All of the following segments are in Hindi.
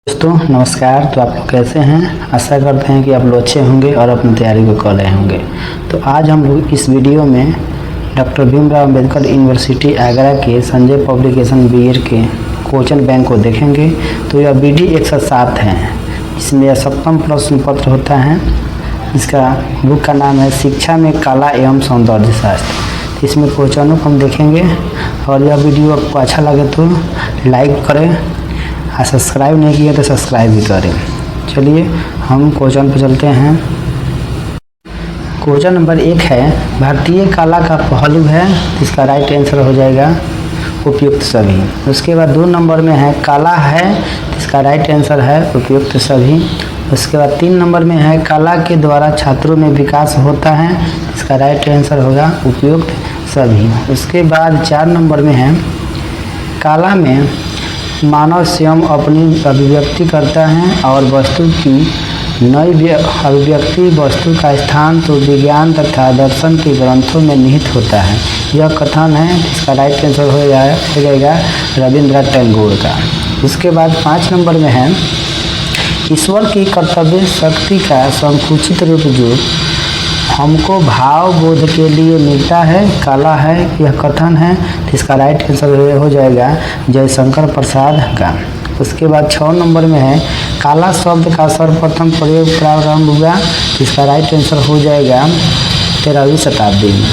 दोस्तों नमस्कार। तो आप लोग कैसे हैं? आशा करते हैं कि आप लोग अच्छे होंगे और अपनी तैयारी को कर रहे होंगे। तो आज हम लोग इस वीडियो में डॉक्टर भीमराव अंबेडकर यूनिवर्सिटी आगरा के संजय पब्लिकेशन बीएड के क्वेश्चन बैंक को देखेंगे। तो यह BD 107 है। इसमें यह 7वां प्रश्न पत्र होता है। इसका बुक का नाम है शिक्षा में कला एवं सौंदर्य शास्त्र। तो इसमें क्वेश्चनों को हम देखेंगे और यह वीडियो आपको अच्छा लगे तो लाइक करें और सब्सक्राइब नहीं किया तो सब्सक्राइब भी करें। चलिए हम क्वेश्चन पर चलते हैं। क्वेश्चन नंबर 1 है भारतीय कला का पहलू है। इसका राइट आंसर हो जाएगा उपयुक्त सभी। उसके बाद 2 नंबर में है कला है। इसका राइट आंसर है उपयुक्त सभी। उसके बाद 3 नंबर में है कला के द्वारा छात्रों में विकास होता है। इसका राइट आंसर होगा उपयुक्त सभी। उसके बाद 4 नंबर में है कला में मानव स्वयं अपनी अभिव्यक्ति करता है और वस्तु की नई अभिव्यक्ति वस्तु का स्थान तो विज्ञान तथा दर्शन के ग्रंथों में निहित होता है। यह कथन है। इसका राइट आंसर हो जाएगा रविंद्रनाथ टैगोर का। उसके बाद 5 नंबर में है ईश्वर की कर्तव्य शक्ति का संकुचित रूप जो हमको भाव बोध के लिए मिलता है कला है। यह कथन है। इसका राइट आंसर हो जाएगा जयशंकर प्रसाद का। उसके बाद 6 नंबर में है काला शब्द का सर्वप्रथम प्रयोग प्रारंभ हुआ। इसका राइट आंसर हो जाएगा 13वीं शताब्दी में।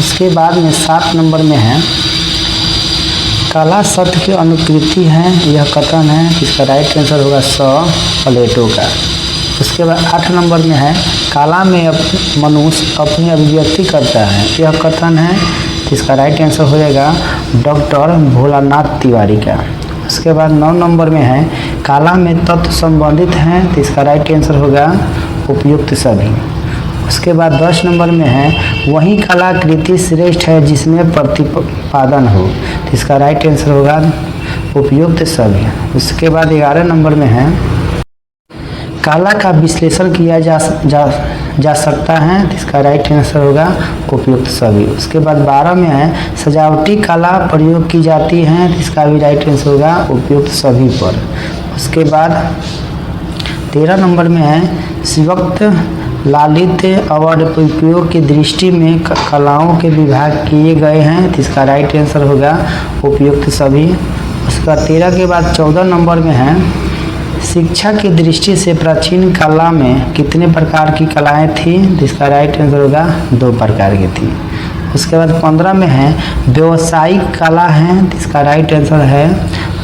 उसके बाद में 7 नंबर में है कला सत्य की अनुकृति है। यह कथन है। इसका राइट आंसर होगा प्लेटो का। उसके बाद 8 नंबर में है कला में मनुष्य अपनी अभिव्यक्ति करता है। यह कथन है। इसका राइट आंसर हो जाएगा डॉक्टर भोलानाथ तिवारी का। उसके बाद 9 नंबर में है कला में तत्व संबंधित हैं। तो इसका राइट आंसर होगा उपयुक्त सभी। उसके बाद 10 नंबर में है वही कलाकृति श्रेष्ठ है जिसमें प्रतिपादन हो। तो इसका राइट आंसर होगा उपयुक्त सभी। उसके बाद 11 नंबर में है कला का विश्लेषण किया जा सकता है। इसका राइट आंसर होगा उपयुक्त सभी। उसके बाद 12 में है सजावटी कला प्रयोग की जाती है। इसका भी राइट आंसर होगा उपयुक्त सभी पर। उसके बाद 13 नंबर में है शिवक्त लालित अवार्ड उपयोग की दृष्टि में कलाओं के विभाग किए गए हैं। इसका राइट आंसर होगा उपयुक्त सभी। उसके बाद 13 के बाद 14 नंबर में है शिक्षा की दृष्टि से प्राचीन कला में कितने प्रकार की कलाएं थी। इसका राइट आंसर होगा 2 प्रकार की थी। उसके बाद 15 में है व्यावसायिक कला है। इसका राइट आंसर है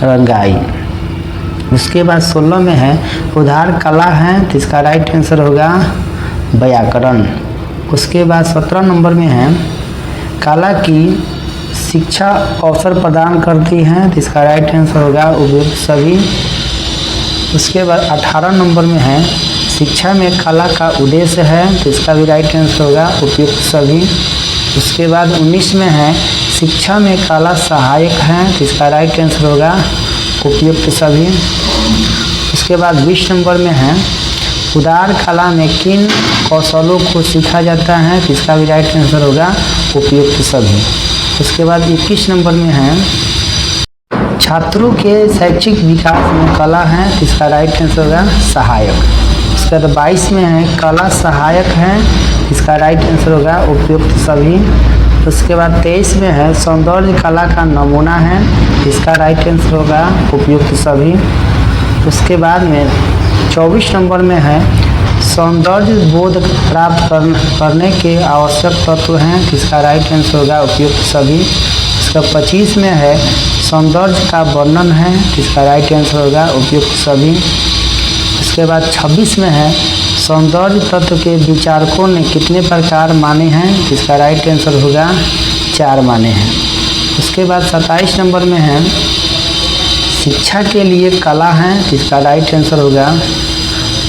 रंगाई। उसके बाद 16 में है उदार कला है। इसका राइट आंसर होगा व्याकरण। उसके बाद 17 नंबर में है कला की शिक्षा अवसर प्रदान करती है। इसका राइट आंसर होगा उपयुक्त सभी। उसके बाद 18 नंबर में है शिक्षा में कला का उद्देश्य है। तो इसका भी राइट आंसर होगा उपयुक्त सभी। उसके बाद 19 में है शिक्षा में कला सहायक है। तो इसका राइट आंसर होगा उपयुक्त सभी। उसके बाद 20 नंबर में है उदार कला में किन कौशलों को सीखा जाता है। तो इसका भी राइट आंसर होगा उपयुक्त सभी। उसके बाद 21 नंबर में है छात्रों के शैक्षिक विकास में कला है। इसका राइट आंसर होगा सहायक। उसके बाद 22 में है कला सहायक है। इसका राइट आंसर होगा उपयुक्त सभी। उसके बाद 23 में है सौंदर्य कला का नमूना है। इसका राइट आंसर होगा उपयुक्त सभी। उसके बाद में 24 नंबर में है सौंदर्य बोध प्राप्त करने के आवश्यक तत्व हैं। इसका राइट आंसर होगा उपयुक्त सभी। इसका 25 में है सौंदर्य का वर्णन है। इसका राइट आंसर होगा उपयुक्त सभी। इसके बाद 26 में है सौंदर्य तत्व के विचारकों ने कितने प्रकार माने हैं। इसका राइट आंसर होगा 4 माने हैं। उसके बाद 27 नंबर में है शिक्षा के लिए कला है। इसका राइट आंसर होगा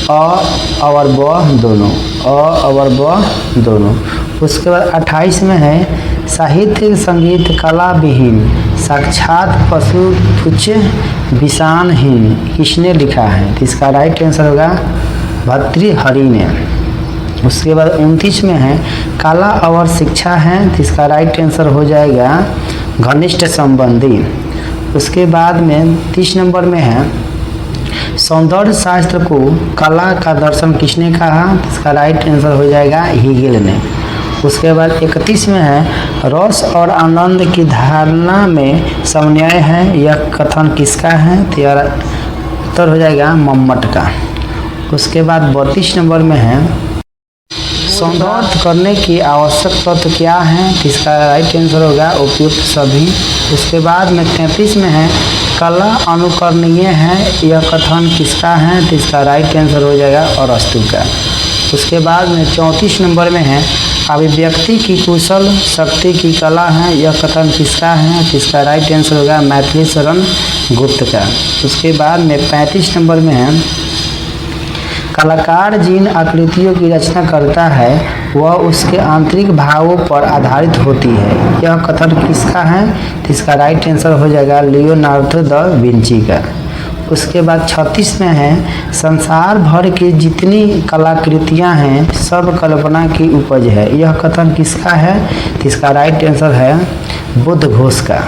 अ और ब दोनों, अ और ब दोनों। उसके बाद 28 में है साहित्य संगीत कला विहीन साक्षात पशु तुच्छ विषाणहीन किसने लिखा है। इसका राइट आंसर होगा भर्तृहरि ने। उसके बाद 29 में है कला और शिक्षा है। इसका राइट आंसर हो जाएगा घनिष्ठ संबंधी। उसके बाद में 30 नंबर में है सौंदर्य शास्त्र को कला का दर्शन किसने कहा? इसका राइट आंसर हो जाएगा हेगेल ने। उसके बाद 31 में है रस और आनंद की धारणा में समन्वय है, यह कथन किसका है? तो यार उत्तर हो जाएगा मम्मट का। उसके बाद 32 नंबर में है सौंदर्य करने की आवश्यक तत्व क्या है? इसका राइट आंसर होगा उपयुक्त सभी। उसके बाद में 33 में है कला अनुकरणीय है, यह कथन किसका है? तो इसका राइट आंसर हो जाएगा अरस्तु का। उसके बाद में 34 नंबर में है अभिव्यक्ति की कुशल शक्ति की कला है, यह कथन किसका है? तो इसका राइट आंसर होगा मैथिली शरण गुप्त का। उसके बाद में 35 नंबर में है कलाकार जिन आकृतियों की रचना करता है वह उसके आंतरिक भावों पर आधारित होती है, यह कथन किसका है? तो इसका राइट आंसर हो जाएगा लियोनार्डो दा विंची का। उसके बाद 36 में है संसार भर की जितनी कलाकृतियां हैं सब कल्पना की उपज है, यह कथन किसका है? तो इसका राइट आंसर है बुद्ध घोष का।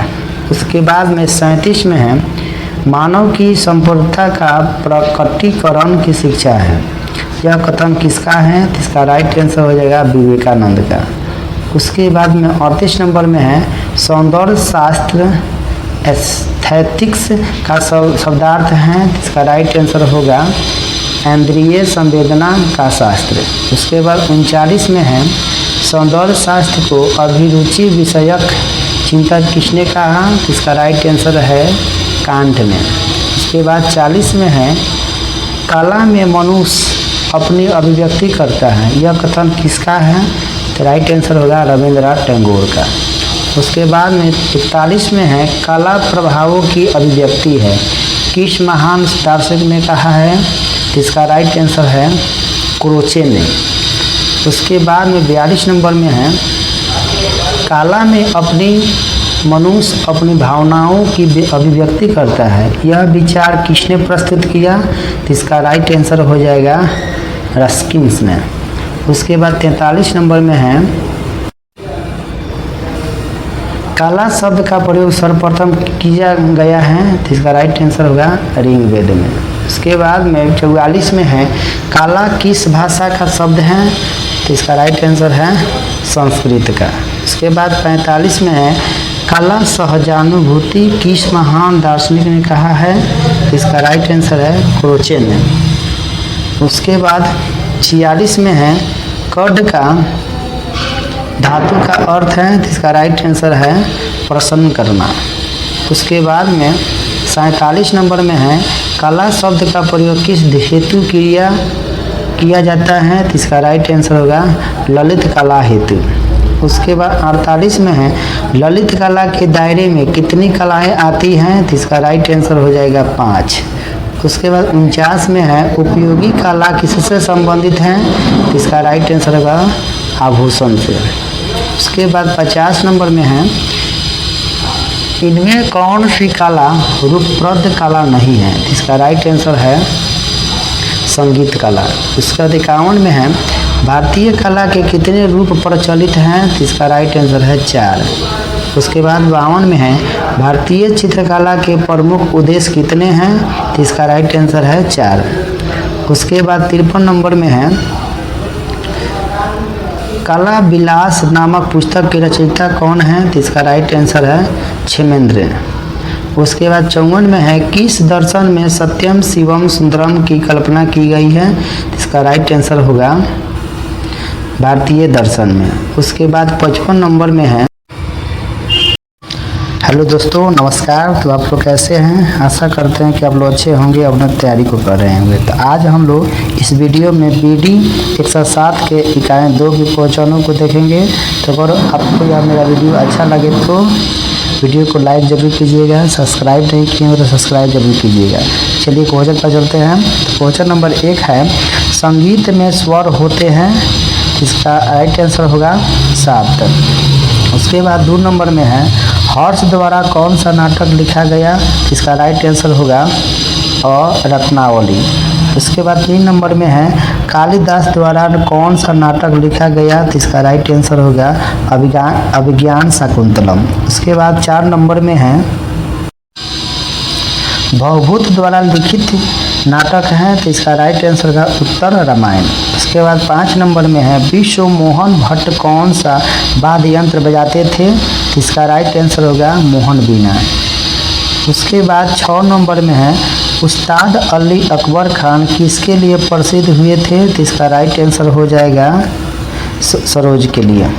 उसके बाद में 37 में है मानव की संपूर्णता का प्रकटीकरण की शिक्षा है, यह कथन किसका है? तो इसका राइट आंसर हो जाएगा विवेकानंद का। उसके बाद में 38 नंबर में है सौंदर्य शास्त्र एस्थेटिक्स का शब्दार्थ है, इसका राइट आंसर होगा इंद्रिय संवेदना का शास्त्र। उसके बाद 39 में है सौंदर्य शास्त्र को अभिरुचि विषयक चिंता किसने कहा? इसका राइट आंसर है कांट ने। उसके बाद 40 में है कला में मनुष्य अपनी अभिव्यक्ति करता है, यह कथन किसका है? तो राइट आंसर होगा रविंद्रनाथ टैगोर का। उसके बाद में 41 में है कला प्रभावों की अभिव्यक्ति है, किस महान दार्शनिक ने कहा है? तो इसका राइट आंसर है क्रोचे ने। उसके बाद में 42 नंबर में है कला में मनुष्य अपनी भावनाओं की अभिव्यक्ति करता है, यह विचार किसने प्रस्तुत किया? तो इसका राइट आंसर हो जाएगा रस्किन ने। उसके बाद 43 नंबर में है कला शब्द का प्रयोग सर्वप्रथम किया गया है, तो इसका राइट आंसर होगा ऋग्वेद में। उसके बाद में 44 में है कला किस भाषा का शब्द है? तो इसका राइट आंसर है संस्कृत का। उसके बाद 45 में है कला सहजानुभूति किस महान दार्शनिक ने कहा है? तो इसका राइट आंसर है क्रोचे ने। उसके बाद 46 में है कड का धातु का अर्थ है, तो इसका राइट आंसर है प्रसन्न करना। उसके बाद में 47 नंबर में है कला शब्द का प्रयोग किस हेतु किया जाता है? तो इसका राइट आंसर होगा ललित कला हेतु। उसके बाद 48 में है ललित कला के दायरे में कितनी कलाएं आती हैं? तो इसका राइट आंसर हो जाएगा 5। उसके बाद 49 में है उपयोगी कला किससे संबंधित है? तो इसका राइट आंसर होगा आभूषण से। उसके बाद 50 नंबर में है इनमें कौन सी कला रूपप्रद कला नहीं है? तो इसका राइट आंसर है संगीत कला। उसके बाद 51 में है भारतीय कला के कितने रूप प्रचलित हैं? तो इसका राइट आंसर है 4। उसके बाद 52 में है भारतीय चित्रकला के प्रमुख उद्देश्य कितने हैं? तो इसका राइट आंसर है 4। उसके बाद 53 नंबर में है कला विलास नामक पुस्तक के रचयिता कौन है? तो इसका राइट आंसर है क्षेमेंद्र। उसके बाद 54 में है किस दर्शन में सत्यम शिवम सुंदरम की कल्पना की गई है? तो इसका राइट आंसर होगा भारतीय दर्शन में। उसके बाद 55 नंबर में है हेलो दोस्तों नमस्कार। तो आप लोग कैसे हैं? आशा करते हैं कि आप लोग अच्छे होंगे, अपना तैयारी को कर रहे होंगे। तो आज हम लोग इस वीडियो में BD 107 के इकाई 2 के क्वेश्चनों को देखेंगे। तो अगर आपको यह मेरा वीडियो अच्छा लगे तो वीडियो को लाइक जरूर कीजिएगा, सब्सक्राइब नहीं किए हो तो सब्सक्राइब जरूर कीजिएगा। चलिए क्वेश्चन पर चलते हैं। तो क्वेश्चन नंबर 1 है संगीत में स्वर होते हैं, इसका राइट आंसर होगा 7। उसके बाद 2 नंबर में है हर्ष द्वारा कौन सा नाटक लिखा गया? इसका राइट आंसर होगा रत्नावली। उसके बाद 3 नंबर में है कालिदास द्वारा कौन सा नाटक लिखा गया? तो इसका राइट आंसर होगा अभिज्ञान शाकुंतलम। उसके बाद 4 नंबर में है भवभूत द्वारा लिखित नाटक है, तो इसका राइट आंसर का उत्तर रामायण। उसके बाद 5 नंबर में है विश्व मोहन भट्ट कौन सा वाद्य यंत्र बजाते थे, तो इसका राइट आंसर होगा मोहन बीना। उसके बाद 6 नंबर में है उस्ताद अली अकबर खान किसके लिए प्रसिद्ध हुए थे, तो इसका राइट आंसर हो जाएगा सरोज के लिए।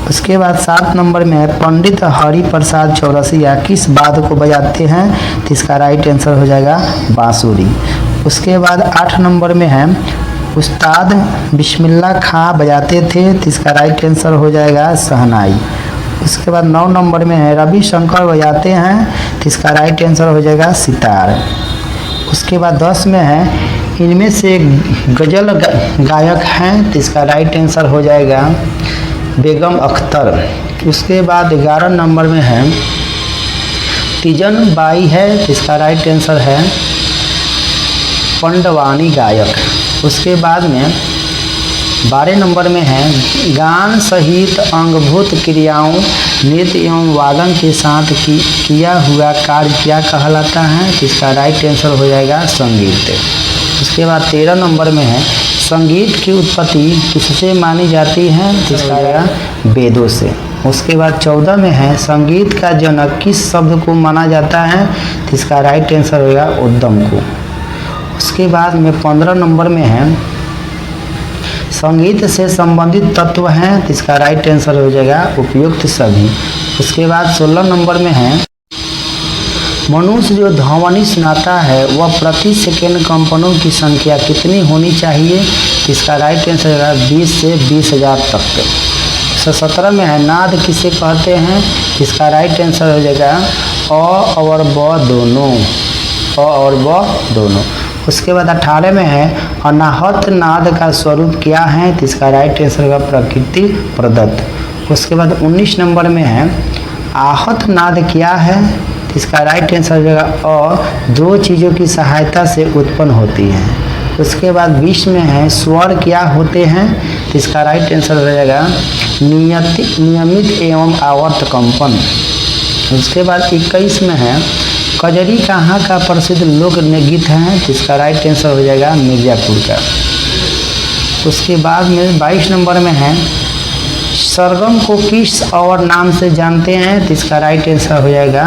उसके बाद 7 नंबर में है पंडित हरि प्रसाद चौरसिया किस वाद्य को बजाते हैं, तो इसका राइट आंसर हो जाएगा बांसुरी। उसके बाद 8 नंबर में है उस्ताद बिस्मिल्लाह खां बजाते थे, तो इसका राइट आंसर हो जाएगा शहनाई। उसके बाद 9 नंबर में है रविशंकर बजाते हैं, तो इसका राइट आंसर हो जाएगा सितार। उसके बाद 10 में है इनमें से गज़ल गायक हैं, तो इसका राइट आंसर हो जाएगा बेगम अख्तर। उसके बाद 11 नंबर में है तीजन बाई है, तो इसका राइट आंसर है पंडवानी गायक। उसके बाद में 12 नंबर में है गान सहित अंगभूत क्रियाओं नृत्य एवं वादन के साथ किया हुआ कार्य क्या कहलाता है, तो इसका राइट आंसर हो जाएगा संगीत। उसके बाद 13 नंबर में है संगीत की उत्पत्ति किससे मानी जाती है, तो इसका आएगा वेदों से। उसके बाद 14 में है संगीत का जनक किस शब्द को माना जाता है, तो इसका राइट आंसर होगा उद्यम को। उसके बाद में 15 नंबर में है संगीत से संबंधित तत्व हैं, तो इसका राइट आंसर हो जाएगा उपयुक्त सभी। उसके बाद 16 नंबर में है मनुष्य जो ध्वनि सुनाता है वह प्रति सेकेंड कंपनों की संख्या कितनी होनी चाहिए, तो इसका राइट आंसर है 20 से 20,000 तक। 17 में है नाद किसे कहते हैं, इसका राइट आंसर हो जाएगा अ और ब दोनों, अ और ब दोनों। उसके बाद 18 में है अनाहत नाद का स्वरूप क्या है, तो इसका राइट आंसर होगा प्रकृति प्रदत्त। उसके बाद 19 नंबर में है आहत नाद क्या है, तो इसका राइट आंसर हो जाएगा अ दो चीज़ों की सहायता से उत्पन्न होती है। उसके बाद 20 में है स्वर क्या होते हैं, तो इसका राइट आंसर हो जाएगा नियमित एवं आवर्त कंपन। उसके बाद 21 में है कजरी कहाँ का प्रसिद्ध लोक गीत है, तो इसका राइट आंसर हो जाएगा मिर्जापुर का। उसके बाद में 22 नंबर में है सरगम को किस और नाम से जानते हैं, तो इसका राइट आंसर हो जाएगा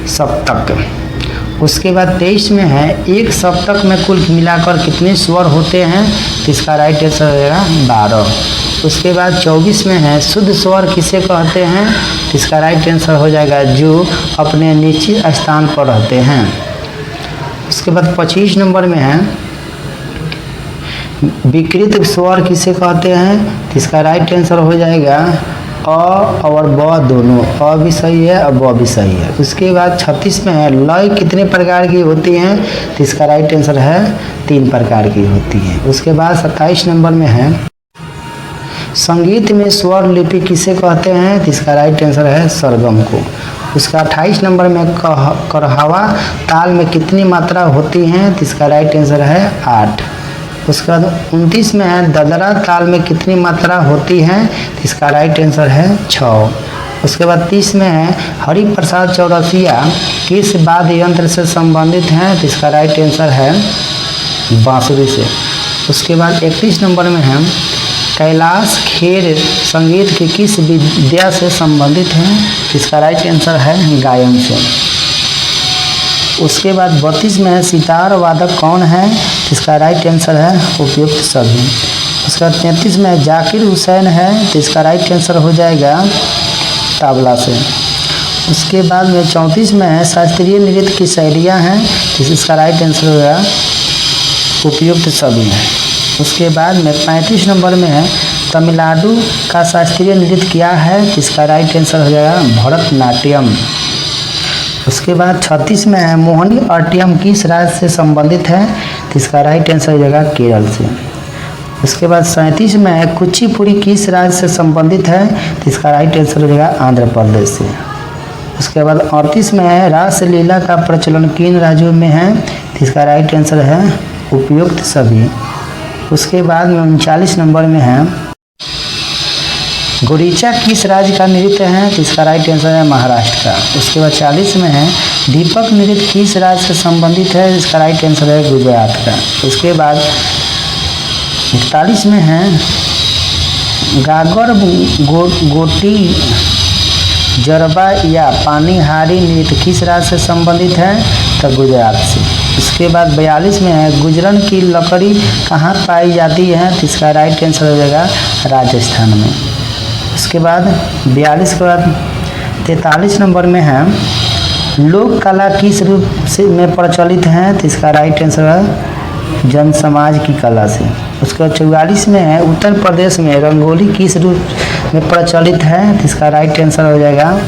सप्तक। उसके बाद 23 में है एक सप्तक में कुल मिलाकर कितने स्वर होते हैं, तो इसका राइट आंसर हो जाएगा 12। उसके बाद 24 में है शुद्ध स्वर किसे कहते हैं, तो इसका राइट आंसर हो जाएगा जो अपने निश्चित स्थान पर रहते हैं। उसके बाद 25 नंबर में है विकृत स्वर किसे कहते हैं, तो इसका राइट आंसर हो जाएगा अ और ब दोनों, अ भी सही है और ब भी सही है। उसके बाद 36 में है लय कितने प्रकार की होती हैं, तो इसका राइट आंसर है 3 प्रकार की होती है। उसके बाद 27 नंबर में है संगीत में स्वर लिपि किसे कहते हैं, तो इसका राइट आंसर है सरगम को। उसका 28 नंबर में करहवा ताल में कितनी मात्रा होती हैं, तो इसका राइट आंसर है 8। उसके बाद 29 में है ददरा ताल में कितनी मात्रा होती है, तो इसका राइट आंसर है 6। उसके बाद 30 में है हरि प्रसाद चौरसिया किस वाद्य यंत्र से संबंधित हैं, तो इसका राइट आंसर है बांसुरी से। उसके बाद 31 नंबर में है कैलाश खेर संगीत की किस विद्या से संबंधित हैं, तो इसका राइट आंसर है गायन से। उसके बाद 32 में है सितार वादक कौन है, इसका राइट आंसर है उपयुक्त सभी। उसके बाद 33 में है जाकिर हुसैन है, तो इसका राइट आंसर हो जाएगा तबला से। उसके बाद में 34 में है शास्त्रीय नृत्य की शैलियाँ हैं, तो इसका राइट आंसर होगा उपयुक्त सभी है। उसके बाद में 35 नंबर में है तमिलनाडु का शास्त्रीय नृत्य क्या है, इसका राइट आंसर हो जाएगा भरतनाट्यम। उसके बाद 36 में है मोहिनी अट्टम किस राज्य से संबंधित है, तो इसका राइट आंसर हो जाएगा केरल से। उसके बाद 37 में है कुचिपुड़ी किस राज्य से संबंधित है, तो इसका राइट आंसर हो जाएगा आंध्र प्रदेश से। उसके बाद 38 में है रासलीला का प्रचलन किन राज्यों में है, तो इसका राइट आंसर है उपयुक्त सभी। उसके बाद में 39 नंबर में है गोरीचा किस राज्य का नृत्य है, तो इसका राइट आंसर है महाराष्ट्र का। उसके बाद 40 में है दीपक नृत्य किस राज्य से संबंधित है? इसका राइट आंसर है गुजरात का। उसके बाद 41 में है गागर गोटी जरबा या पानीहारी नृत्य किस राज्य से संबंधित है? तो गुजरात से। उसके बाद 42 में है गुजरन की लकड़ी कहाँ पाई जाती है? तो इसका राइट आंसर हो जाएगा राजस्थान में। उसके बाद 42 के बाद 43 नंबर में है लोक कला किस रूप से में प्रचलित है? तो इसका राइट आंसर है जन समाज की कला से। उसके बाद 44 में है उत्तर प्रदेश में रंगोली किस रूप में प्रचलित है? तो इसका राइट आंसर हो जाएगा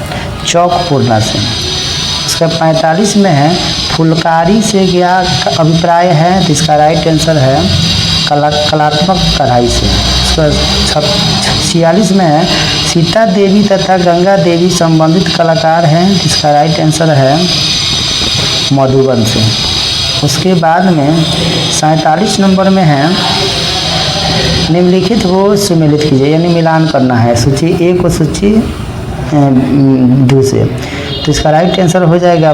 चौक पूर्णा से। उसका 45 में है फुलकारी से क्या अभिप्राय है? तो इसका राइट आंसर है कलात्मक कढ़ाई से। उसका 46 में है सीता देवी तथा गंगा देवी संबंधित कलाकार हैं, इसका राइट आंसर है मधुबन से। उसके बाद में 47 नंबर में है निम्नलिखित को सुमेलित कीजिए, यानी मिलान करना है सूची ए को सूची दो से। तो इसका राइट आंसर हो जाएगा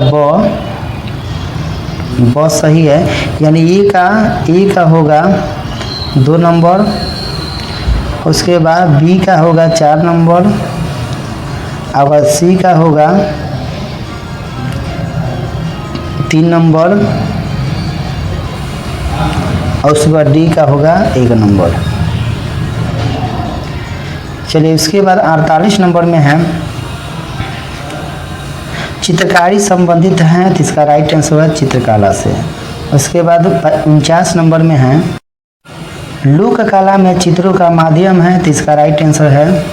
ब सही है, यानी ए का होगा 2 नंबर, उसके बाद बी का होगा 4 नंबर, और सी का होगा 3 नंबर, और उसके बाद डी का होगा 1 नंबर। चलिए उसके बाद 48 नंबर में है चित्रकारी संबंधित है, तो इसका राइट आंसर है चित्रकला से। उसके बाद 49 नंबर में है लोक कला में चित्रों का माध्यम है, तो इसका राइट आंसर है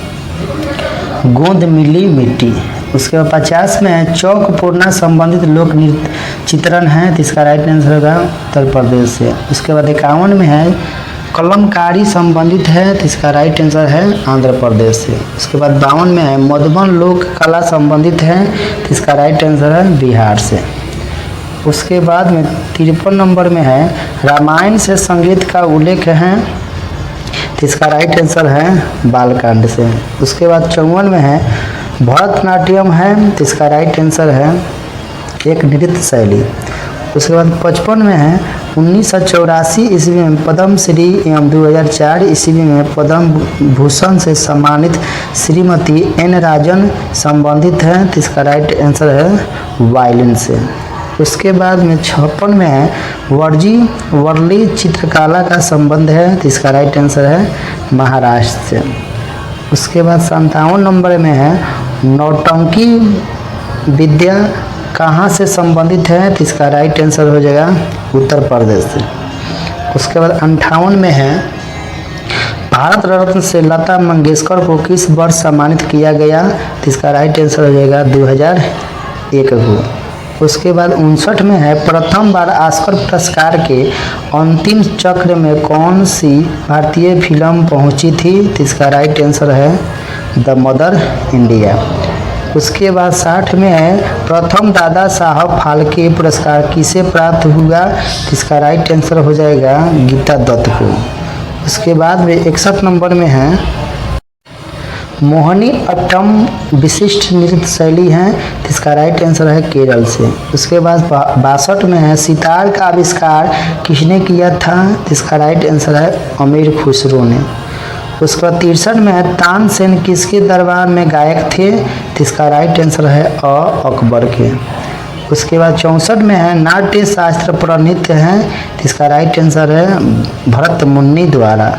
गोंद मिली मिट्टी। उसके बाद 50 में है चौक पूर्णा संबंधित लोक नृत्य चित्रण है, तो इसका राइट आंसर होगा उत्तर प्रदेश से। उसके बाद 51 में है कलमकारी संबंधित है, तो इसका राइट आंसर है आंध्र प्रदेश से। उसके बाद 52 में है मधुबन लोक कला संबंधित है, तो इसका राइट आंसर है बिहार से। उसके बाद में 53 नंबर में है रामायण से संगीत का उल्लेख है, तो इसका राइट आंसर है बालकांड से। उसके बाद 54 में है भरतनाट्यम है, तो इसका राइट आंसर है एक नृत्य शैली। उसके बाद 55 में है 1984 ईस्वी में पद्म श्री एवं 2004 ईस्वी में पद्म भूषण से सम्मानित श्रीमती एन राजन संबंधित है, तो इसका राइट आंसर है वायलिन से। उसके बाद में 56 में है वर्ली चित्रकला का संबंध है, तो इसका राइट आंसर है महाराष्ट्र से। उसके बाद 57 नंबर में है नौटंकी विद्या कहाँ से संबंधित है, तो इसका राइट आंसर हो जाएगा उत्तर प्रदेश से। उसके बाद 58 में है भारत रत्न से लता मंगेशकर को किस वर्ष सम्मानित किया गया, तो इसका राइट आंसर हो जाएगा 2001 को। उसके बाद 59 में है प्रथम बार ऑस्कर पुरस्कार के अंतिम चक्र में कौन सी भारतीय फिल्म पहुंची थी, तो इसका राइट आंसर है द मदर इंडिया। उसके बाद 60 में है प्रथम दादा साहब फाल्के पुरस्कार किसे प्राप्त हुआ, तो इसका राइट आंसर हो जाएगा गीता दत्त को। उसके बाद में 61 नंबर में है मोहिनी अट्टम विशिष्ट नृत्य शैली है, तो इसका राइट आंसर है केरल से। उसके बाद 62 में है सितार का आविष्कार किसने किया था, तो इसका राइट आंसर है अमीर खुसरो ने। उसके बाद 63 में है तानसेन किसके दरबार में गायक थे, तो इसका राइट आंसर है अकबर के। उसके बाद 64 में है नाट्य शास्त्र प्रणीत है, तो इसका राइट आंसर है भरत मुनि द्वारा।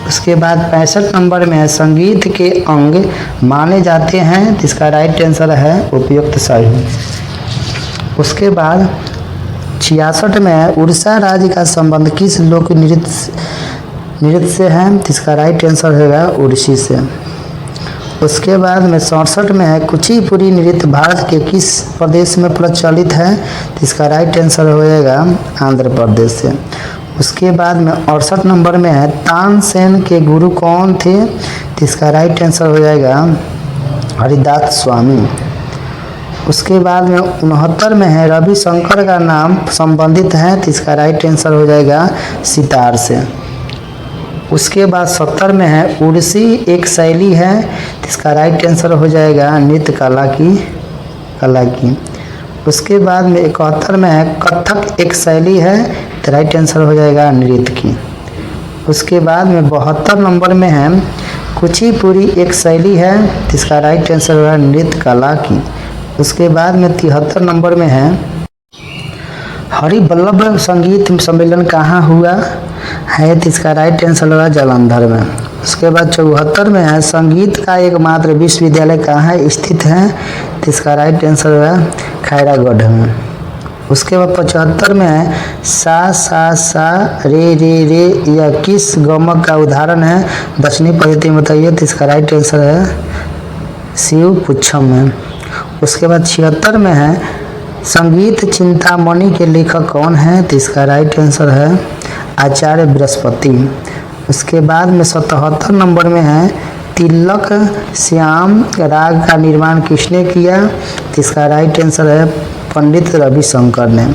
उसके बाद 65 नंबर में है संगीत के अंग माने जाते हैं, तो इसका राइट आंसर है उपयुक्त सही। उसके बाद 66 में है उड़ीसा राज्य का संबंध किस लोक नृत्य से है, तो इसका राइट आंसर होगा उड़ीसी से। उसके बाद में 67 में है कुचिपुड़ी नृत्य भारत के किस प्रदेश में प्रचलित है, तो इसका राइट आंसर हो जाएगा आंध्र प्रदेश से। उसके बाद में 68 नंबर में है तानसेन के गुरु कौन थे, तो इसका राइट आंसर हो जाएगा हरिदास स्वामी। उसके बाद में 69 में है रविशंकर का नाम संबंधित है, तो इसका राइट आंसर हो जाएगा सितार से। उसके बाद 70 में है उड़ीसी एक शैली है, तो इसका राइट आंसर हो जाएगा नृत्य कला की। उसके बाद में 71 में है कथक एक शैली है, तो राइट आंसर हो जाएगा नृत्य की। उसके बाद में 72 नंबर में है कुचिपुड़ी एक शैली है, तो इसका राइट आंसर होगा नृत्य कला की। उसके बाद में 73 नंबर में है हरिवल्लभ संगीत सम्मेलन कहाँ हुआ है, तो इसका राइट आंसर होगा जालंधर में। उसके बाद 74 में है संगीत का एकमात्र विश्वविद्यालय कहाँ स्थित है, तो इसका राइट आंसर होगा खैरागढ़ में। उसके बाद 75 में है सा रे रे रे यह किस गमक का उदाहरण है, दक्षिणी पद्धति में बताइए, तो इसका राइट आंसर है शिव पुच्छम में। उसके बाद 76 में है संगीत चिंतामणि के लेखक कौन है, तो इसका राइट आंसर है आचार्य बृहस्पति। उसके बाद में 77 नंबर में है तिलक श्याम राग का निर्माण किसने किया, तो इसका राइट आंसर है पंडित रविशंकर ने।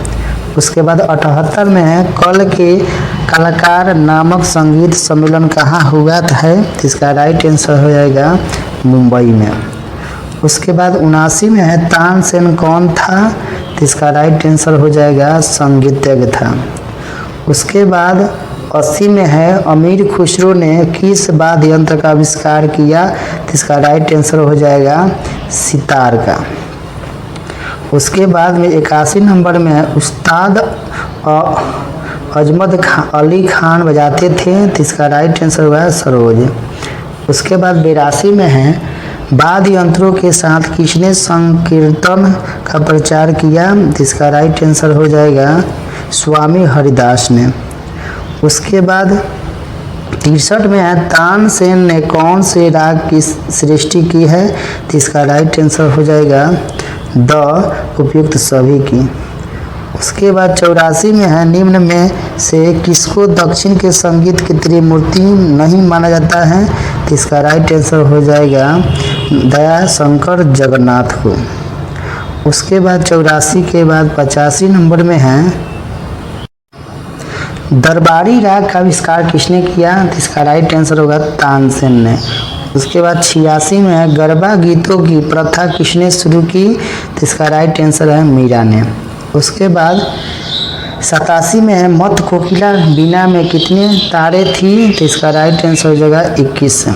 उसके बाद 78 में है कल के कलाकार नामक संगीत सम्मेलन कहाँ हुआ है, तो इसका राइट आंसर हो जाएगा मुंबई में। उसके बाद 79 में है तानसेन कौन था, तो इसका राइट आंसर हो जाएगा संगीतज्ञ था। उसके बाद 80 में है अमीर खुसरो ने किस वाद्य यंत्र का आविष्कार किया, तो इसका राइट आंसर हो जाएगा सितार का। उसके बाद में 81 नंबर में है उस्ताद अजमत अली खान बजाते थे, तो इसका राइट आंसर हुआ सरोज। उसके बाद 82 में है वाद्य यंत्रों के साथ किसने संकीर्तन का प्रचार किया, तो इसका राइट आंसर हो जाएगा स्वामी हरिदास ने। उसके बाद 63 में है तानसेन ने कौन से राग की सृष्टि की है, तो इसका राइट आंसर हो जाएगा द उपयुक्त सभी की। उसके बाद 84 में है निम्न में से किसको दक्षिण के संगीत की त्रिमूर्ति नहीं माना जाता है, तो इसका राइट आंसर हो जाएगा दया शंकर जगन्नाथ को। उसके बाद 84 के बाद 85 नंबर में है दरबारी राग का आविष्कार किसने किया, तो इसका राइट आंसर होगा तानसेन ने। उसके बाद 86 में है गरबा गीतों की प्रथा किसने शुरू की, तो इसका राइट आंसर है मीरा ने। उसके बाद 87 में है मत कोकिला बीना में कितने तारे थी, तो इसका राइट आंसर हो जाएगा 21।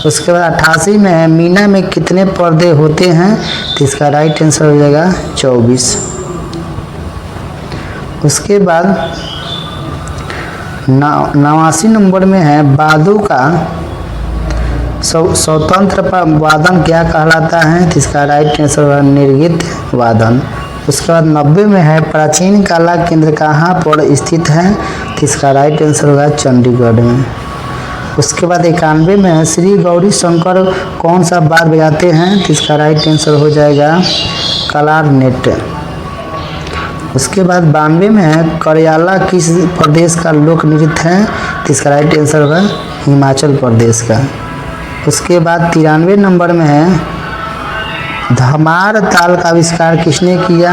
उसके बाद 88 में है मीना में कितने पर्दे होते हैं, तो इसका राइट आंसर हो जाएगा 24। उसके बाद 89 नंबर में है बादू का स्वतंत्र वादन क्या कहलाता है, तो इसका राइट आंसर होगा निर्गीत वादन। उसके बाद 90 में है प्राचीन कला केंद्र कहाँ पर स्थित है, तो इसका राइट आंसर होगा चंडीगढ़ में। उसके बाद 91 में है श्री गौरी शंकर कौन सा वाद्य बजाते हैं, तो इसका राइट आंसर हो जाएगा कलारनेट। उसके बाद 92 में है करयाला किस प्रदेश का लोक नृत्य है, तो इसका राइट आंसर होगा हिमाचल प्रदेश का। उसके बाद 93 नंबर में है धमार ताल का आविष्कार किसने किया,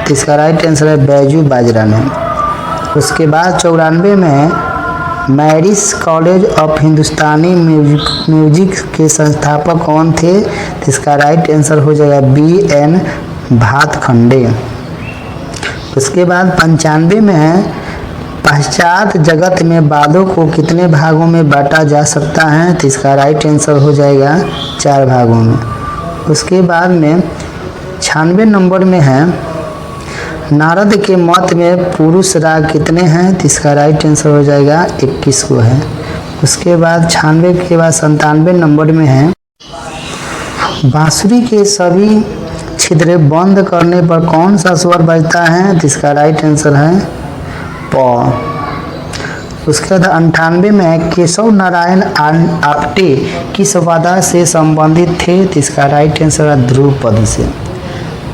तो इसका राइट आंसर है बैजू बाजरा ने। उसके बाद 94 में है मैरिस कॉलेज ऑफ हिंदुस्तानी म्यूजिक के संस्थापक कौन थे, तो इसका राइट आंसर हो जाएगा BN भातखंडे। उसके बाद 95 में है पाश्चात्य जगत में वाद्यों को कितने भागों में बांटा जा सकता है, तो इसका राइट आंसर हो जाएगा 4 भागों में। उसके बाद में 96 नंबर में है नारद के मत में पुरुष राग कितने हैं, तो इसका राइट आंसर हो जाएगा 21 को है। उसके बाद 96 के बाद 97 नंबर में है बांसुरी के सभी छिद्र बंद करने पर कौन सा स्वर बजता है, तो इसका राइट आंसर है प। उसके बाद 98 में है केशव नारायण आपटे किस वाद्य से संबंधित थे, तो इसका राइट आंसर है ध्रुपद से।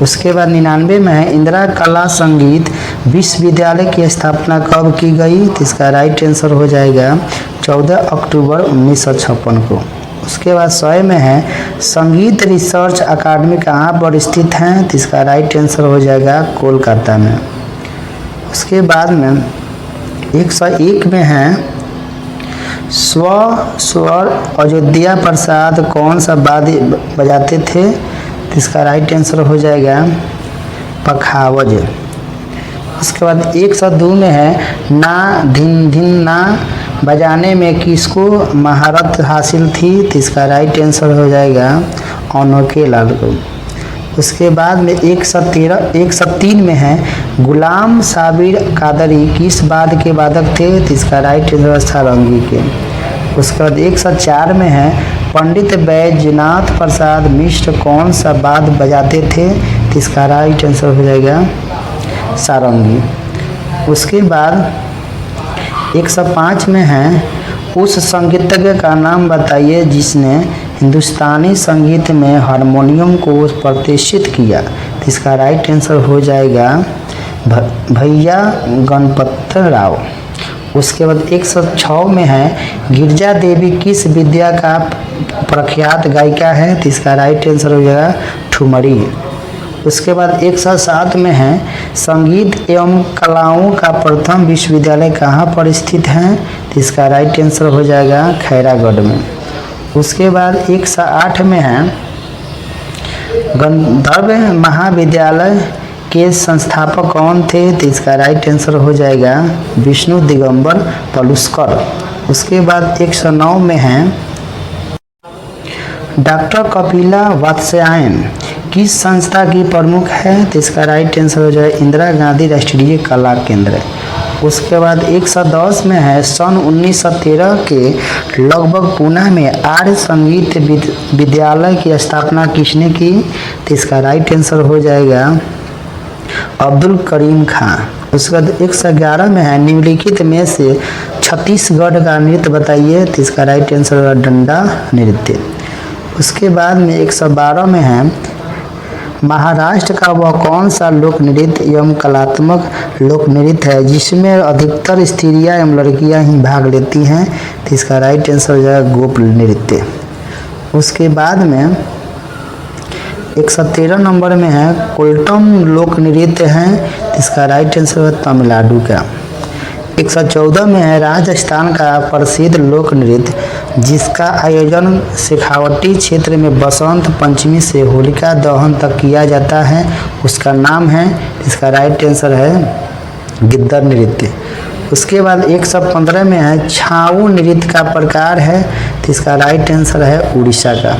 उसके बाद 99 में है इंदिरा कला संगीत विश्वविद्यालय की स्थापना कब की गई, तो इसका राइट आंसर हो जाएगा 14 अक्टूबर 1956 को। उसके बाद 100 में है संगीत रिसर्च अकादमी कहाँ पर स्थित है, तो इसका राइट आंसर हो जाएगा कोलकाता में। उसके बाद में 101 में है स्वर अयोध्या प्रसाद कौन सा वाद्य बजाते थे, तो इसका राइट आंसर हो जाएगा पखावज। उसके बाद 102 में है ना धिन धिन ना बजाने में किसको महारत हासिल थी, तो इसका राइट आंसर हो जाएगा अनोखे लाल को। उसके बाद में 103 में है गुलाम साबिर कादरी किस बाद के वादक थे, तो इसका राइट आंसर सारंगी के। उसके बाद 104 में है पंडित बैजनाथ प्रसाद मिश्र कौन सा वाद बजाते थे, तो इसका राइट आंसर हो जाएगा सारंगी। उसके बाद 105 में है उस संगीतज्ञ का नाम बताइए जिसने हिंदुस्तानी संगीत में हारमोनियम को प्रतिष्ठित किया, तो इसका राइट आंसर हो जाएगा भैया गणपत राव। उसके बाद 106 में है गिरजा देवी किस विद्या का प्रख्यात गायिका है, तो इसका राइट आंसर हो जाएगा ठुमरी। उसके बाद 107 में है संगीत एवं कलाओं का प्रथम विश्वविद्यालय कहाँ पर स्थित है, तो इसका राइट आंसर हो जाएगा खैरागढ़ में। उसके बाद 108 में है गंधर्व महाविद्यालय के संस्थापक कौन थे, तो इसका राइट आंसर हो जाएगा विष्णु दिगंबर पलुस्कर। उसके बाद 109 में है डॉक्टर कपिला वात्स्यायन किस संस्था की प्रमुख है, तो इसका राइट आंसर हो जाए इंदिरा गांधी राष्ट्रीय कला केंद्र। उसके बाद 110 में है सन 1913 के लगभग पुणे में आर्य संगीत विद्यालय की स्थापना किसने की, तो इसका राइट आंसर हो जाएगा अब्दुल करीम खान। उसके बाद 111 में है निम्नलिखित में से छत्तीसगढ़ का नृत्य बताइए, तो इसका राइट आंसर होगा डंडा नृत्य। उसके बाद में 112 में है महाराष्ट्र का वह कौन सा लोक नृत्य एवं कलात्मक लोक नृत्य है जिसमें अधिकतर स्त्रियां एवं लड़कियां ही भाग लेती हैं, तो इसका राइट आंसर हो जाएगा गोप नृत्य। उसके बाद में 113 नंबर में है कोल्टम लोक नृत्य है, तो इसका राइट आंसर है तमिलनाडु का। 114 में है राजस्थान का प्रसिद्ध लोक नृत्य जिसका आयोजन शेखावटी क्षेत्र में बसंत पंचमी से होलिका दहन तक किया जाता है, उसका नाम है, इसका राइट आंसर है गिद्दर नृत्य। उसके बाद 115 में है छाऊ नृत्य का प्रकार है, तो इसका राइट आंसर है उड़ीसा का।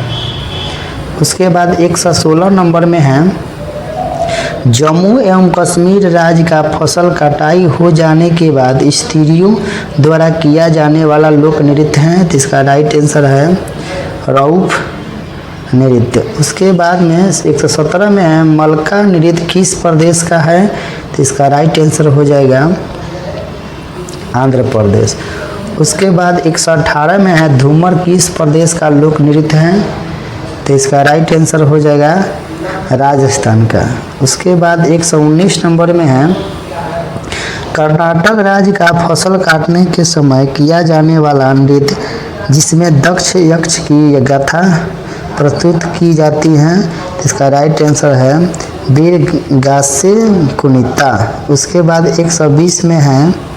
उसके बाद 116 नंबर में है जम्मू एवं कश्मीर राज्य का फसल कटाई हो जाने के बाद स्त्रियों द्वारा किया जाने वाला लोक नृत्य है, तो इसका राइट आंसर है रऊफ नृत्य। उसके बाद में 117 में है मलका नृत्य किस प्रदेश का है, तो इसका राइट आंसर हो जाएगा आंध्र प्रदेश। उसके बाद 118 में है धूमर किस प्रदेश का लोक नृत्य है, तो इसका राइट आंसर हो जाएगा राजस्थान का। उसके बाद 119 नंबर में है कर्नाटक राज्य का फसल काटने के समय किया जाने वाला नृत्य जिसमें दक्ष यक्ष की गाथा प्रस्तुत की जाती है, इसका राइट आंसर है वीरगासे कुनिता। उसके बाद 120 में है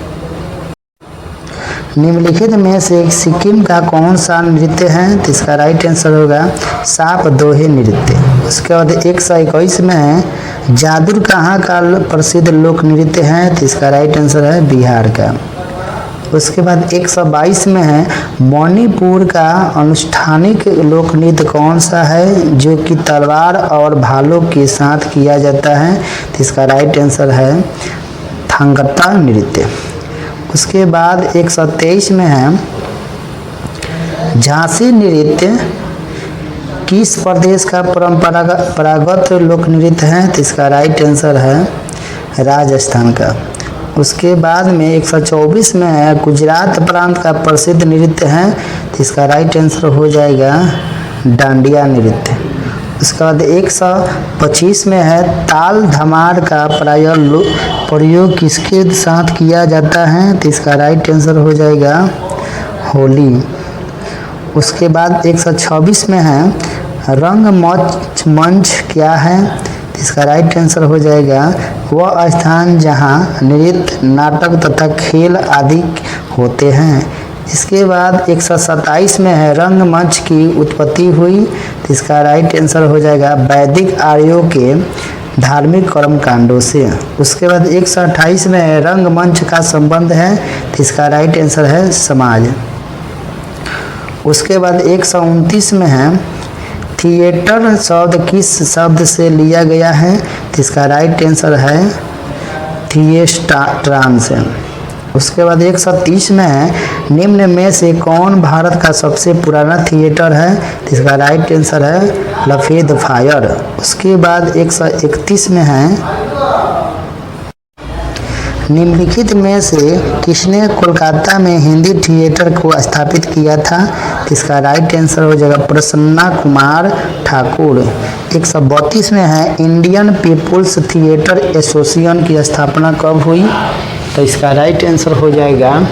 निम्नलिखित में से एक सिक्किम का कौन सा नृत्य है, तो इसका राइट आंसर होगा साप दोहे नृत्य। उसके बाद 121 में है जादुर कहाँ का प्रसिद्ध लोक नृत्य है, तो इसका राइट आंसर है बिहार का। उसके बाद 122 में है मणिपुर का अनुष्ठानिक लोक नृत्य कौन सा है जो कि तलवार और भालों के साथ किया जाता है, तो इसका राइट आंसर है थांगता नृत्य। उसके बाद 123 में है झांसी नृत्य किस प्रदेश का परंपरागत लोक नृत्य है, तो इसका राइट आंसर है राजस्थान का। उसके बाद में 124 में है गुजरात प्रांत का प्रसिद्ध नृत्य है, तो इसका राइट आंसर हो जाएगा डांडिया नृत्य। उसके बाद 125 में है ताल धमार का प्रयोग किसके साथ किया जाता है, तो इसका राइट आंसर हो जाएगा होली। उसके बाद 126 में है रंग मंच क्या है, तो इसका राइट आंसर हो जाएगा वह स्थान जहां नृत्य नाटक तथा खेल आदि होते हैं। इसके बाद 127 में है रंगमंच की उत्पत्ति हुई, तो इसका राइट आंसर हो जाएगा वैदिक आर्यों के धार्मिक कर्म कांडों से। उसके बाद 128 में है रंगमंच का संबंध है, तो इसका राइट आंसर है समाज। उसके बाद 129 में है थिएटर शब्द किस शब्द से लिया गया है, तो इसका राइट आंसर है थिएस्ट्रान से। उसके बाद 130 में है निम्न में से कौन भारत का सबसे पुराना थिएटर है, तो इसका राइट आंसर है लफेद फायर। उसके बाद 131 में है निम्नलिखित में से किसने कोलकाता में हिंदी थिएटर को स्थापित किया था, तो इसका राइट आंसर हो जाएगा प्रसन्ना कुमार ठाकुर। 132 में है इंडियन पीपुल्स थिएटर एसोसिएशन की स्थापना कब हुई, तो इसका राइट आंसर हो जाएगा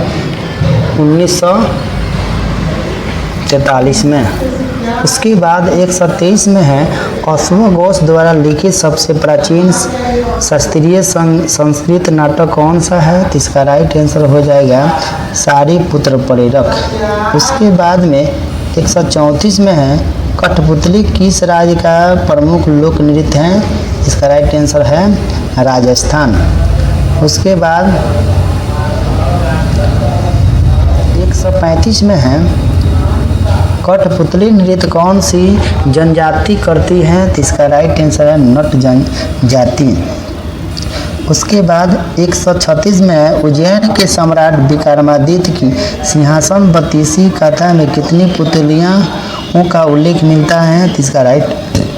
1943 में। उसके बाद 123 में है अश्वघोष द्वारा लिखित सबसे प्राचीन शास्त्रीय संस्कृत नाटक कौन सा है, तो इसका राइट आंसर हो जाएगा सारीपुत्र प्रेरक। उसके बाद में 134 में है कठपुतली किस राज्य का प्रमुख लोक नृत्य है, इसका राइट आंसर है राजस्थान। उसके बाद 135 में है कठपुतली नृत्य कौन सी जनजाति करती है, तो इसका राइट आंसर है नट जनजाति। उसके बाद 136 में है उज्जैन के सम्राट विक्रमादित्य की सिंहासन बत्तीसी कथा में कितनी पुतलियों का उल्लेख मिलता है, तो इसका राइट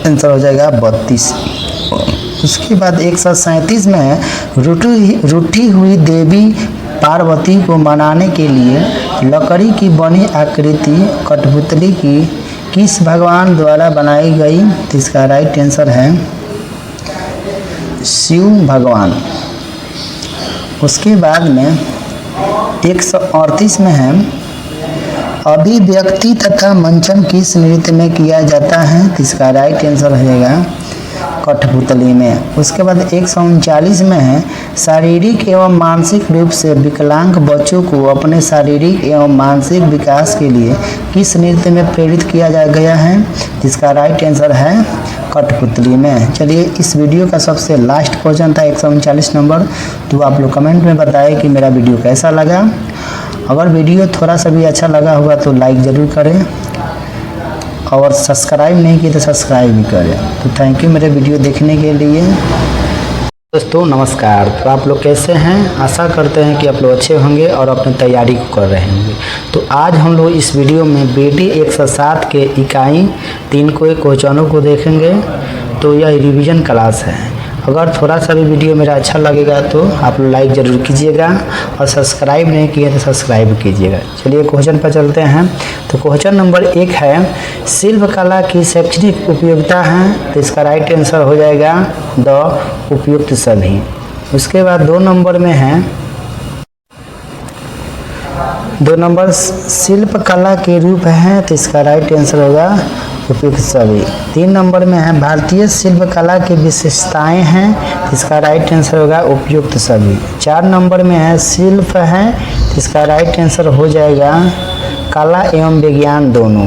आंसर हो जाएगा 32। उसके बाद 137 में है रूठी हुई देवी पार्वती को मनाने के लिए लकड़ी की बनी आकृति कठपुतली की किस भगवान द्वारा बनाई गई, तो इसका राइट आंसर है शिव भगवान। उसके बाद में 138 में है अभिव्यक्ति तथा मंचन किस नृत्य में किया जाता है, तो इसका राइट आंसर हो जाएगा कठपुतली में। उसके बाद 139 में है शारीरिक एवं मानसिक रूप से विकलांग बच्चों को अपने शारीरिक एवं मानसिक विकास के लिए किस नृत्य में प्रेरित किया गया है, जिसका राइट आंसर है कठपुतली में। चलिए इस वीडियो का सबसे लास्ट क्वेश्चन था 139 नंबर, तो आप लोग कमेंट में बताएं कि मेरा वीडियो कैसा लगा। अगर वीडियो थोड़ा सा भी अच्छा लगा होगा तो लाइक ज़रूर करें और सब्सक्राइब नहीं किए तो सब्सक्राइब भी करें। तो थैंक यू मेरे वीडियो देखने के लिए। दोस्तों नमस्कार, तो आप लोग कैसे हैं? आशा करते हैं कि आप लोग अच्छे होंगे और अपनी तैयारी को कर रहे होंगे। तो आज हम लोग इस वीडियो में BD 107 के इकाई 3 के क्वेश्चनों को देखेंगे। तो यह रिवीजन क्लास है। अगर थोड़ा सा भी वीडियो मेरा अच्छा लगेगा तो आप लोग लाइक ज़रूर कीजिएगा और सब्सक्राइब नहीं किए तो सब्सक्राइब कीजिएगा। चलिए क्वेश्चन पर चलते हैं। तो क्वेश्चन नंबर 1 है शिल्पकला की शैक्षणिक उपयोगिता है, तो इसका राइट आंसर हो जाएगा द उपयुक्त सभी। उसके बाद 2 नंबर में है 2 नंबर शिल्पकला के रूप है, तो इसका राइट आंसर होगा उपयुक्त सभी। 3 नंबर में है भारतीय शिल्पकला की विशेषताएं हैं, तो इसका राइट आंसर होगा उपयुक्त सभी। 4 नंबर में है शिल्प है, तो इसका राइट आंसर हो जाएगा कला एवं विज्ञान दोनों।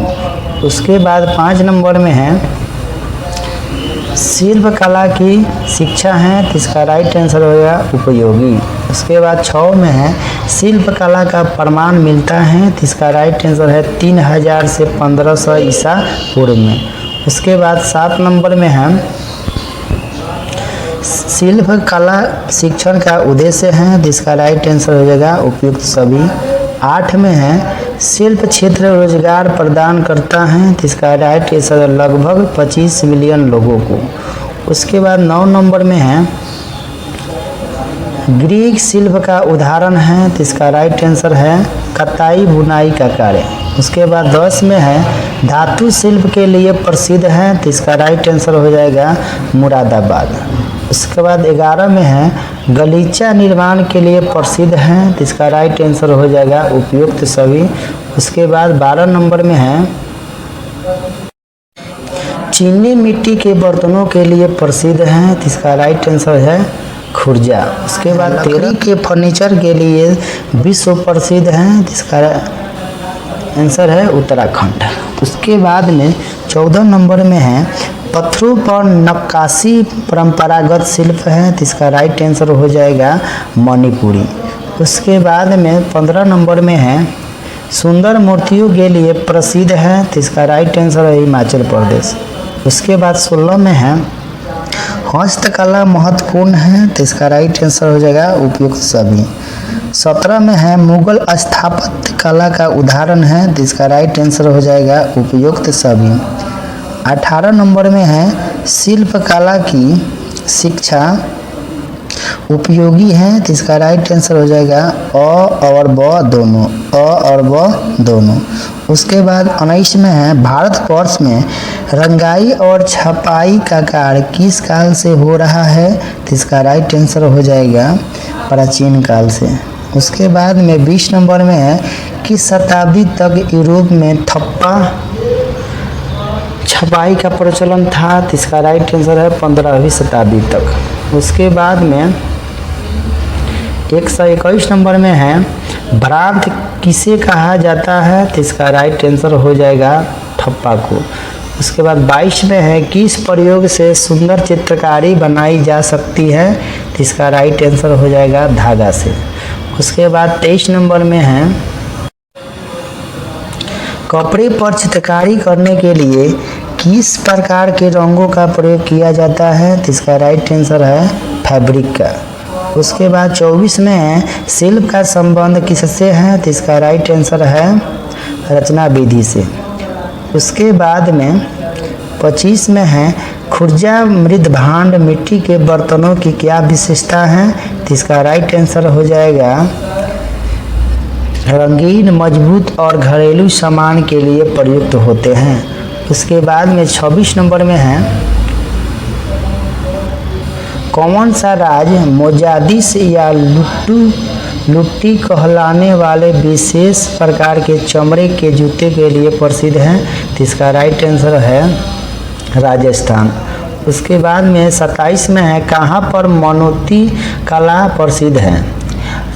उसके बाद 5 नंबर में है शिल्पकला की शिक्षा है, तो इसका राइट आंसर होगा उपयोगी। उसके बाद 6 में है शिल्पकला का प्रमाण मिलता है, तो इसका राइट आंसर है 3000 से 1500 ईसा पूर्व में। उसके बाद 7 नंबर में है शिल्पकला शिक्षण का उद्देश्य है, तो इसका राइट आंसर हो जाएगा उपयुक्त सभी। 8 में है शिल्प क्षेत्र रोजगार प्रदान करता है, तो इसका राइट आंसर लगभग 25 मिलियन लोगों को। उसके बाद 9 नंबर में है ग्रीक शिल्प का उदाहरण है, तो इसका राइट आंसर है कताई बुनाई का कार्य। उसके बाद 10 में है धातु शिल्प के लिए प्रसिद्ध है, तो इसका राइट आंसर हो जाएगा मुरादाबाद। उसके बाद 11 में है गलीचा निर्माण के लिए प्रसिद्ध है, तो इसका राइट आंसर हो जाएगा उपयुक्त सभी। उसके बाद 12 नंबर में है चीनी मिट्टी के बर्तनों के लिए प्रसिद्ध है, तो इसका राइट आंसर है खुर्जा। उसके बाद 13 के फर्नीचर के लिए विश्व प्रसिद्ध है, जिसका आंसर है उत्तराखंड। उसके बाद में 14 नंबर में है पत्थरों पर नक्काशी परंपरागत शिल्प है, तो इसका राइट आंसर हो जाएगा मणिपुरी। उसके बाद में 15 नंबर में है सुंदर मूर्तियों के लिए प्रसिद्ध है, तो इसका राइट आंसर है हिमाचल प्रदेश। उसके बाद 16 में है हस्तकला महत्वपूर्ण है, तो इसका राइट आंसर हो जाएगा उपयुक्त सभी। 17 में है मुगल स्थापत्य कला का उदाहरण है, तो इसका राइट आंसर हो जाएगा उपयुक्त सभी। 18 नंबर में है शिल्प कला की शिक्षा उपयोगी है, तो इसका राइट आंसर हो जाएगा अ और ब दोनों, अ और ब दोनों। उसके बाद 19 में है भारतवर्ष में रंगाई और छपाई का कार्य किस काल से हो रहा है, तो इसका राइट आंसर हो जाएगा प्राचीन काल से। उसके बाद में 20 नंबर में है किस शताब्दी तक यूरोप में थप्पा छपाई का प्रचलन था, तो इसका राइट आंसर है 15वीं शताब्दी तक। उसके बाद में 121 नंबर में है भ्रांत किसे कहा जाता है, तो इसका राइट आंसर हो जाएगा ठप्पा को। उसके बाद 22 में है किस प्रयोग से सुंदर चित्रकारी बनाई जा सकती है, तो इसका राइट आंसर हो जाएगा धागा से। उसके बाद 23 नंबर में है कपड़े पर चित्रकारी करने के लिए किस प्रकार के रंगों का प्रयोग किया जाता है, तो इसका राइट आंसर है फैब्रिक का। उसके बाद 24 में है शिल्प का संबंध किससे है, तो इसका राइट आंसर है रचना विधि से। उसके बाद में 25 में है खुर्जा मृद भांड मिट्टी के बर्तनों की क्या विशेषता है, तो इसका राइट आंसर हो जाएगा रंगीन मजबूत और घरेलू सामान के लिए प्रयुक्त होते हैं। उसके बाद में 26 नंबर में है कौन सा राज मोजादिस या लुट्टी कहलाने वाले विशेष प्रकार के चमड़े के जूते के लिए प्रसिद्ध है, तो इसका राइट आंसर है राजस्थान। उसके बाद में 27 में है कहाँ पर मनोती कला प्रसिद्ध है,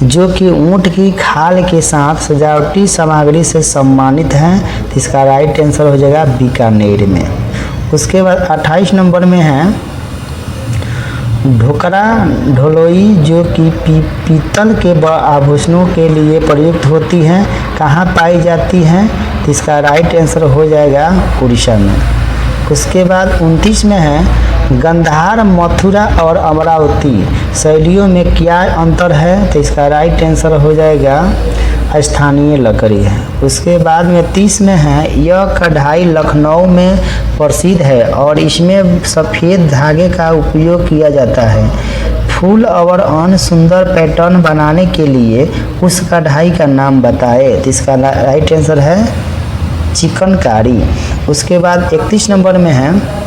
जो कि ऊँट की खाल के साथ सजावटी सामग्री से सम्मानित है, तो इसका राइट आंसर हो जाएगा बीकानेर में। उसके बाद 28 नंबर में है ढोकरा ढोलोई, जो कि पीतल के आभूषणों के लिए प्रयुक्त होती है, कहाँ पाई जाती है, तो इसका राइट आंसर हो जाएगा उड़ीसा में। उसके बाद 29 में है गंधार मथुरा और अमरावती शैलियों में क्या अंतर है, तो इसका राइट आंसर हो जाएगा स्थानीय लकड़ी है। उसके बाद में 30 में है यह कढ़ाई लखनऊ में प्रसिद्ध है और इसमें सफ़ेद धागे का उपयोग किया जाता है। फूल और अन्य सुंदर पैटर्न बनाने के लिए उस कढ़ाई का नाम बताएं, तो इसका राइट आंसर है चिकनकारी। उसके बाद 31 नंबर में है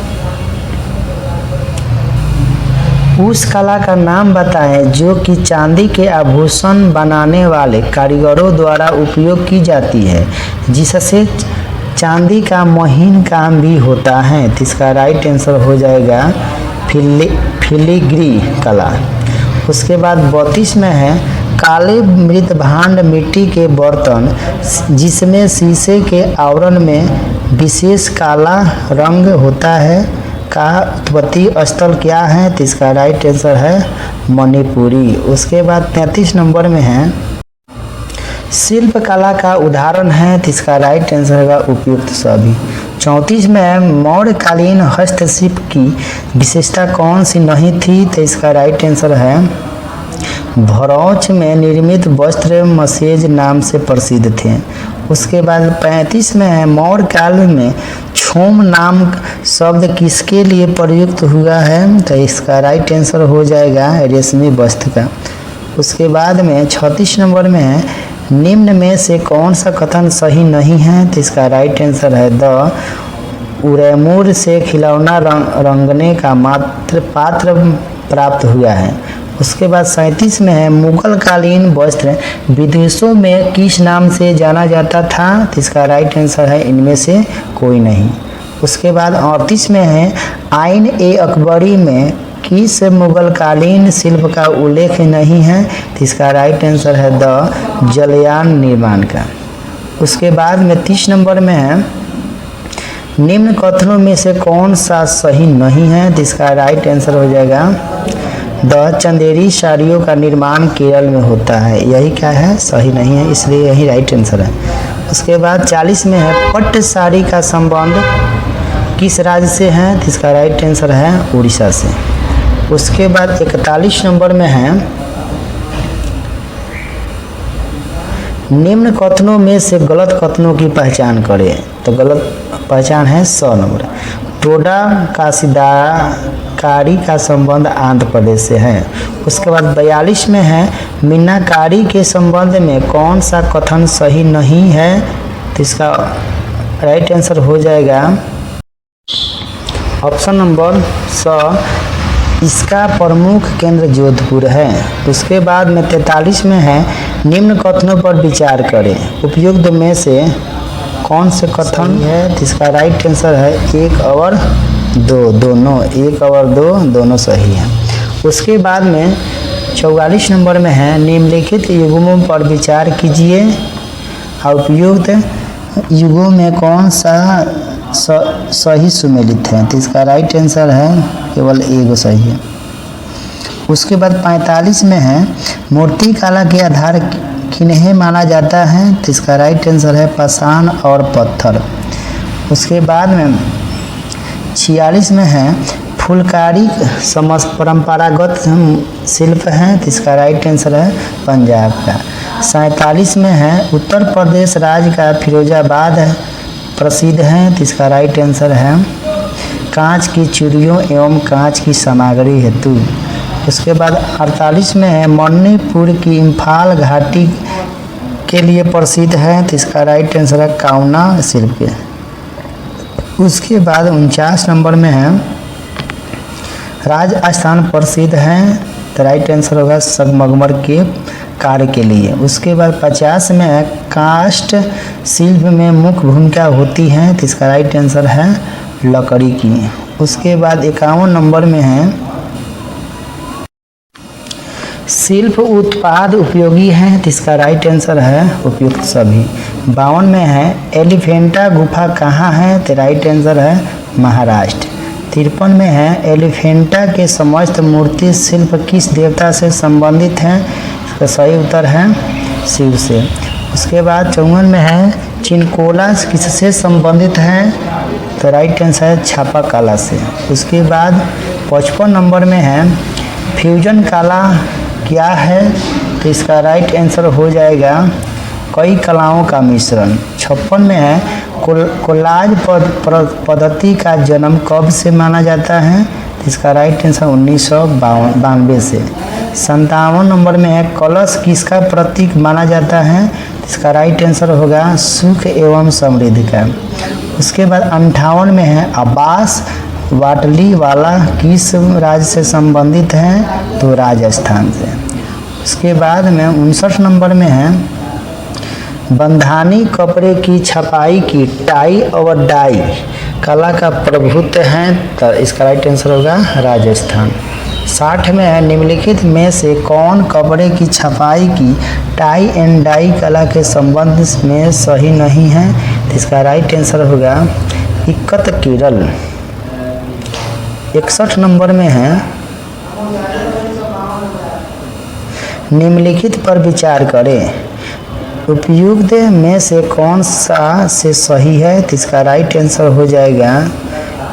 उस कला का नाम बताएं जो कि चांदी के आभूषण बनाने वाले कारीगरों द्वारा उपयोग की जाती है, जिससे चांदी का महीन काम भी होता है, तो इसका राइट आंसर हो जाएगा फिलीग्री कला। उसके बाद 32 में है काले मृत भांड मिट्टी के बर्तन जिसमें शीशे के आवरण में विशेष काला रंग होता है का उत्पत्ति स्थल क्या है, तो इसका राइट आंसर है मणिपुरी। उसके बाद 33 नंबर में है शिल्प कला का उदाहरण है, तो इसका राइट आंसर है उपयुक्त सभी। 34 में मौर्यकालीन हस्तशिल्प की विशेषता कौन सी नहीं थी, तो इसका राइट आंसर है भरौच में निर्मित वस्त्र मसेज नाम से प्रसिद्ध थे। उसके बाद 35 में है मौर्य काल में छोम नाम शब्द किसके लिए प्रयुक्त हुआ है, तो इसका राइट आंसर हो जाएगा रेशमी वस्त्र का। उसके बाद में 36 नंबर में है निम्न में से कौन सा कथन सही नहीं है, तो इसका राइट आंसर है द उरेमुर से खिलौना रंगने का पात्र प्राप्त हुआ है। उसके बाद 37 में है मुगल कालीन वस्त्र विदेशों में किस नाम से जाना जाता था, तो इसका राइट आंसर है इनमें से कोई नहीं। उसके बाद 38 में है आइन ए अकबरी में किस मुगल कालीन शिल्प का उल्लेख नहीं है, तो इसका राइट आंसर है द जलयान निर्माण का। उसके बाद में 30 नंबर में है निम्न कथनों में से कौन सा सही नहीं है? तो इसका राइट आंसर हो जाएगा द चंदेरी साड़ियों का निर्माण केरल में होता है। यही क्या है? सही नहीं है, इसलिए यही राइट आंसर है। उसके बाद 40 में है पट्ट साड़ी का संबंध किस राज्य से है? तो इसका राइट आंसर है उड़ीसा से। उसके बाद 41 नंबर में है निम्न कथनों में से गलत कथनों की पहचान करें। तो गलत पहचान है 100 नंबर। टोडा काशीदाकारी का संबंध आंध्र प्रदेश से है। उसके बाद 42 में है मीनाकारी के संबंध में कौन सा कथन सही नहीं है? तो इसका राइट आंसर हो जाएगा ऑप्शन नंबर 100, इसका प्रमुख केंद्र जोधपुर है। उसके बाद में 43 में है निम्न कथनों पर विचार करें, उपयुक्त में से कौन से कथन है? तो इसका राइट आंसर है 1 और 2 दोनों, 1 और 2 दोनों सही है। उसके बाद में 44 नंबर में है निम्नलिखित युग्मों पर विचार कीजिए, उपयुक्त युगों में कौन सा सही सुमेलित है? तो इसका राइट आंसर है केवल 1 सही है। उसके बाद 45 में है मूर्ति कला के आधार किन्हें माना जाता है? तो इसका राइट आंसर है पाषाण और पत्थर। उसके बाद में 46 में है फुलकारी परंपरागत शिल्प है। तो इसका राइट आंसर है पंजाब का। 47 में है उत्तर प्रदेश राज्य का फिरोजाबाद प्रसिद्ध है। तो इसका राइट आंसर है कांच की चूड़ियों एवं कांच की सामग्री हेतु। उसके बाद 48 में है मणिपुर की इम्फाल घाटी के लिए प्रसिद्ध है। तो इसका राइट आंसर है काउना शिल्प के। उसके बाद 49 नंबर में है राजस्थान प्रसिद्ध है। तो राइट आंसर होगा संगमरमर के कार्य के लिए। उसके बाद 50 में है काष्ठ शिल्प में मुख्य भूमिका होती है। तो इसका राइट आंसर है लकड़ी की। उसके बाद 51 नंबर में है शिल्प उत्पाद उपयोगी है। तो इसका राइट आंसर है उपयुक्त सभी। 52 में है एलिफेंटा गुफा कहाँ है? तो राइट आंसर है महाराष्ट्र। 53 में है एलिफेंटा के समस्त मूर्ति शिल्प किस देवता से संबंधित हैं? इसका सही उत्तर है शिव से। उसके बाद 54 में है चिनकोला किससे संबंधित है? तो राइट आंसर है छापा कला से। उसके बाद 55 नंबर में है फ्यूजन कला क्या है? तो इसका राइट आंसर हो जाएगा कई कलाओं का मिश्रण। 56 में है कोलाज पद्धति का जन्म कब से माना जाता है? तो इसका राइट आंसर 1992 से। 57 नंबर में है कलश किसका प्रतीक माना जाता है? तो इसका राइट आंसर होगा सुख एवं समृद्धि का। उसके बाद 58 में है अब्बास वाटली वाला किस राज्य से संबंधित है? तो राजस्थान से। उसके बाद में 59 नंबर में है बंधानी कपड़े की छपाई की टाई और डाई कला का प्रभुत्व है। तो इसका राइट आंसर होगा राजस्थान। 60 में है निम्नलिखित में से कौन कपड़े की छपाई की टाई एंड डाई कला के संबंध में सही नहीं है? तो इसका राइट आंसर होगा इक्कत केरल। 61 नंबर में है निम्नलिखित पर विचार करें, उपयुक्त में से कौन सा से सही है? तो इसका राइट आंसर हो जाएगा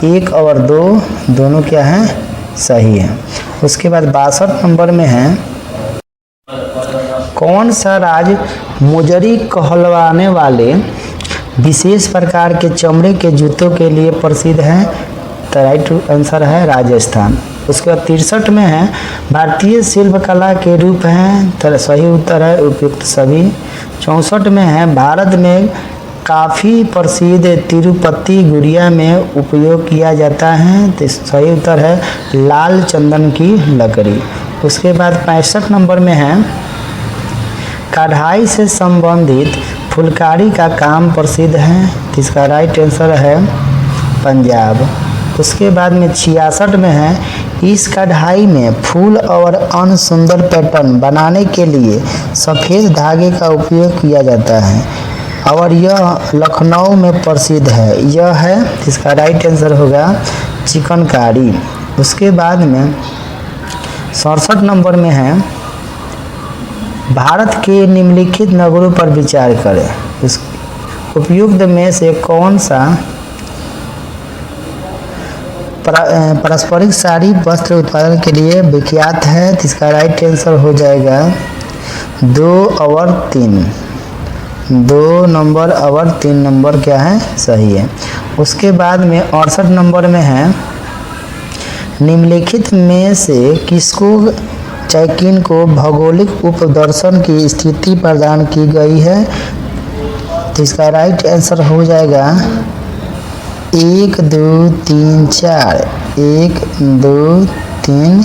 1 और 2 दोनों क्या है? सही है। उसके बाद 62 नंबर में है कौन सा राज्य मोजरी कहलवाने वाले विशेष प्रकार के चमड़े के जूतों के लिए प्रसिद्ध है? तो राइट आंसर है राजस्थान। उसके बाद 63 में है भारतीय शिल्प कला के रूप हैं। तो सही उत्तर है उपयुक्त सभी। 64 में है भारत में काफ़ी प्रसिद्ध तिरुपति गुड़िया में उपयोग किया जाता है। तो सही उत्तर है लाल चंदन की लकड़ी। उसके बाद 65 नंबर में है कढ़ाई से संबंधित फुलकारी का काम प्रसिद्ध है। तो इसका राइट आंसर है पंजाब। उसके बाद में 66 में है इस कढ़ाई में फूल और अन्य सुंदर पैटर्न बनाने के लिए सफ़ेद धागे का उपयोग किया जाता है। और यह लखनऊ में प्रसिद्ध है। यह है, इसका राइट आंसर होगा चिकनकारी। उसके बाद में 67 नंबर में है, भारत के निम्नलिखित नगरों पर विचार करें। इस उपयुक्त में से कौन सा पारंपरिक साड़ी वस्त्र उत्पादन के लिए विख्यात है? तो इसका राइट आंसर हो जाएगा 2 और 3। 2 नंबर और 3 नंबर क्या है? सही है। उसके बाद में 68 नंबर में है, निम्नलिखित में से किसको चाहे किन को भौगोलिक उपदर्शन की स्थिति प्रदान की गई है? तो इसका राइट आंसर हो जाएगा 1 2 3 4। 1 2 3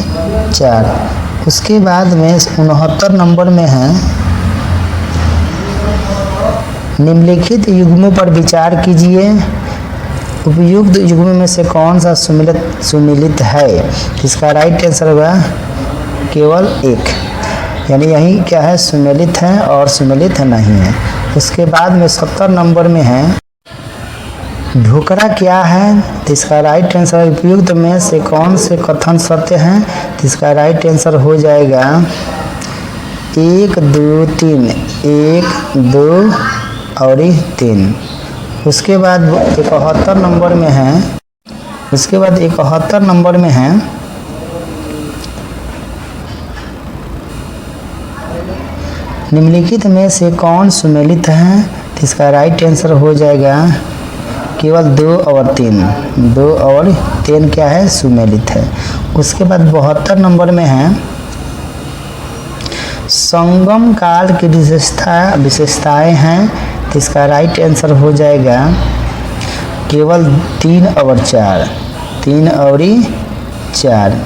4। उसके बाद में 69 नंबर में है, निम्नलिखित युग्मों पर विचार कीजिए। उपयुक्त युग्म में से कौन सा सुमेलित है? इसका राइट आंसर होगा केवल 1, यानी यही क्या है? सुमेलित है और सुमेलित नहीं है। उसके बाद में 70 नंबर में है, ढोकरा क्या है? तो इसका राइट आंसर उपयुक्त में से कौन से कथन सत्य हैं? तो इसका राइट आंसर हो जाएगा 1 2 3। 1 2 और 3। उसके बाद 71 नंबर में है, निम्नलिखित में से कौन सुमेलित है? तो इसका राइट आंसर हो जाएगा केवल 2 और 3। 2 और 3 क्या है? सुमेलित है। उसके बाद 72 नंबर में है, संगम काल की विशेषताएं हैं। तो इसका राइट आंसर हो जाएगा केवल 3 और 4। 3 और 4।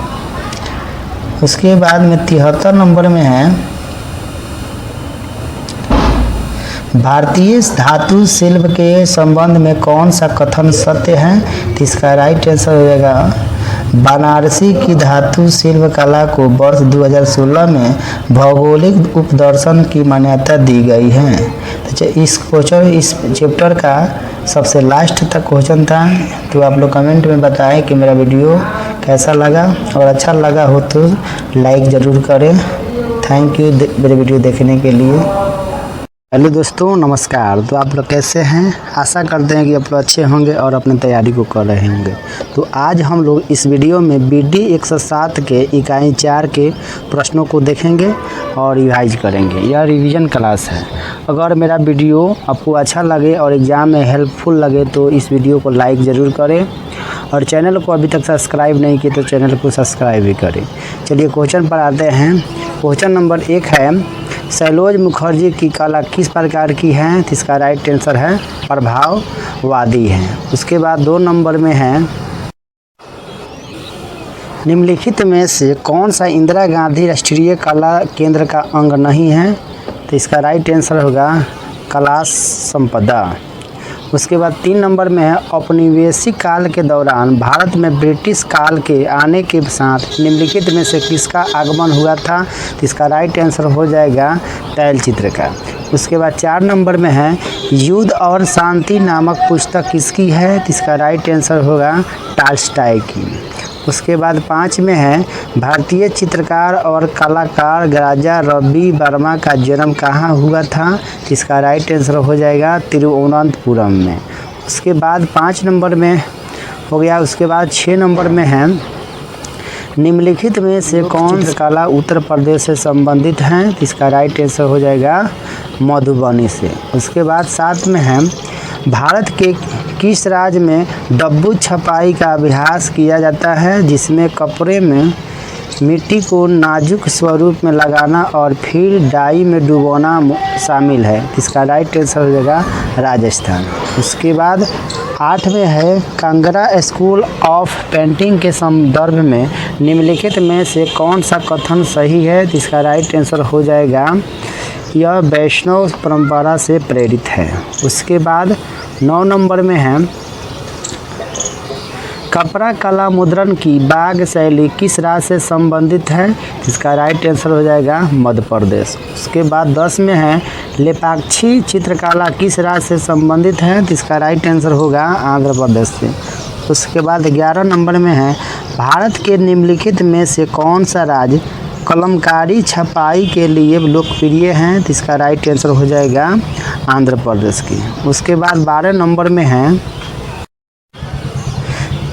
उसके बाद में 73 नंबर में है, भारतीय धातु शिल्प के संबंध में कौन सा कथन सत्य है? तो इसका राइट आंसर हो जाएगा बनारसी की धातु शिल्प कला को वर्ष 2016 में भौगोलिक उपदर्शन की मान्यता दी गई है। तो इस चैप्टर का सबसे लास्ट तक क्वेश्चन था। तो आप लोग कमेंट में बताएं कि मेरा वीडियो कैसा लगा, और अच्छा लगा हो तो लाइक ज़रूर करें। थैंक यू मेरे वीडियो देखने के लिए। हेलो दोस्तों, नमस्कार। तो आप लोग कैसे हैं? आशा करते हैं कि आप लोग अच्छे होंगे और अपनी तैयारी को कर रहे होंगे। तो आज हम लोग इस वीडियो में BD 107 के इकाई 4 के प्रश्नों को देखेंगे और रिवाइज करेंगे। यह रिवीजन क्लास है। अगर मेरा वीडियो आपको अच्छा लगे और एग्ज़ाम में हेल्पफुल लगे तो इस वीडियो को लाइक ज़रूर करें, और चैनल को अभी तक सब्सक्राइब नहीं किए तो चैनल को सब्सक्राइब भी करें। चलिए क्वेश्चन पर आते हैं। क्वेश्चन नंबर 1 है, सैलोज मुखर्जी की कला किस प्रकार की है? तो इसका राइट आंसर है प्रभाववादी है। उसके बाद 2 नंबर में है, निम्नलिखित में से कौन सा इंदिरा गांधी राष्ट्रीय कला केंद्र का अंग नहीं है? तो इसका राइट आंसर होगा कला संपदा। उसके बाद 3 नंबर में है, औपनिवेशिक काल के दौरान भारत में ब्रिटिश काल के आने के साथ निम्नलिखित में से किसका आगमन हुआ था? तो इसका राइट आंसर हो जाएगा तैलचित्र का। उसके बाद 4 नंबर में है, युद्ध और शांति नामक पुस्तक किसकी है? तो इसका राइट आंसर होगा टॉल्स्टॉय की। उसके बाद 5 में है, भारतीय चित्रकार और कलाकार राजा रवि वर्मा का जन्म कहाँ हुआ था? तो इसका राइट आंसर हो जाएगा तिरुवनंतपुरम में। उसके बाद 5 नंबर में हो गया। उसके बाद 6 नंबर में है, निम्नलिखित में से कौन सा कला उत्तर प्रदेश से संबंधित है? तो इसका राइट आंसर हो जाएगा मधुबनी से। उसके बाद 7 में है, भारत के किस राज्य में डब्बू छपाई का अभ्यास किया जाता है, जिसमें कपड़े में मिट्टी को नाजुक स्वरूप में लगाना और फिर डाई में डुबोना शामिल है? इसका राइट आंसर हो जाएगा राजस्थान। उसके बाद 8 में है, कांगड़ा स्कूल ऑफ पेंटिंग के संदर्भ में निम्नलिखित में से कौन सा कथन सही है? इसका राइट आंसर हो जाएगा यह वैष्णव परंपरा से प्रेरित है। उसके बाद 9 नंबर में है, कपड़ा कला मुद्रण की बाग शैली किस राज्य से संबंधित है? इसका राइट आंसर हो जाएगा मध्य प्रदेश। उसके बाद 10 में है लेपाक्षी चित्रकला किस राज्य से संबंधित है? तो इसका राइट आंसर होगा आंध्र प्रदेश से। उसके बाद 11 नंबर में है भारत के निम्नलिखित में से कौन सा राज्य कलमकारी छपाई के लिए लोकप्रिय हैं? तो इसका राइट आंसर हो जाएगा आंध्र प्रदेश की। उसके बाद 12 नंबर में है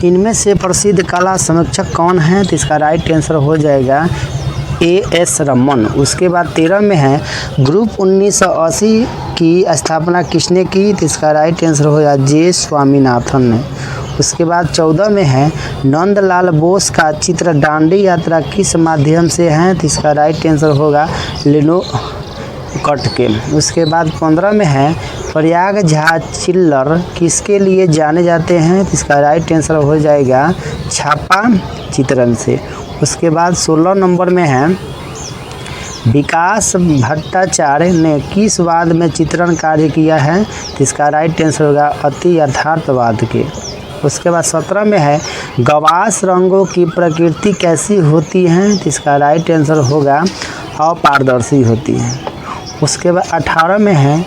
इनमें से प्रसिद्ध कला समीक्षक कौन है? तो इसका राइट आंसर हो जाएगा A.S. रमन। उसके बाद 13 में है ग्रुप 1980 की स्थापना किसने की? तो इसका राइट आंसर हो जाएगा J. स्वामीनाथन ने। उसके बाद 14 में है नंदलाल बोस का चित्र दांडी यात्रा किस माध्यम से है? तो इसका राइट आंसर होगा लिनो कट के। उसके बाद 15 में है प्रयाग झा चिल्लर किसके लिए जाने जाते हैं? तो इसका राइट आंसर हो जाएगा छापा चित्रण से। उसके बाद 16 नंबर में है विकास भट्टाचार्य ने किस वाद में चित्रण कार्य किया है? तो इसका राइट आंसर होगा अति यथार्थवाद के। उसके बाद 17 में है गवास रंगों की प्रकृति कैसी होती है? तो इसका राइट आंसर होगा अपारदर्शी होती है। उसके बाद 18 में है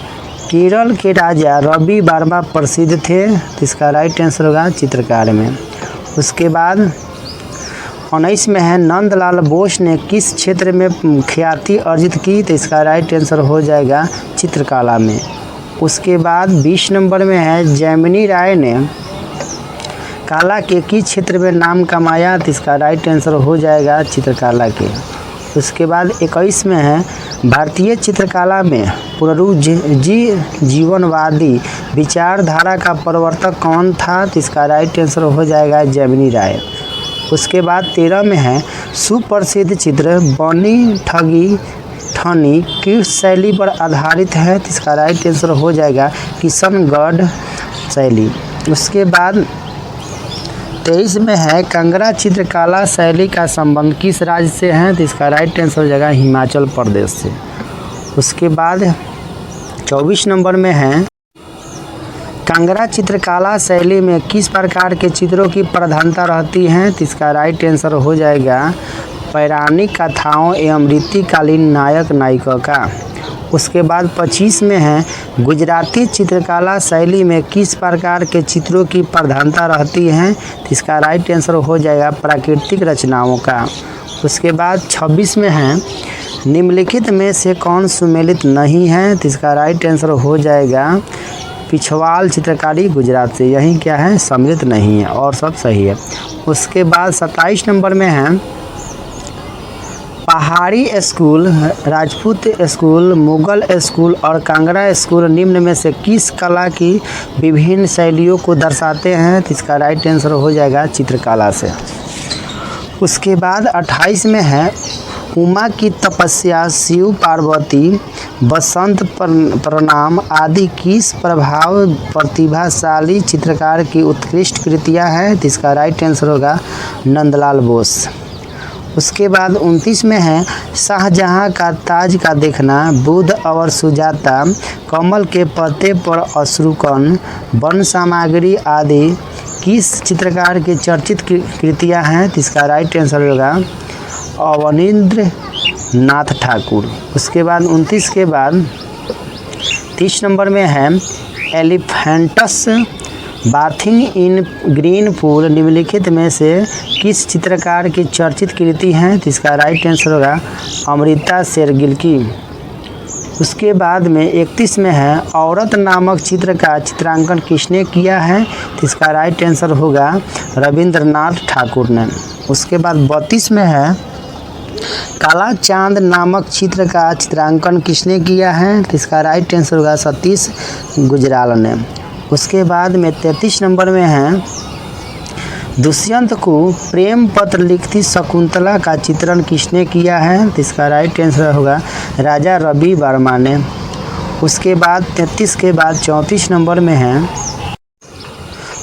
केरल के राजा रवि वर्मा प्रसिद्ध थे? तो इसका राइट आंसर होगा चित्रकार में। उसके बाद 19 में है नंदलाल बोस ने किस क्षेत्र में ख्याति अर्जित की? तो इसका राइट आंसर हो जाएगा चित्रकला में। उसके बाद 20 नंबर में है जैमिनी राय ने कला के किस क्षेत्र में नाम कमाया? तो इसका राइट आंसर हो जाएगा चित्रकला के। उसके बाद 21 में है भारतीय चित्रकला में जीवनवादी विचारधारा का प्रवर्तक कौन था? तो इसका राइट आंसर हो जाएगा जैमिनी राय। उसके बाद 13 में है सुप्रसिद्ध चित्र बनी ठगी ठनी किस शैली पर आधारित है? तो इसका राइट आंसर हो जाएगा किशनगढ़ शैली। उसके बाद 23 में है कांगड़ा चित्रकला शैली का संबंध किस राज्य से है? तो इसका राइट आंसर हो जाएगा हिमाचल प्रदेश से। उसके बाद 24 नंबर में है कांगड़ा चित्रकला शैली में किस प्रकार के चित्रों की प्रधानता रहती है? तो इसका राइट आंसर हो जाएगा पौराणिक कथाओं एवं रीतिकालीन नायक नायिका का। उसके बाद 25 में है गुजराती चित्रकला शैली में किस प्रकार के चित्रों की प्रधानता रहती है? तो इसका राइट आंसर हो जाएगा प्राकृतिक रचनाओं का। उसके बाद 26 में है निम्नलिखित में से कौन सुमेलित नहीं है? तो इसका राइट आंसर हो जाएगा पिछवाल चित्रकारी गुजरात से। यही क्या है सम्मिलित नहीं है और सब सही है। उसके बाद 27 नंबर में है पहाड़ी school, Rajput school, Mughal school और कांगड़ा स्कूल निम्न में से किस कला की विभिन्न शैलियों को दर्शाते हैं? तो इसका राइट आंसर हो जाएगा चित्रकला से। उसके बाद 28 में है उमा की तपस्या, शिव पार्वती, बसंत प्रणाम आदि किस प्रभाव प्रतिभाशाली चित्रकार की उत्कृष्ट कृतियां हैं? तो इसका राइट आंसर होगा नंदलाल बोस। उसके बाद 29 में है शाहजहां का ताज का देखना, बुद्ध और सुजाता, कमल के पत्ते पर अश्रुकण, वन सामग्री आदि किस चित्रकार की चर्चित कृतियां हैं? तो इसका राइट आंसर होगा अवनींद्र नाथ ठाकुर। उसके बाद 29 के बाद 30 नंबर में है एलिफेंटस बाथिंग इन ग्रीन पूल निम्नलिखित में से किस चित्रकार की चर्चित कृति हैं? तो इसका राइट आंसर होगा अमृता शेरगिल की। उसके बाद में 31 में है औरत नामक चित्र का चित्रांकन किसने किया है? तो इसका राइट आंसर होगा रविंद्रनाथ ठाकुर ने। उसके बाद 32 में है काला चांद नामक चित्र का चित्रांकन किसने किया है? तो इसका राइट आंसर होगा सतीश गुजराल ने। उसके बाद में 33 नंबर में है दुष्यंत को प्रेम पत्र लिखती शकुंतला का चित्रण किसने किया है? तो इसका राइट आंसर होगा राजा रवि वर्मा ने। उसके बाद 33 के बाद 34 नंबर में है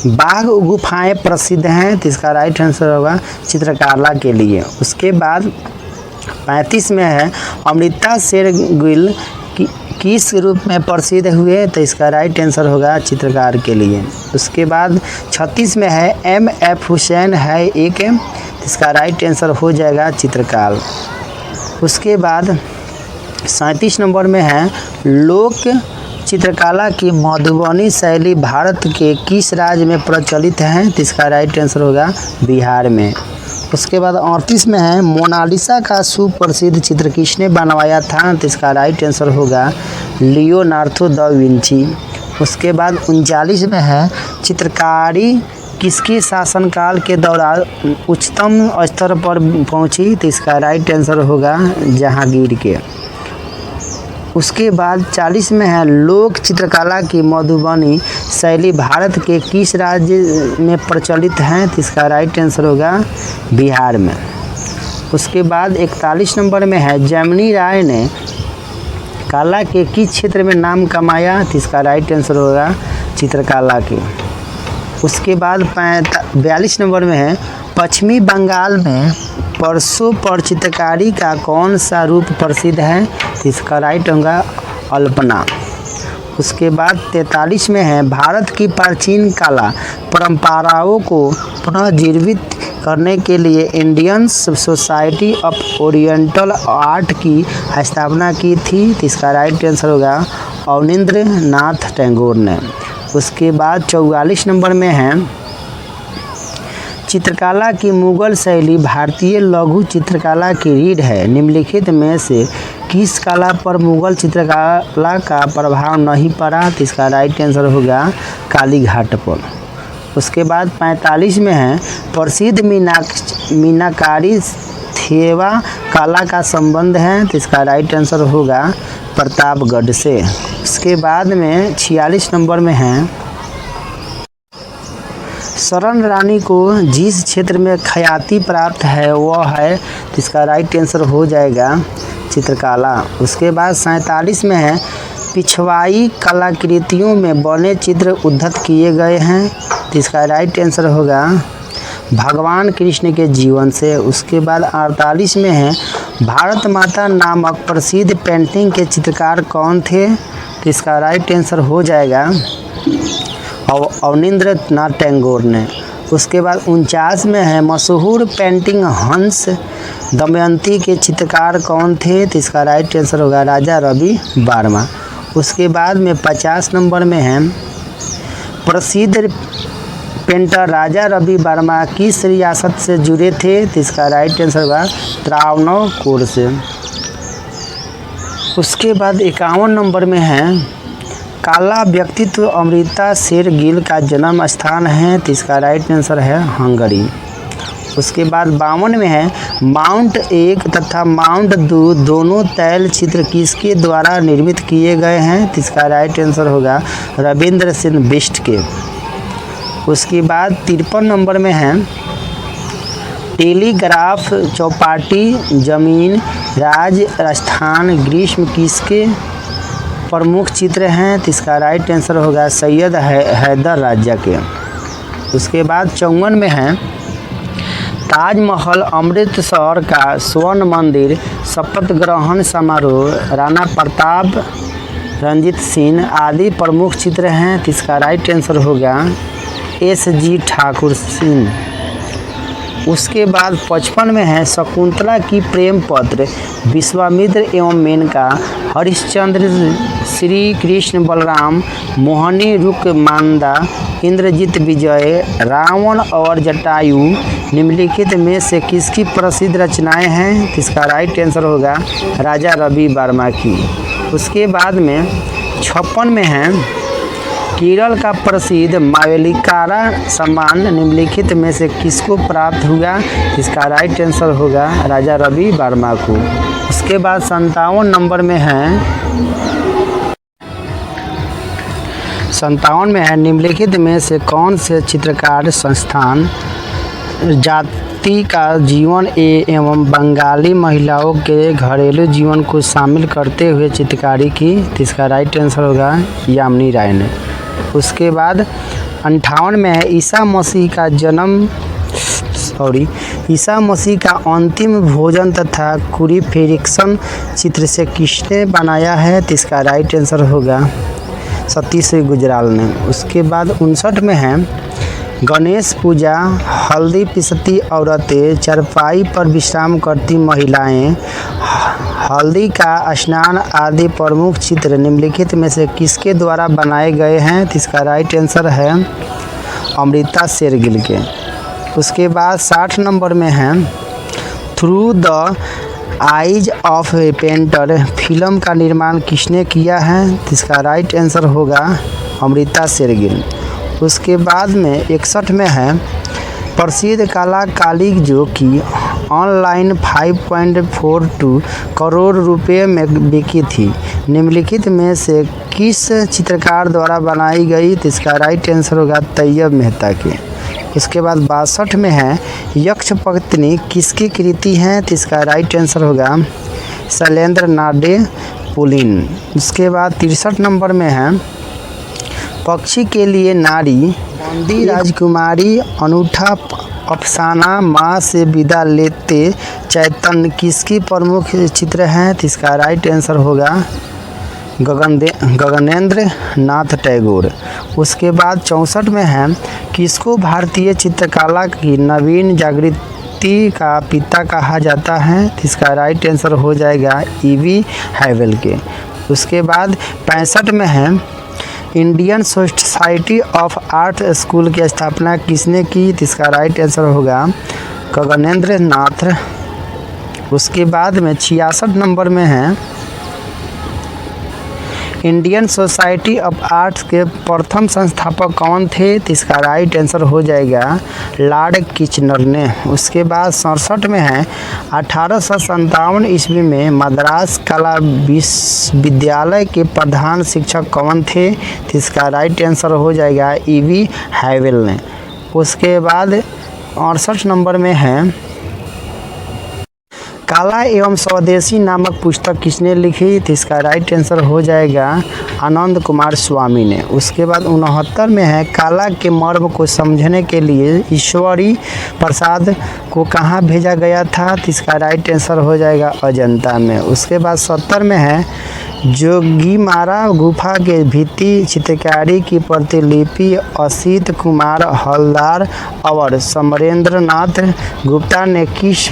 बाघ गुफाएं प्रसिद्ध हैं, तो इसका राइट आंसर होगा चित्रकला के लिए। उसके बाद 35 में है अमृता शेरगिल किस रूप में प्रसिद्ध हुए, तो इसका राइट आंसर होगा चित्रकार के लिए। उसके बाद 36 में है M.F. हुसैन है एक, इसका राइट आंसर हो जाएगा चित्रकार। उसके बाद 37 नंबर में है लोक चित्रकला की मधुबनी शैली भारत के किस राज्य में प्रचलित है, तो इसका राइट आंसर होगा बिहार में। उसके बाद 38 में है मोनालिसा का सुप्रसिद्ध चित्र किसने बनवाया था, तो इसका राइट आंसर होगा लियोनार्दो दा विंची। उसके बाद 39 में है चित्रकारी किसके शासनकाल के दौरान उच्चतम स्तर पर पहुंची, तो इसका राइट आंसर होगा जहांगीर के। उसके बाद 40 में है लोक चित्रकला की मधुबनी शैली भारत के किस राज्य में प्रचलित है, तो इसका राइट आंसर होगा बिहार में। उसके बाद 41 नंबर में है जैमिनी राय ने कला के किस क्षेत्र में नाम कमाया, तो इसका राइट आंसर होगा चित्रकला के। उसके बाद 42 नंबर में है पश्चिमी बंगाल में परसों पर चित्रकारी का कौन सा रूप प्रसिद्ध है, तो इसका राइट होगा अल्पना। उसके बाद 43 में है भारत की प्राचीन कला परंपराओं को पुनर्जीवित करने के लिए Indian society of oriental art की स्थापना की थी, तो इसका राइट आंसर होगा अवनींद्र नाथ टैगोर ने। उसके बाद 44 नंबर में है चित्रकला की मुगल शैली भारतीय लघु चित्रकला की रीढ़ है, निम्नलिखित में से किस कला पर मुगल चित्रकला का प्रभाव नहीं पड़ा, तो इसका राइट आंसर होगा कालीघाट पर। उसके बाद 45 में है प्रसिद्ध मीनाकारी थेवा कला का संबंध है, तो इसका राइट आंसर होगा प्रतापगढ़ से। उसके बाद में 46 नंबर में है शरण रानी को जिस क्षेत्र में ख्याति प्राप्त है वह है, तो इसका राइट आंसर हो जाएगा चित्रकला। उसके बाद 47 में है पिछवाई कलाकृतियों में बने चित्र उद्धत किए गए हैं, तो इसका राइट आंसर होगा भगवान कृष्ण के जीवन से। उसके बाद 48 में है भारत माता नामक प्रसिद्ध पेंटिंग के चित्रकार कौन थे, तो इसका राइट आंसर हो जाएगा अवनींद्र नाथ टैगोर ने। उसके बाद 49 में है मशहूर पेंटिंग हंस दमयंती के चित्रकार कौन थे, तो इसका राइट आंसर होगा राजा रवि वर्मा। उसके बाद में 50 नंबर में है प्रसिद्ध पेंटर राजा रवि वर्मा किस रियासत से जुड़े थे, तो इसका राइट आंसर होगा त्रावणकोर से। उसके बाद 51 नंबर में है काला व्यक्तित्व अमृता शेरगिल का जन्म स्थान है, तो इसका राइट आंसर है हंगरी। उसके बाद 52 में है माउंट 1 तथा माउंट 2 दोनों तैल चित्र किसके द्वारा निर्मित किए गए हैं, तो इसका राइट आंसर होगा रविंद्र सिंह बिष्ट के। उसके बाद 53 नंबर में है टेलीग्राफ चौपाटी जमीन राजस्थान ग्रीष्म किसके प्रमुख चित्र हैं, तो इसका राइट आंसर होगा सैयद हैदर राजा के। उसके बाद 54 में है ताजमहल अमृतसर का स्वर्ण मंदिर शपथ ग्रहण समारोह राणा प्रताप रंजीत सिंह आदि प्रमुख चित्र हैं, तो इसका राइट आंसर होगा S.G. ठाकुर सिंह। उसके बाद 55 में है शकुंतला की प्रेम पत्र विश्वामित्र एवं मेनका हरिश्चंद्र श्री कृष्ण बलराम मोहिनी रुकमांदा इंद्रजीत विजय रावण और जटायु निम्नलिखित में से किसकी प्रसिद्ध रचनाएं हैं, तो इसका राइट आंसर होगा राजा रवि वर्मा की। उसके बाद में 56 में है केरल का प्रसिद्ध मावेलिकारा सम्मान निम्नलिखित में से किसको प्राप्त हुआ, इसका राइट आंसर होगा राजा रवि वर्मा को। उसके बाद 57 नंबर में है 57 में है निम्नलिखित में से कौन से चित्रकार संस्थान जाति का जीवन एवं बंगाली महिलाओं के घरेलू जीवन को शामिल करते हुए चित्रकारी की, तो इसका राइट आंसर होगा यामिनी राय ने। उसके बाद 58 में है ईसा मसीह का जन्म और ईसा मसीह का अंतिम भोजन तथा क्रूसिफिक्शन चित्र से किसने बनाया है? तो इसका राइट आंसर होगा सतीश गुजराल ने। उसके बाद 59 में है गणेश पूजा, हल्दी पिसती औरतें, चारपाई पर विश्राम करती महिलाएं, हल्दी का स्नान आदि प्रमुख चित्र निम्नलिखित में से किसके द्वारा बनाए गए हैं? तो इसका राइट आंसर है अमृता शेरगिल के। उसके बाद 60 नंबर में है through the eyes of A painter film का निर्माण किसने किया है? तो इसका राइट आंसर होगा अमृता शेरगिल। उसके बाद में 61 में है प्रसिद्ध कलाकारी जो कि ऑनलाइन 5.42 करोड़ रुपए में बिकी थी, निम्नलिखित में से किस चित्रकार द्वारा बनाई गई? तो इसका राइट आंसर होगा तैयब मेहता के। उसके बाद 62 में है यक्ष पत्नी किसकी कृति है? तो इसका राइट आंसर होगा शैलेंद्र नाडे पुलिन। उसके बाद 63 नंबर में है पक्षी के लिए नारी, बंदी राजकुमारी, अनूठा अफसाना, माँ से विदा लेते चैतन्य किसकी प्रमुख चित्र हैं? तो इसका राइट आंसर होगा गगनेंद्र नाथ टैगोर। उसके बाद 64 में है किसको भारतीय चित्रकला की नवीन जागृति का पिता कहा जाता है? तो इसका राइट आंसर हो जाएगा ईवी हैवेल के। उसके बाद 65 में है Indian society of art school की स्थापना किसने की? तो इसका राइट आंसर होगा गगनेंद्र नाथ। उसके बाद में 66 नंबर में है इंडियन सोसाइटी ऑफ आर्ट्स के प्रथम संस्थापक कौन थे? तो इसका राइट आंसर हो जाएगा लॉर्ड किचनर ने। उसके बाद 67 में है 1857 ईस्वी में मद्रास कला विश्वविद्यालय के प्रधान शिक्षक कौन थे? तो इसका राइट आंसर हो जाएगा ईवी हैवेल ने। उसके बाद 68 नंबर में है काला एवं स्वदेशी नामक पुस्तक किसने लिखी? तो इसका राइट आंसर हो जाएगा आनंद कुमार स्वामी ने। उसके बाद 69 में है काला के मर्म को समझने के लिए ईश्वरी प्रसाद को कहाँ भेजा गया था? तो इसका राइट आंसर हो जाएगा अजंता में। उसके बाद 70 में है जोगीमारा गुफा के भित्ति चित्रकारी की प्रतिलिपि असित कुमार हलदार और समरेंद्र नाथ गुप्ता ने किस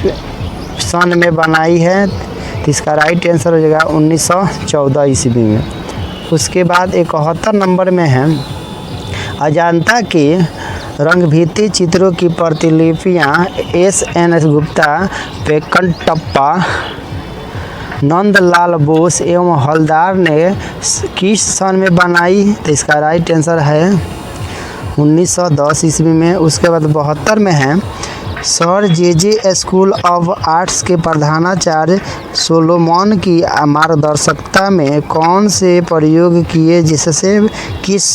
सन में बनाई है? तो इसका राइट आंसर हो जाएगा 1914 ईस्वी में। उसके बाद 71 नंबर में है अजंता के रंगभित्ति चित्रों की प्रतिलिपियाँ एस.एन. गुप्ता, वेंकटप्पा, नंदलाल बोस एवं हलदार ने किस सन में बनाई? तो इसका राइट आंसर है 1910 ईस्वी में। उसके बाद 72 में है sir J school of arts के प्रधानाचार्य सोलोमन की मार्गदर्शकता में कौन से प्रयोग किए जिससे किस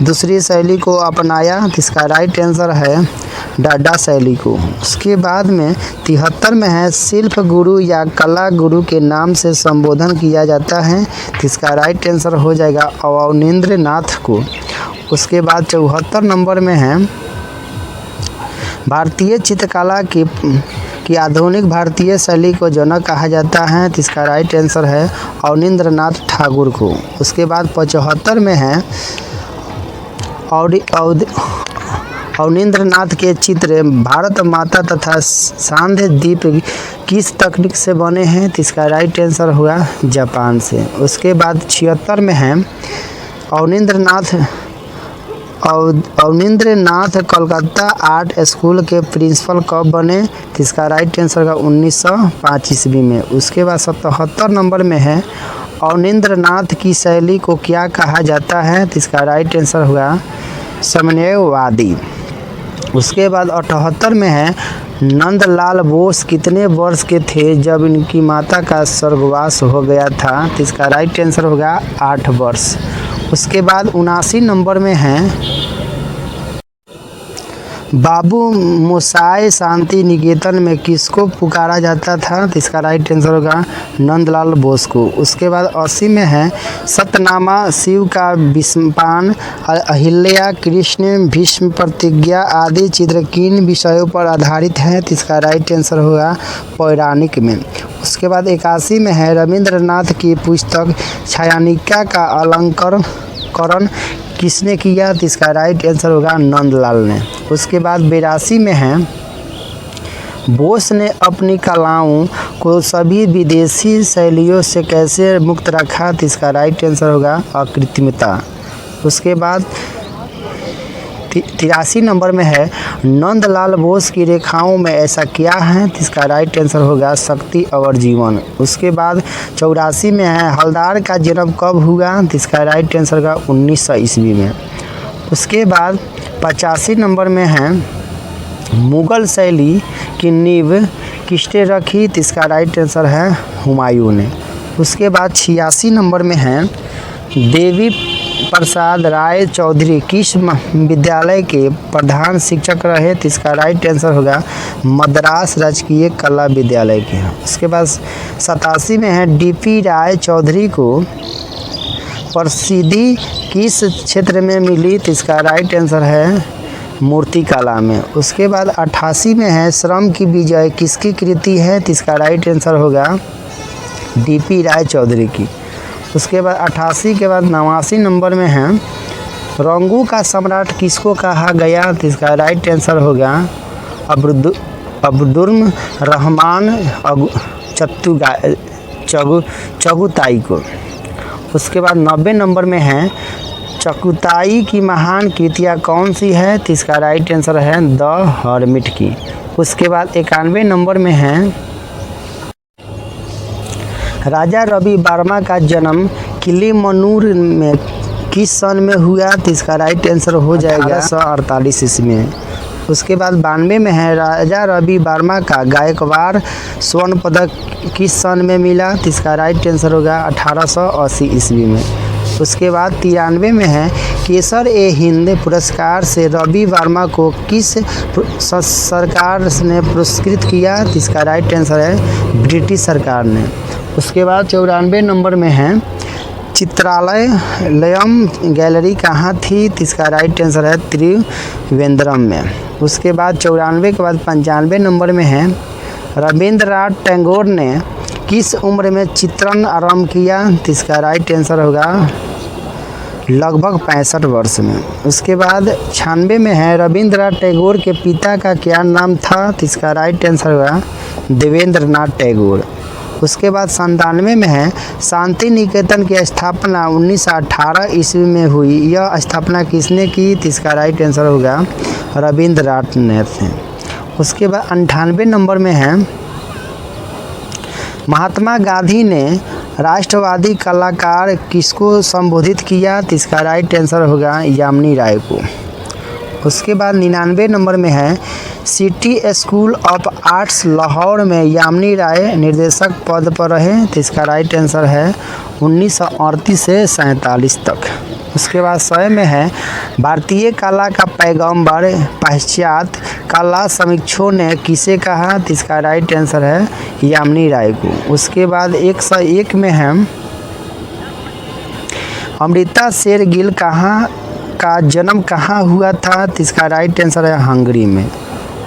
दूसरी शैली को अपनाया? तो इसका राइट आंसर है डाडा शैली को। उसके बाद में 73 में है शिल्प गुरु या कला गुरु के नाम से संबोधन किया जाता है? तो इसका राइट आंसर हो जाएगा अवनींद्र नाथ को। उसके बाद 74 नंबर में है भारतीय चित्रकला की आधुनिक भारतीय शैली को जनक कहा जाता है? तो इसका राइट आंसर है अवनींद्र नाथ ठाकुर को। उसके बाद 75 में है अवनींद्र नाथ के चित्र भारत माता तथा सांध्य द्वीप किस तकनीक से बने हैं? तो इसका राइट आंसर होगा जापान से। उसके बाद 76 में है अवनींद्र नाथ कलकत्ता आर्ट स्कूल के प्रिंसिपल कब बने? तो इसका राइट आंसर होगा 1905 ईस्वी में। उसके बाद 77 नंबर में है अवनींद्र नाथ की शैली को क्या कहा जाता है? तो इसका राइट आंसर होगा समन्वयवादी। उसके बाद 78 में है नंदलाल बोस कितने वर्ष के थे जब इनकी माता का स्वर्गवास हो गया था? तो इसका राइट आंसर होगा 8 वर्ष। उसके बाद 79 नंबर में है बाबू मोसाई शांति निकेतन में किसको पुकारा जाता था? तो इसका राइट आंसर होगा नंदलाल बोस को। उसके बाद 80 में है सतनामा, शिव का विषपान, अहिल्या, कृष्ण, भीष्म प्रतिज्ञा आदि चित्र किन विषयों पर आधारित हैं? तो इसका राइट आंसर होगा पौराणिक में। उसके बाद 81 में है रविंद्रनाथ की पुस्तक छायानिका का अलंकरण किसने किया? तो इसका राइट आंसर होगा नंदलाल ने। उसके बाद 82 में है बोस ने अपनी कलाओं को सभी विदेशी शैलियों से कैसे मुक्त रखा? तो इसका राइट आंसर होगा अकृत्रिमता। उसके बाद 83 नंबर में है नंदलाल बोस की रेखाओं में ऐसा क्या है? तो इसका राइट आंसर होगा शक्ति और जीवन। उसके बाद 84 में है हवलदार का जन्म कब हुआ? तो इसका राइट आंसर होगा 1900 ईस्वी में। उसके बाद 85 नंबर में है मुगल शैली की नींव किसने रखी? तो इसका राइट आंसर है हुमायूं ने। उसके बाद 86 नंबर में है देवी प्रसाद राय चौधरी किस विद्यालय के प्रधान शिक्षक रहे? तो इसका राइट आंसर होगा मद्रास राजकीय कला विद्यालय के। उसके बाद 87 में है डीपी राय चौधरी को प्रसिद्धि किस क्षेत्र में मिली? तो इसका राइट आंसर है मूर्तिकला में। उसके बाद 88 में है श्रम की विजय किसकी कृति है? तो इसका राइट आंसर होगा डीपी राय चौधरी की। उसके बाद 88 के बाद 89 नंबर में है रंगों का सम्राट किसको कहा गया? तो इसका राइट आंसर होगा अब्दुल रहमान चगुताई को। उसके बाद 90 नंबर में है चगुताई की महान कृतियाँ कौन सी है? तो इसका राइट आंसर है द हर्मिट की। उसके बाद 91 नंबर में है राजा रवि वर्मा का जन्म किलीमन्नुर में किस सन में हुआ? तो इसका राइट आंसर हो जाएगा 1848 ईस्वी में। उसके बाद 92 में है राजा रवि वर्मा का गायकवाड़ स्वर्ण पदक किस सन में मिला? तो इसका राइट आंसर होगा 1880 ईस्वी में। उसके बाद 93 में है केसर ए हिंद पुरस्कार से रवि वर्मा को किस सरकार ने पुरस्कृत किया? तो इसका राइट आंसर है ब्रिटिश सरकार ने। उसके बाद 94 नंबर में है चित्रालयम गैलरी कहाँ थी? तो इसका राइट आंसर है त्रिवेंद्रम में। उसके बाद 94 के बाद 95 नंबर में है रविंद्रनाथ टैगोर ने किस उम्र में चित्रण आरंभ किया? तो इसका राइट आंसर होगा लगभग 65 वर्ष में। उसके बाद 96 में है रविंद्रनाथ टैगोर के पिता का क्या नाम था? तो इसका राइट आंसर होगा देवेंद्रनाथ टैगोर। उसके बाद 97 में है शांति निकेतन की स्थापना 1918 ईस्वी में हुई। यह स्थापना किसने की? तो इसका राइट आंसर होगा रविंद्रनाथ ने। उसके बाद 98 नंबर में है महात्मा गांधी ने राष्ट्रवादी कलाकार किसको संबोधित किया? तो इसका राइट आंसर होगा यामिनी राय को। उसके बाद 99 नंबर में है city school of arts Lahore में यामिनी राय निर्देशक पद पर रहे। तो इसका राइट आंसर है 1938 से 1947 तक। उसके बाद 100 में है भारतीय कला का पैगंबर पाश्चात कला समीक्षकों ने किसे कहा? तो इसका राइट आंसर है यामिनी राय को। उसके बाद 101 में है अमृता शेरगिल का जन्म कहाँ हुआ था? तो इसका राइट आंसर है हंगरी में।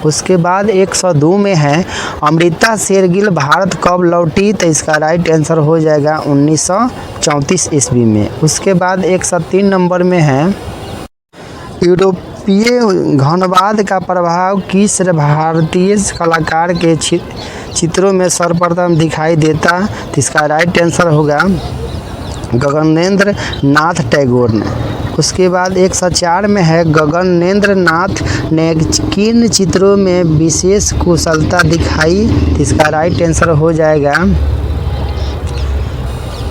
उसके बाद 102 में है अमृता शेरगिल भारत कब लौटी? तो इसका राइट आंसर हो जाएगा 1934 ईस्वी में। उसके बाद 103 नंबर में है यूरोपीय घनवाद का प्रभाव किस भारतीय कलाकार के चित्रों में सर्वप्रथम दिखाई देता? तो इसका राइट आंसर होगा गगनेंद्र नाथ टैगोर ने। उसके बाद 104 में है गगनेंद्र नाथ ने किन चित्रों में विशेष कुशलता दिखाई? तो इसका राइट आंसर हो जाएगा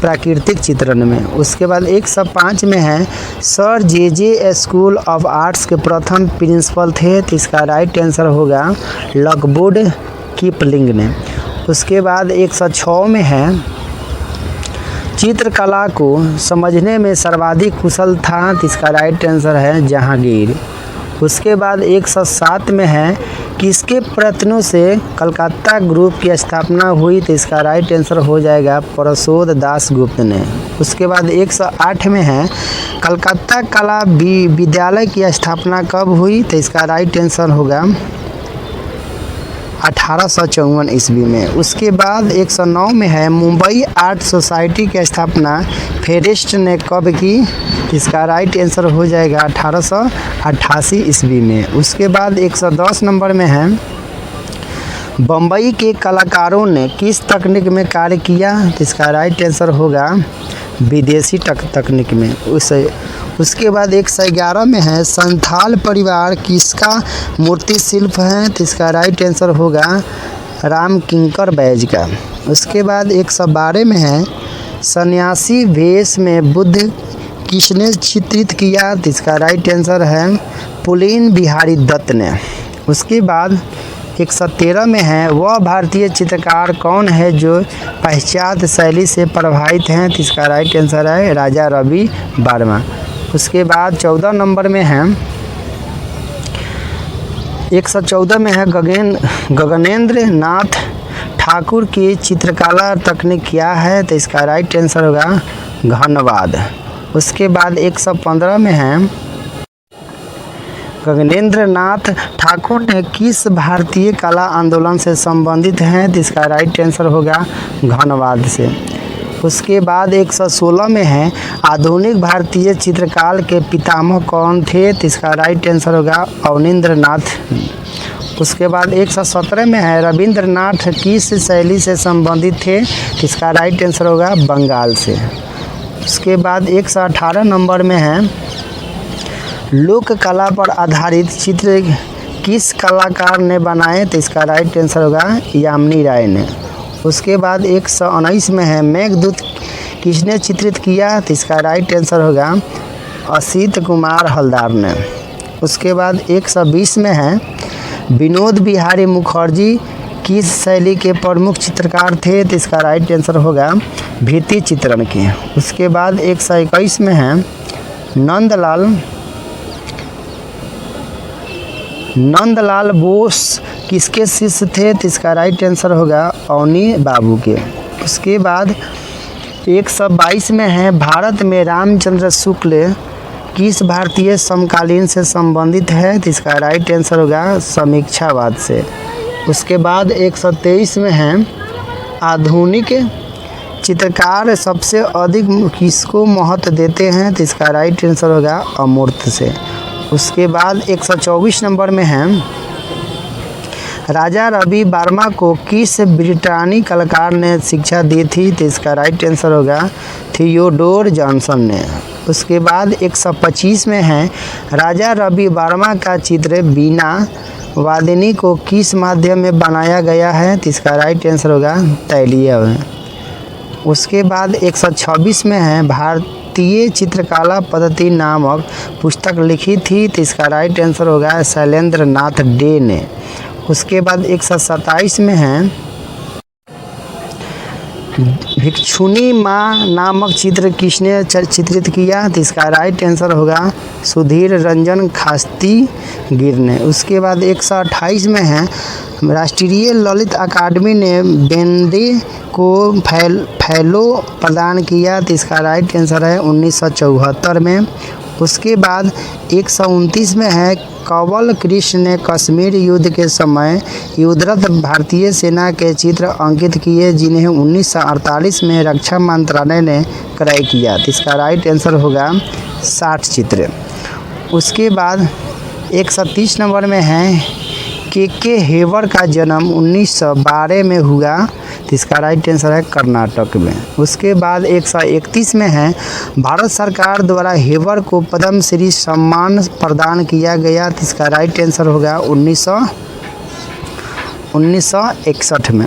प्राकृतिक चित्रण में। उसके बाद 105 में है sir J school of arts के प्रथम प्रिंसिपल थे। तो इसका राइट आंसर होगा लकवुड कीपलिंग ने। उसके बाद 106 में है चित्रकला को समझने में सर्वाधिक कुशल था। तो इसका राइट आंसर है जहांगीर। उसके बाद 107 में है किसके प्रयत्नों से कलकत्ता ग्रुप की स्थापना हुई, तो इसका राइट आंसर हो जाएगा प्रसोद दास गुप्त ने। उसके बाद 108 में है कलकत्ता कला विद्यालय की स्थापना कब हुई, तो इसका राइट आंसर होगा 1854 ईस्वी में। उसके बाद 109 में है मुंबई आर्ट सोसाइटी की स्थापना फेरिस्ट ने कब की, इसका राइट आंसर हो जाएगा 1888 ईस्वी में। उसके बाद 110 नंबर में है बम्बई के कलाकारों ने किस तकनीक में कार्य किया, तो इसका राइट आंसर होगा विदेशी तकनीक में। उसके बाद 111 में है संथाल परिवार किसका मूर्ति शिल्प है, तो इसका राइट आंसर होगा राम किंकर बैज का। उसके बाद 112 में है सन्यासी वेश में बुद्ध किसने चित्रित किया, तो इसका राइट आंसर है पुलिन बिहारी दत्त ने। उसके बाद 113 में है वह भारतीय चित्रकार कौन है जो पाश्चात्य शैली से प्रभावित हैं, तो इसका राइट आंसर है राजा रवि वर्मा। उसके बाद 14 नंबर में है 114 में है गगनेंद्र नाथ ठाकुर की चित्रकला तकनीक क्या है, तो इसका राइट आंसर होगा घनवाद। उसके बाद 115 में है गगनेंद्र नाथ ठाकुर ने किस भारतीय कला आंदोलन से संबंधित हैं, तो इसका राइट आंसर होगा घनवाद से। उसके बाद 116 में है आधुनिक भारतीय चित्रकार के पितामह कौन थे, तो इसका राइट आंसर होगा अवनींद्र नाथ। उसके बाद 117 में है रविंद्रनाथ किस शैली से संबंधित थे, तो इसका राइट आंसर होगा बंगाल से। उसके बाद 118 नंबर में है लोक कला पर आधारित चित्र किस कलाकार ने बनाए, तो इसका राइट आंसर होगा यामिनी राय ने। उसके बाद 119 में है मेघदूत किसने चित्रित किया, तो इसका राइट आंसर होगा असित कुमार हलदार ने। उसके बाद 120 में है विनोद बिहारी मुखर्जी किस शैली के प्रमुख चित्रकार थे, तो इसका राइट आंसर होगा भित्ति चित्रण के। उसके बाद 121 में है नंदलाल बोस किसके शिष्य थे, तो इसका राइट आंसर होगा अवनी बाबू के। उसके बाद 122 में है भारत में रामचंद्र शुक्ल किस भारतीय समकालीन से संबंधित है, तो इसका राइट आंसर होगा समीक्षावाद से। उसके बाद 123 में है आधुनिक चित्रकार सबसे अधिक किसको महत्व देते हैं, तो इसका राइट आंसर होगा अमूर्त से। उसके बाद 124 नंबर में है राजा रवि वर्मा को किस ब्रिटानी कलाकार ने शिक्षा दी थी, तो इसका राइट आंसर होगा थियोडोर जॉनसन ने। उसके बाद 125 में है राजा रवि वर्मा का चित्र बीना वादिनी को किस माध्यम में बनाया गया है, तो इसका राइट आंसर होगा तैलीय। उसके बाद 126 में है भारतीय चित्रकला पद्धति नामक पुस्तक लिखी थी, तो इसका राइट आंसर होगा शैलेंद्र नाथ डे ने। उसके बाद 127 में है भिक्षुनी माँ नामक चित्र किसने चित्रित किया, तो इसका राइट आंसर होगा सुधीर रंजन खास्तीगिर ने। उसके बाद 128 में है राष्ट्रीय ललित अकादमी ने बेंदे को फेलो प्रदान किया, तो इसका राइट आंसर है 1974 में। उसके बाद 129 में है कंवल कृष्ण ने कश्मीर युद्ध के समय युद्धरत भारतीय सेना के चित्र अंकित किए जिन्हें 1948 में रक्षा मंत्रालय ने क्रय किया, तो इसका राइट आंसर होगा 60 चित्र। उसके बाद 130 नंबर में है के हेवर का जन्म 1912 में हुआ, तो इसका राइट आंसर है कर्नाटक में। उसके बाद 131 में है भारत सरकार द्वारा हेवर को पद्म श्री सम्मान प्रदान किया गया, तो इसका राइट आंसर होगा 1961 में।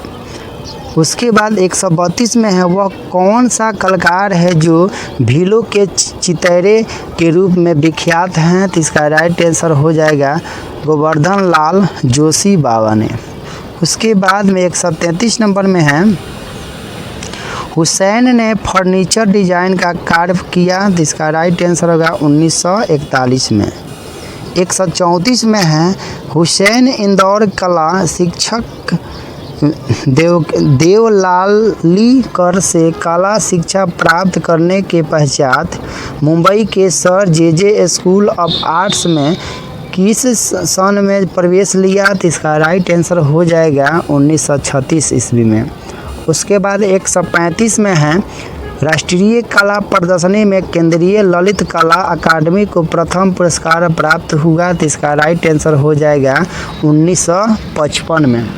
उसके बाद 132 में है वह कौन सा कलाकार है जो भीलों के चितैरे के रूप में विख्यात हैं, तो इसका राइट आंसर हो जाएगा गोवर्धन लाल जोशी बाबा ने। उसके बाद में 133 नंबर में है हुसैन ने फर्नीचर डिजाइन का कार्य किया, तो इसका राइट आंसर होगा 1941 में। 134 में है हुसैन इंदौर कला शिक्षक देवलालीकर से कला शिक्षा प्राप्त करने के पश्चात मुंबई के sir J school of arts में किस सन में प्रवेश लिया? तो इसका राइट आंसर हो जाएगा 1936 ईस्वी में। उसके बाद 135 में है राष्ट्रीय कला प्रदर्शनी में केंद्रीय ललित कला अकादमी को प्रथम पुरस्कार प्राप्त हुआ। तो इसका राइट आंसर हो जाएगा 1955 में।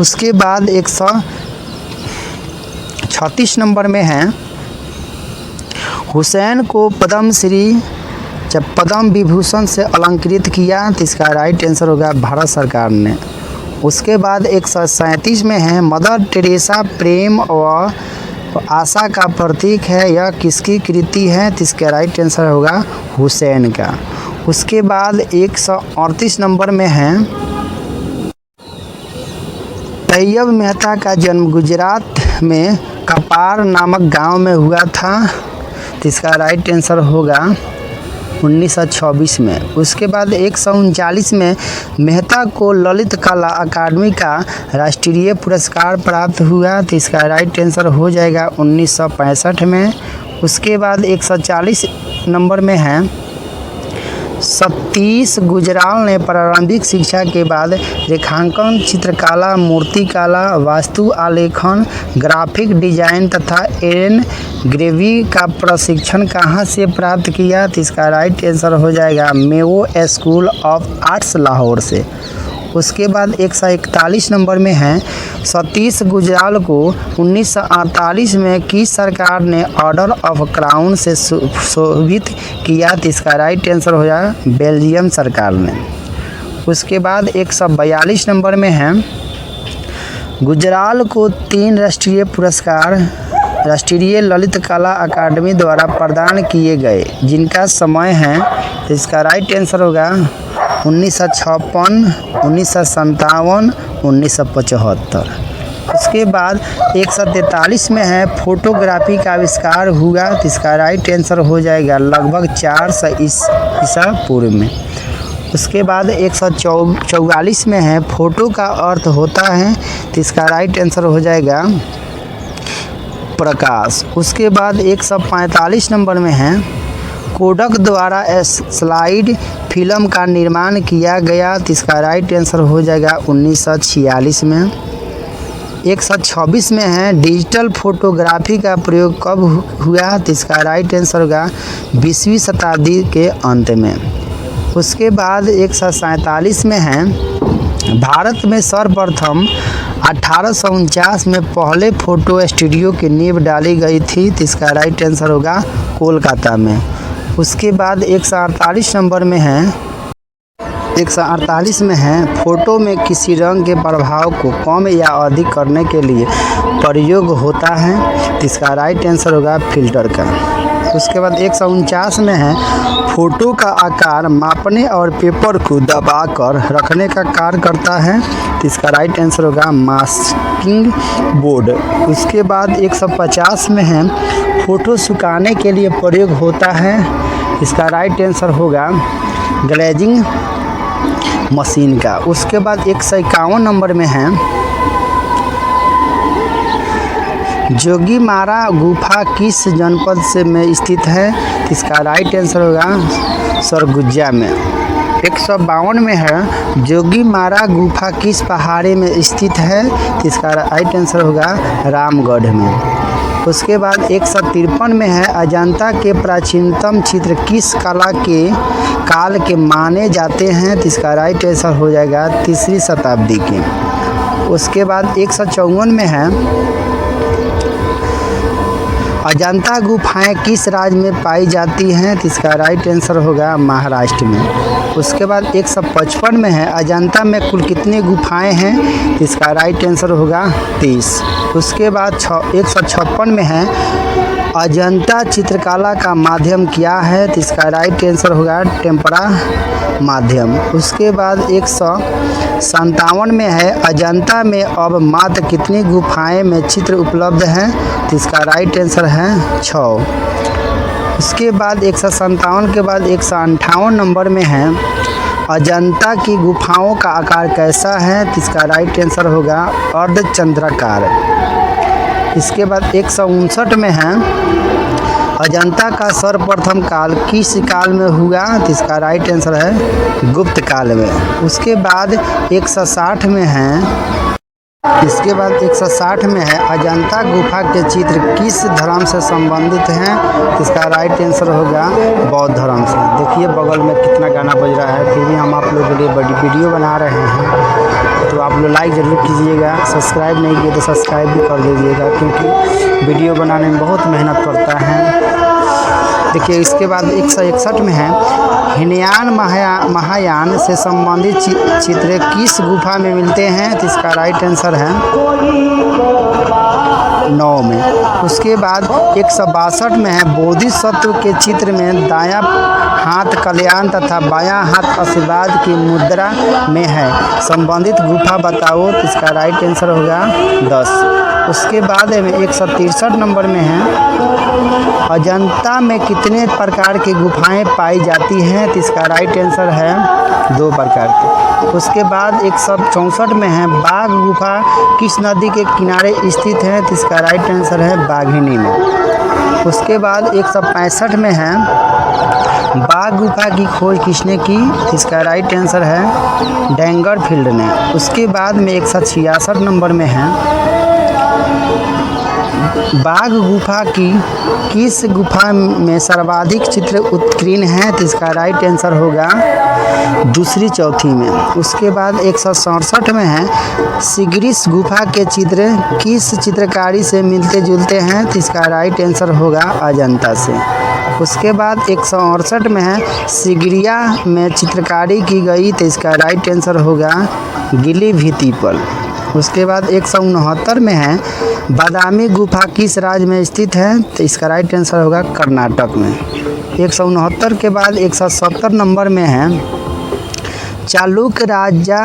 उसके बाद 136 नंबर में है हुसैन को पद्म विभूषण से अलंकृत किया। तो इसका राइट आंसर होगा भारत सरकार ने। उसके बाद 137 में है मदर टेरेसा प्रेम और आशा का प्रतीक है, यह किसकी कृति है? तो इसका राइट आंसर होगा हुसैन का। उसके बाद 138 नंबर में है तैयब मेहता का जन्म गुजरात में कपार नामक गांव में हुआ था। तो इसका राइट आंसर होगा 1924 में। उसके बाद 139 में मेहता को ललित कला अकादमी का राष्ट्रीय पुरस्कार प्राप्त हुआ। तो इसका राइट आंसर हो जाएगा 1965 में। उसके बाद 140 नंबर में है सतीश गुजराल ने प्रारंभिक शिक्षा के बाद रेखांकन, चित्रकला, मूर्तिकला, वास्तु आलेखन, ग्राफिक डिजाइन तथा एनग्रेवी का प्रशिक्षण कहाँ से प्राप्त किया? तो इसका राइट आंसर हो जाएगा Mayo school of arts Lahore से। उसके बाद 141 नंबर में है सतीश गुजराल को 1948 में किस सरकार ने ऑर्डर ऑफ क्राउन से सुशोभित किया? तो इसका राइट आंसर हो जाएगा बेल्जियम सरकार ने। उसके बाद 142 नंबर में है गुजराल को 3 राष्ट्रीय पुरस्कार राष्ट्रीय ललित कला अकादमी द्वारा प्रदान किए गए, जिनका समय है। तो इसका राइट आंसर होगा 1956, 1957, 1975। उसके बाद 143 में है फोटोग्राफी का आविष्कार हुआ। तो इसका राइट आंसर हो जाएगा लगभग 400 ईसा पूर्व में। उसके बाद 144 में है फोटो का अर्थ होता है। तो इसका राइट आंसर हो जाएगा प्रकाश। उसके बाद 145 नंबर में है कोडक द्वारा स्लाइड फिल्म का निर्माण किया गया। तो इसका राइट आंसर हो जाएगा 1946 में। 126 में है डिजिटल फोटोग्राफी का प्रयोग कब हुआ? तो इसका राइट आंसर होगा 20वीं शताब्दी के अंत में। उसके बाद 147 में है भारत में सर्वप्रथम 1849 में पहले फोटो स्टूडियो की नींव डाली गई थी। तो इसका राइट आंसर होगा कोलकाता में। उसके बाद 148 नंबर में है 148 में है फोटो में किसी रंग के प्रभाव को कम या अधिक करने के लिए प्रयोग होता है। तो इसका राइट आंसर होगा फिल्टर का। उसके बाद 149 में है फोटो का आकार मापने और पेपर को दबाकर रखने का कार्य करता है। तो इसका राइट आंसर होगा मास्किंग बोर्ड। उसके बाद 150 में है फोटो सुखाने के लिए प्रयोग होता है। इसका राइट आंसर होगा ग्लेजिंग मशीन का। उसके बाद 151 नंबर में है जोगीमारा गुफा किस जनपद से में स्थित है? इसका राइट आंसर होगा सरगुजा में। 152 में है जोगीमारा गुफा किस पहाड़ी में स्थित है? इसका राइट आंसर होगा रामगढ़ में। उसके बाद 153 में है अजंता के प्राचीनतम चित्र किस काल के माने जाते हैं? तो इसका राइट आंसर हो जाएगा 3री शताब्दी के। उसके बाद 154 में है अजंता गुफाएं किस राज्य में पाई जाती हैं? तो इसका राइट आंसर होगा महाराष्ट्र में। उसके बाद 155 में है अजंता में कुल कितनी गुफाएं हैं? तो इसका राइट आंसर होगा 30। उसके बाद 156 में है अजंता चित्रकला का माध्यम क्या है? तो इसका राइट आंसर होगा टेम्परा माध्यम। उसके बाद 157 में है अजंता में अब मात्र कितनी गुफाएं में चित्र उपलब्ध हैं? तो इसका राइट आंसर है 6। उसके बाद 157 के बाद 158 नंबर में है अजंता की गुफाओं का आकार कैसा है? तो इसका राइट आंसर होगा अर्धचंद्राकार। इसके बाद 159 में है अजंता का सर्वप्रथम काल किस काल में हुआ? तो इसका राइट आंसर है गुप्त काल में। उसके बाद 160 में है अजंता गुफा के चित्र किस धर्म से संबंधित हैं? तो इसका राइट आंसर होगा बौद्ध धर्म से। देखिए बगल में कितना गाना बज रहा है, फिर भी हम आप लोगों के लिए बड़ी वीडियो बना रहे हैं, तो आप लोग लाइक ज़रूर कीजिएगा। सब्सक्राइब नहीं किए तो सब्सक्राइब भी कर दीजिएगा, क्योंकि वीडियो बनाने में बहुत मेहनत पड़ता है। देखिए इसके बाद 161 में है हीनयान महायान से संबंधित चित्र किस गुफा में मिलते हैं? तो इसका राइट आंसर है 9 में। उसके बाद 162 में है बोधिसत्व के चित्र में दायां हाथ कल्याण तथा बायां हाथ आशीर्वाद की मुद्रा में है, संबंधित गुफा बताओ। तो इसका राइट आंसर होगा 10। उसके बाद में 163 नंबर में है अजंता में कितने प्रकार की गुफाएं पाई जाती हैं? तो इसका राइट आंसर है 2 प्रकार की। उसके बाद 164 में है बाघ गुफा किस नदी के किनारे स्थित है? तो इसका राइट आंसर है बाघिनी में। उसके बाद 165 में है बाघ गुफा की खोज किसने की? तो इसका राइट आंसर है डैंगरफील्ड ने। उसके बाद में 166 नंबर में है बाघ गुफा की किस गुफा में सर्वाधिक चित्र उत्कीर्ण हैं? तो इसका राइट आंसर होगा दूसरी चौथी में। उसके बाद 167 में है सिगरिस गुफा के चित्र किस चित्रकारी से मिलते जुलते हैं? तो इसका राइट आंसर होगा अजंता से। उसके बाद 168 में है सिगरिया में चित्रकारी की गई, तो इसका राइट आंसर होगा गीली भित्ति पर। उसके बाद 169 में है बादामी गुफा किस राज्य में स्थित है? तो इसका राइट आंसर होगा कर्नाटक में। 169 के बाद 170 नंबर में है चालुक्य राजा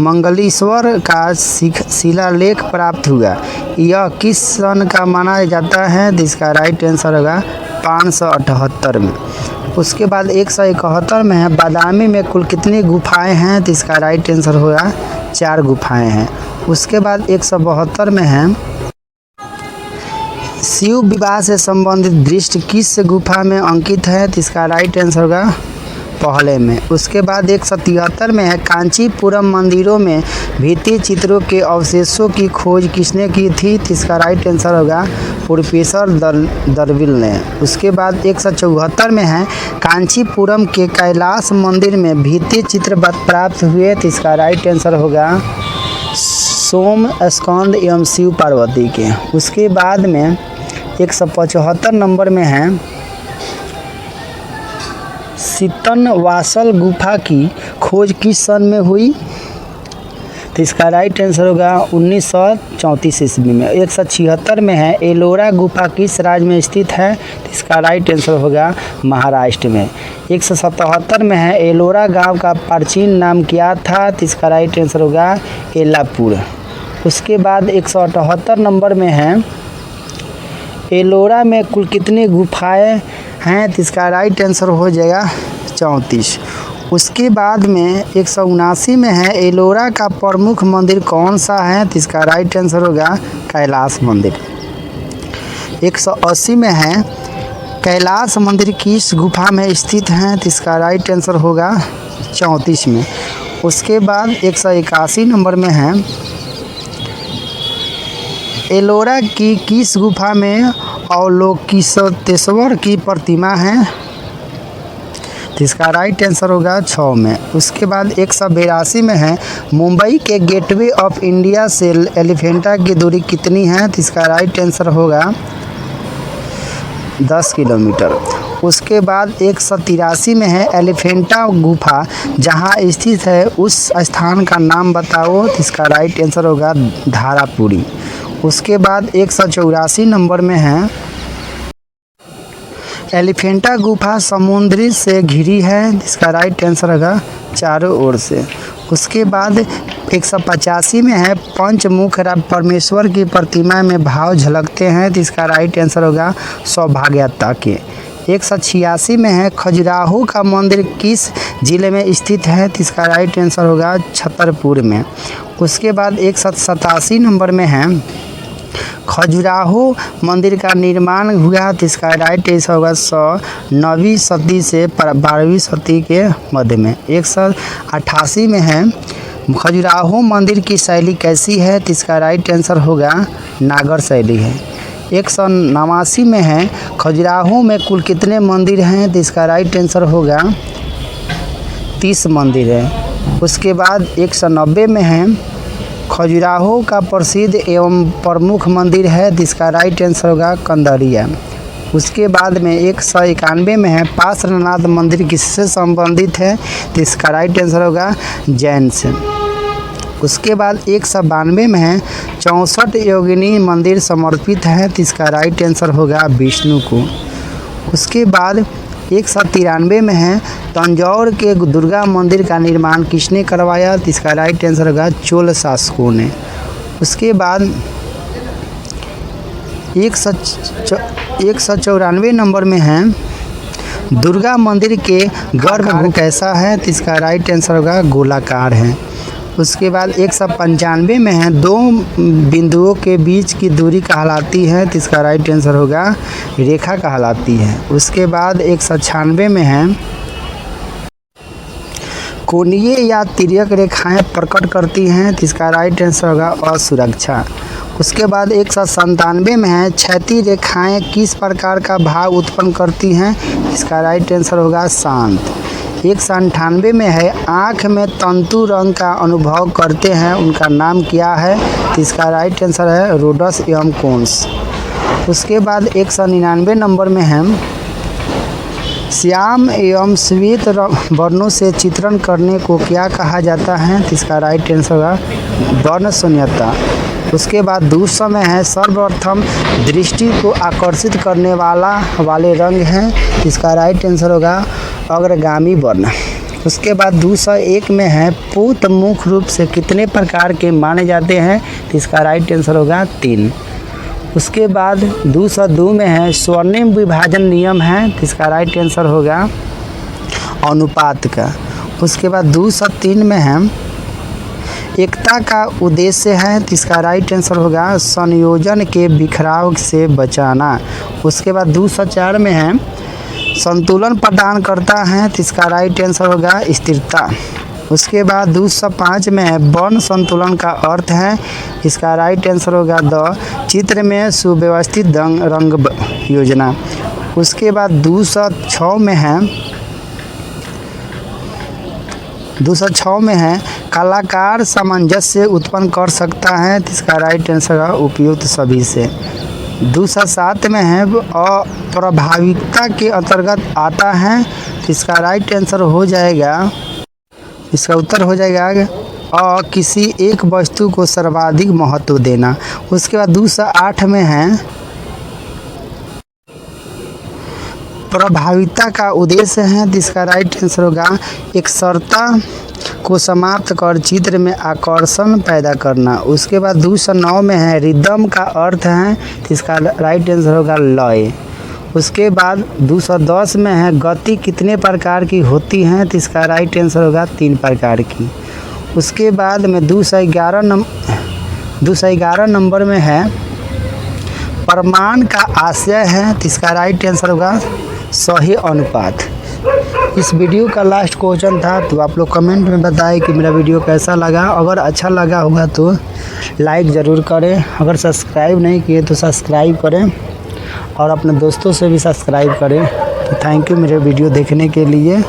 मंगलेश्वर का शिलालेख प्राप्त हुआ, यह किस सन का माना जाता है? तो इसका राइट आंसर होगा 578 में। उसके बाद 171 में है बादामी में कुल कितनी गुफाएं हैं? तो इसका राइट आंसर होगा 4 गुफाएं हैं। उसके बाद 172 में है शिव विवाह से संबंधित दृश्य किस गुफा में अंकित है? तो इसका राइट आंसर होगा पहले में। उसके बाद 173 में है कांचीपुरम मंदिरों में भित्ति चित्रों के अवशेषों की खोज किसने की थी? तो इसका राइट आंसर होगा प्रोफेसर दरविल ने। उसके बाद 174 में है कांचीपुरम के कैलाश मंदिर में भित्ति चित्र प्राप्त हुए, तो इसका राइट आंसर होगा सोम स्कंद एवं शिव पार्वती के। उसके बाद में 175 नंबर में है सीतनवासल गुफा की खोज किस सन में हुई? तो इसका राइट आंसर होगा 1934 ईस्वी में। 176 में है एलोरा गुफा किस राज्य में स्थित है? तो इसका राइट आंसर होगा महाराष्ट्र में। 177 में है एलोरा गांव का प्राचीन नाम क्या था? तो इसका राइट आंसर होगा एलापुर। उसके बाद 178 नंबर में है एलोरा में कुल कितनी गुफाएं हैं? तो इसका राइट आंसर हो जाएगा 34। उसके बाद में 179 में है एलोरा का प्रमुख मंदिर कौन सा है? तो इसका राइट आंसर होगा कैलाश मंदिर। 180 में है कैलाश मंदिर किस गुफा में स्थित है? तो इसका राइट आंसर होगा 34 में। उसके बाद 181 नंबर में है एलोरा की किस गुफा में अवलोकितेश्वर की प्रतिमा है? तो इसका राइट आंसर होगा 6 में। उसके बाद 182 में है मुंबई के गेटवे ऑफ इंडिया से एलिफेंटा की दूरी कितनी है? तो इसका राइट आंसर होगा 10 किलोमीटर। उसके बाद 183 में है एलिफेंटा गुफा जहां स्थित है उस स्थान का नाम बताओ। तो इसका राइट आंसर होगा धारापुरी। उसके बाद 184 नंबर में है एलिफेंटा गुफा समुद्र से घिरी है, इसका राइट आंसर होगा चारों ओर से। उसके बाद 185 में है पंचमुख परमेश्वर की प्रतिमा में भाव झलकते हैं, तो इसका राइट आंसर होगा सौभाग्यता के। 186 में है खजुराहो का मंदिर किस जिले में स्थित है, तो इसका राइट आंसर होगा छतरपुर में। उसके बाद 187 नंबर में है खजुराहो मंदिर का निर्माण हुआ, तो इसका राइट आंसर होगा 9वीं सदी से 12वीं सदी के मध्य में। 188 में है खजुराहो मंदिर की शैली कैसी है, तो इसका राइट आंसर होगा नागर शैली है। 189 में है खजुराहो में कुल कितने मंदिर हैं, तो इसका राइट आंसर होगा 30 मंदिर है। उसके बाद 190 में है खजुराहो का प्रसिद्ध एवं प्रमुख मंदिर है, तो इसका राइट आंसर होगा कंदरिया। उसके बाद में 191 में है पार्श्वनाथ मंदिर किससे संबंधित है, तो इसका राइट आंसर होगा जैन से। उसके बाद 192 में है 64 योगिनी मंदिर समर्पित है, तो इसका राइट आंसर होगा विष्णु को। उसके बाद 193 में है तंजौर के दुर्गा मंदिर का निर्माण किसने करवाया, तो इसका राइट आंसर होगा चोल शासकों ने। उसके बाद 194 नंबर में है दुर्गा मंदिर के गर्भगृह कैसा है, तो इसका राइट आंसर होगा गोलाकार है। उसके बाद 195 में है 2 बिंदुओं के बीच की दूरी कहलाती है, तो इसका राइट आंसर होगा रेखा कहलाती है। उसके बाद 196 में है कोणीय या तिर्यक रेखाएं प्रकट करती हैं, तो इसका राइट आंसर होगा असुरक्षा। उसके बाद 197 में है क्षैतिज रेखाएं किस प्रकार का भाव उत्पन्न करती हैं, इसका राइट आंसर होगा शांत। 198 में है आँख में तंतु रंग का अनुभव करते हैं, उनका नाम क्या है, तो इसका राइट आंसर है रोडस एवं कोन्स। उसके बाद 199 नंबर में है श्याम एवं श्वेत वर्णों से चित्रण करने को क्या कहा जाता है, तो इसका राइट आंसर होगा वर्ण शून्यता। उसके बाद 200 में है सर्वप्रथम दृष्टि को आकर्षित करने वाले रंग हैं, इसका राइट आंसर होगा अग्रगामी वर्ण। उसके बाद 201 में है पूत मुख्य रूप से कितने प्रकार के माने जाते हैं, तो इसका राइट आंसर होगा 3। उसके बाद 202 में है स्वर्णिम विभाजन नियम है, तो इसका राइट आंसर होगा अनुपात का। उसके बाद 203 में है एकता का उद्देश्य है, तो इसका राइट आंसर होगा संयोजन के बिखराव से बचाना। उसके बाद 204 में है संतुलन प्रदान करता है, तो इसका राइट आंसर होगा स्थिरता। उसके बाद 205 में है वर्ण संतुलन का अर्थ है, इसका राइट आंसर होगा द चित्र में सुव्यवस्थित रंग योजना। उसके बाद 206 में है कलाकार सामंजस्य उत्पन्न कर सकता है, तो इसका राइट आंसर है उपयुक्त सभी से। 207 में है अप्रभाविकता के अंतर्गत आता है, तो इसका राइट आंसर हो जाएगा, इसका उत्तर हो जाएगा किसी एक वस्तु को सर्वाधिक महत्व देना। उसके बाद 208 में है प्रभाविता का उद्देश्य है, तो इसका राइट आंसर होगा एकसरता को समाप्त कर चित्र में आकर्षण पैदा करना। उसके बाद 209 में है रिदम का अर्थ है, तो इसका राइट आंसर होगा लय। उसके बाद 210 में है गति कितने प्रकार की होती हैं, तो इसका राइट आंसर होगा 3 प्रकार की। उसके बाद में 211 नंबर में है प्रमाण का आशय है, तो इसका राइट आंसर होगा सही अनुपात। इस वीडियो का लास्ट क्वेश्चन था, तो आप लोग कमेंट में बताएं कि मेरा वीडियो कैसा लगा। अगर अच्छा लगा होगा तो लाइक ज़रूर करें, अगर सब्सक्राइब नहीं किए तो सब्सक्राइब करें और अपने दोस्तों से भी सब्सक्राइब करें। तो थैंक यू मेरे वीडियो देखने के लिए।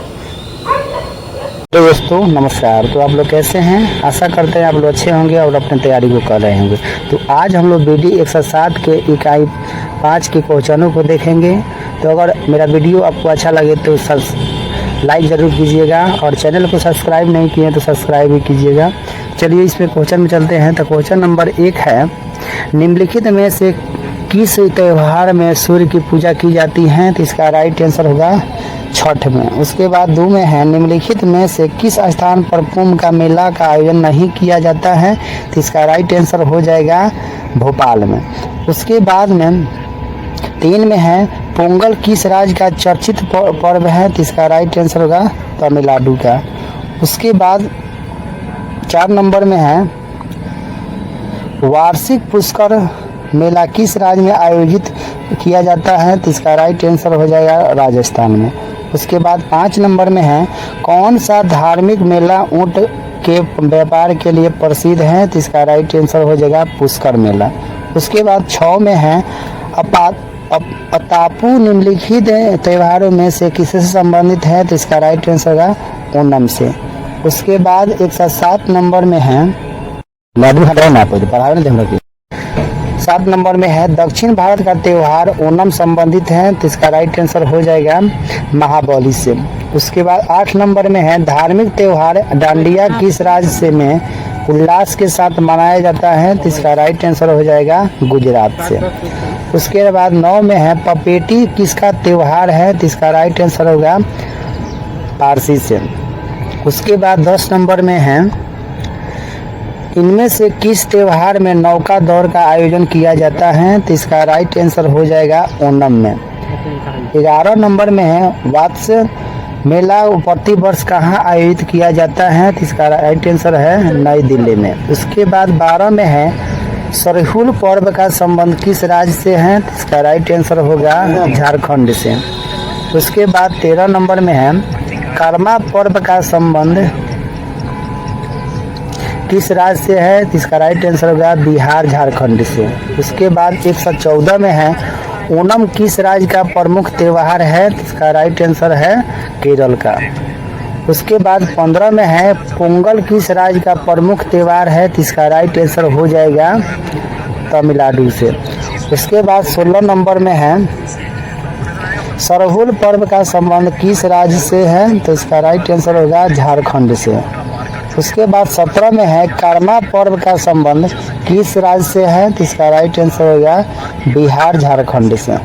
तो दोस्तों नमस्कार। तो आप लोग कैसे हैं? आशा करते हैं आप लोग अच्छे होंगे और अपनी तैयारी को कर रहे होंगे। तो आज हम लोग वीडियो 107 के इकाई 5 के क्वेश्चनों को देखेंगे। तो अगर मेरा वीडियो आपको अच्छा लगे तो लाइक ज़रूर कीजिएगा और चैनल को सब्सक्राइब नहीं किए तो सब्सक्राइब भी कीजिएगा। चलिए इसमें क्वेश्चन में चलते हैं। तो क्वेश्चन नंबर 1 है निम्नलिखित में से किस त्यौहार में सूर्य की पूजा की जाती है, तो इसका राइट आंसर होगा छठ में। उसके बाद 2 में है निम्नलिखित में से किस स्थान पर कुंभ का मेला का आयोजन नहीं किया जाता है, तो इसका राइट आंसर हो जाएगा भोपाल में। उसके बाद में 3 में है पोंगल किस राज्य का चर्चित पर्व है, तो इसका राइट आंसर होगा तमिलनाडु का। उसके बाद 4 नंबर में है वार्षिक पुष्कर मेला किस राज्य में आयोजित किया जाता है, तो इसका राइट आंसर हो जाएगा राजस्थान में। उसके बाद 5 नंबर में है कौन सा धार्मिक मेला ऊंट के व्यापार के लिए प्रसिद्ध है, तो इसका राइट आंसर हो जाएगा पुष्कर मेला। उसके बाद 6 में है अतापू निम्नलिखित त्योहारों में से किससे संबंधित है, तो इसका राइट आंसर होगा ओणम से। उसके बाद 107 नंबर में है लाडू हटाओ ना पढ़ाओ ना ध्यान रखिए। 7 नंबर में है दक्षिण भारत का त्योहार ओणम संबंधित है, तो इसका राइट आंसर हो जाएगा महाबली से। उसके बाद 8 नंबर में है धार्मिक त्योहार डांडिया किस राज्य से में उल्लास के साथ मनाया जाता है, तो इसका राइट आंसर हो जाएगा गुजरात से। उसके बाद 9 में है पपेटी किसका त्योहार है, तो इसका राइट आंसर होगा पारसी से। उसके बाद 10 नंबर में है इनमें से किस त्योहार में नौका दौड़ का आयोजन किया जाता है, तो इसका राइट आंसर हो जाएगा ओणम में। 11 नंबर में है वात्स्य मेला प्रति वर्ष कहाँ आयोजित किया जाता है, तो इसका राइट आंसर है नई दिल्ली में। उसके बाद 12 में है सरहुल पर्व का संबंध किस राज्य से है, तो इसका राइट आंसर होगा झारखंड से। उसके बाद 13 नंबर में है कर्मा पर्व का संबंध किस राज्य से है, तो इसका राइट आंसर होगा बिहार झारखंड से। उसके बाद 114 में है ओणम किस राज्य का प्रमुख त्योहार है, तो इसका राइट आंसर है केरल का। उसके बाद 15 में है पोंगल किस राज्य का प्रमुख त्योहार है, तो इसका राइट आंसर हो जाएगा तमिलनाडु से। उसके बाद 16 नंबर में है सरहुल पर्व का संबंध किस राज्य से है, तो इसका राइट आंसर होगा झारखंड से। उसके बाद 17 में है कर्मा पर्व का संबंध किस राज्य से है, तो इसका राइट आंसर होगा बिहार झारखंड से।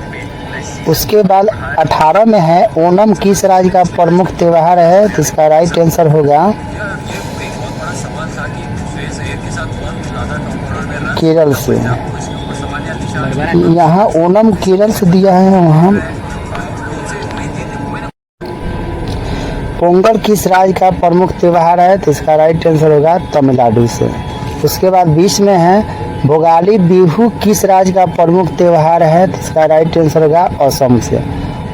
उसके बाद 18 में है ओणम किस राज्य का प्रमुख त्योहार है, तो इसका राइट आंसर होगा केरल से। यहाँ ओणम केरल से दिया है, वहाँ पोंगल किस राज्य का प्रमुख त्योहार है, तो इसका राइट आंसर होगा तमिलनाडु से। उसके बाद 20 में है भोगाली बिहू किस राज्य का प्रमुख त्योहार है, तो इसका राइट आंसर होगा असम से।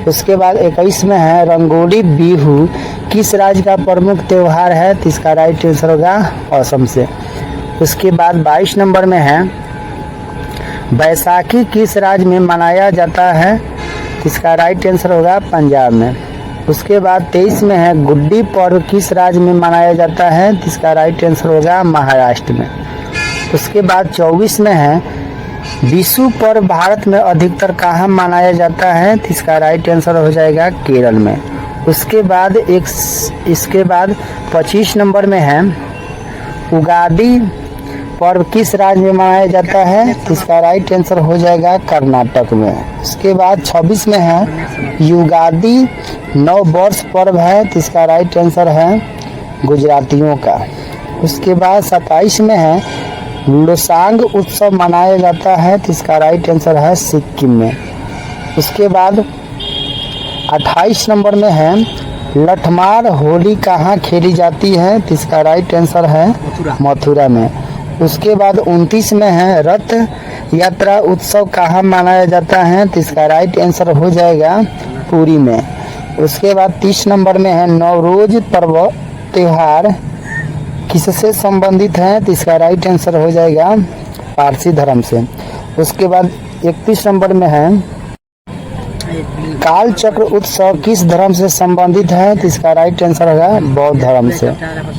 उसके बाद 21 में है रंगोली बिहू किस राज्य का प्रमुख त्योहार है, तो इसका राइट आंसर होगा असम से। उसके बाद 22 नंबर में है बैसाखी किस राज्य में मनाया जाता है, तो इसका राइट आंसर होगा पंजाब में। उसके बाद 23 में है गुड्डी पर्व किस राज्य में मनाया जाता है, तो इसका राइट आंसर होगा महाराष्ट्र में। उसके बाद 24 में है विशु पर्व भारत में अधिकतर कहाँ मनाया जाता है, तो इसका राइट आंसर हो जाएगा केरल में। उसके बाद इसके बाद 25 नंबर में है उगादी पर्व किस राज्य में मनाया जाता है, तो इसका राइट आंसर हो जाएगा कर्नाटक में। उसके बाद 26 में है युगादी नव वर्ष पर्व है, तो इसका राइट आंसर है गुजरातियों का। उसके बाद 27 में है लोसांग उत्सव मनाया जाता है, तो इसका राइट आंसर है सिक्किम में। उसके बाद 28 नंबर में है लठमार होली कहाँ खेली जाती है, तो इसका राइट आंसर है मथुरा में। उसके बाद 29 में है रथ यात्रा उत्सव कहाँ मनाया जाता है, तो इसका राइट आंसर हो जाएगा पुरी में। उसके बाद 30 नंबर में है नवरोज पर्व त्योहार किससे संबंधित है, तो इसका राइट आंसर हो जाएगा पारसी धर्म से। उसके बाद 31 नंबर में है काल चक्र उत्सव किस धर्म से संबंधित है, तो इसका राइट आंसर होगा बौद्ध धर्म से।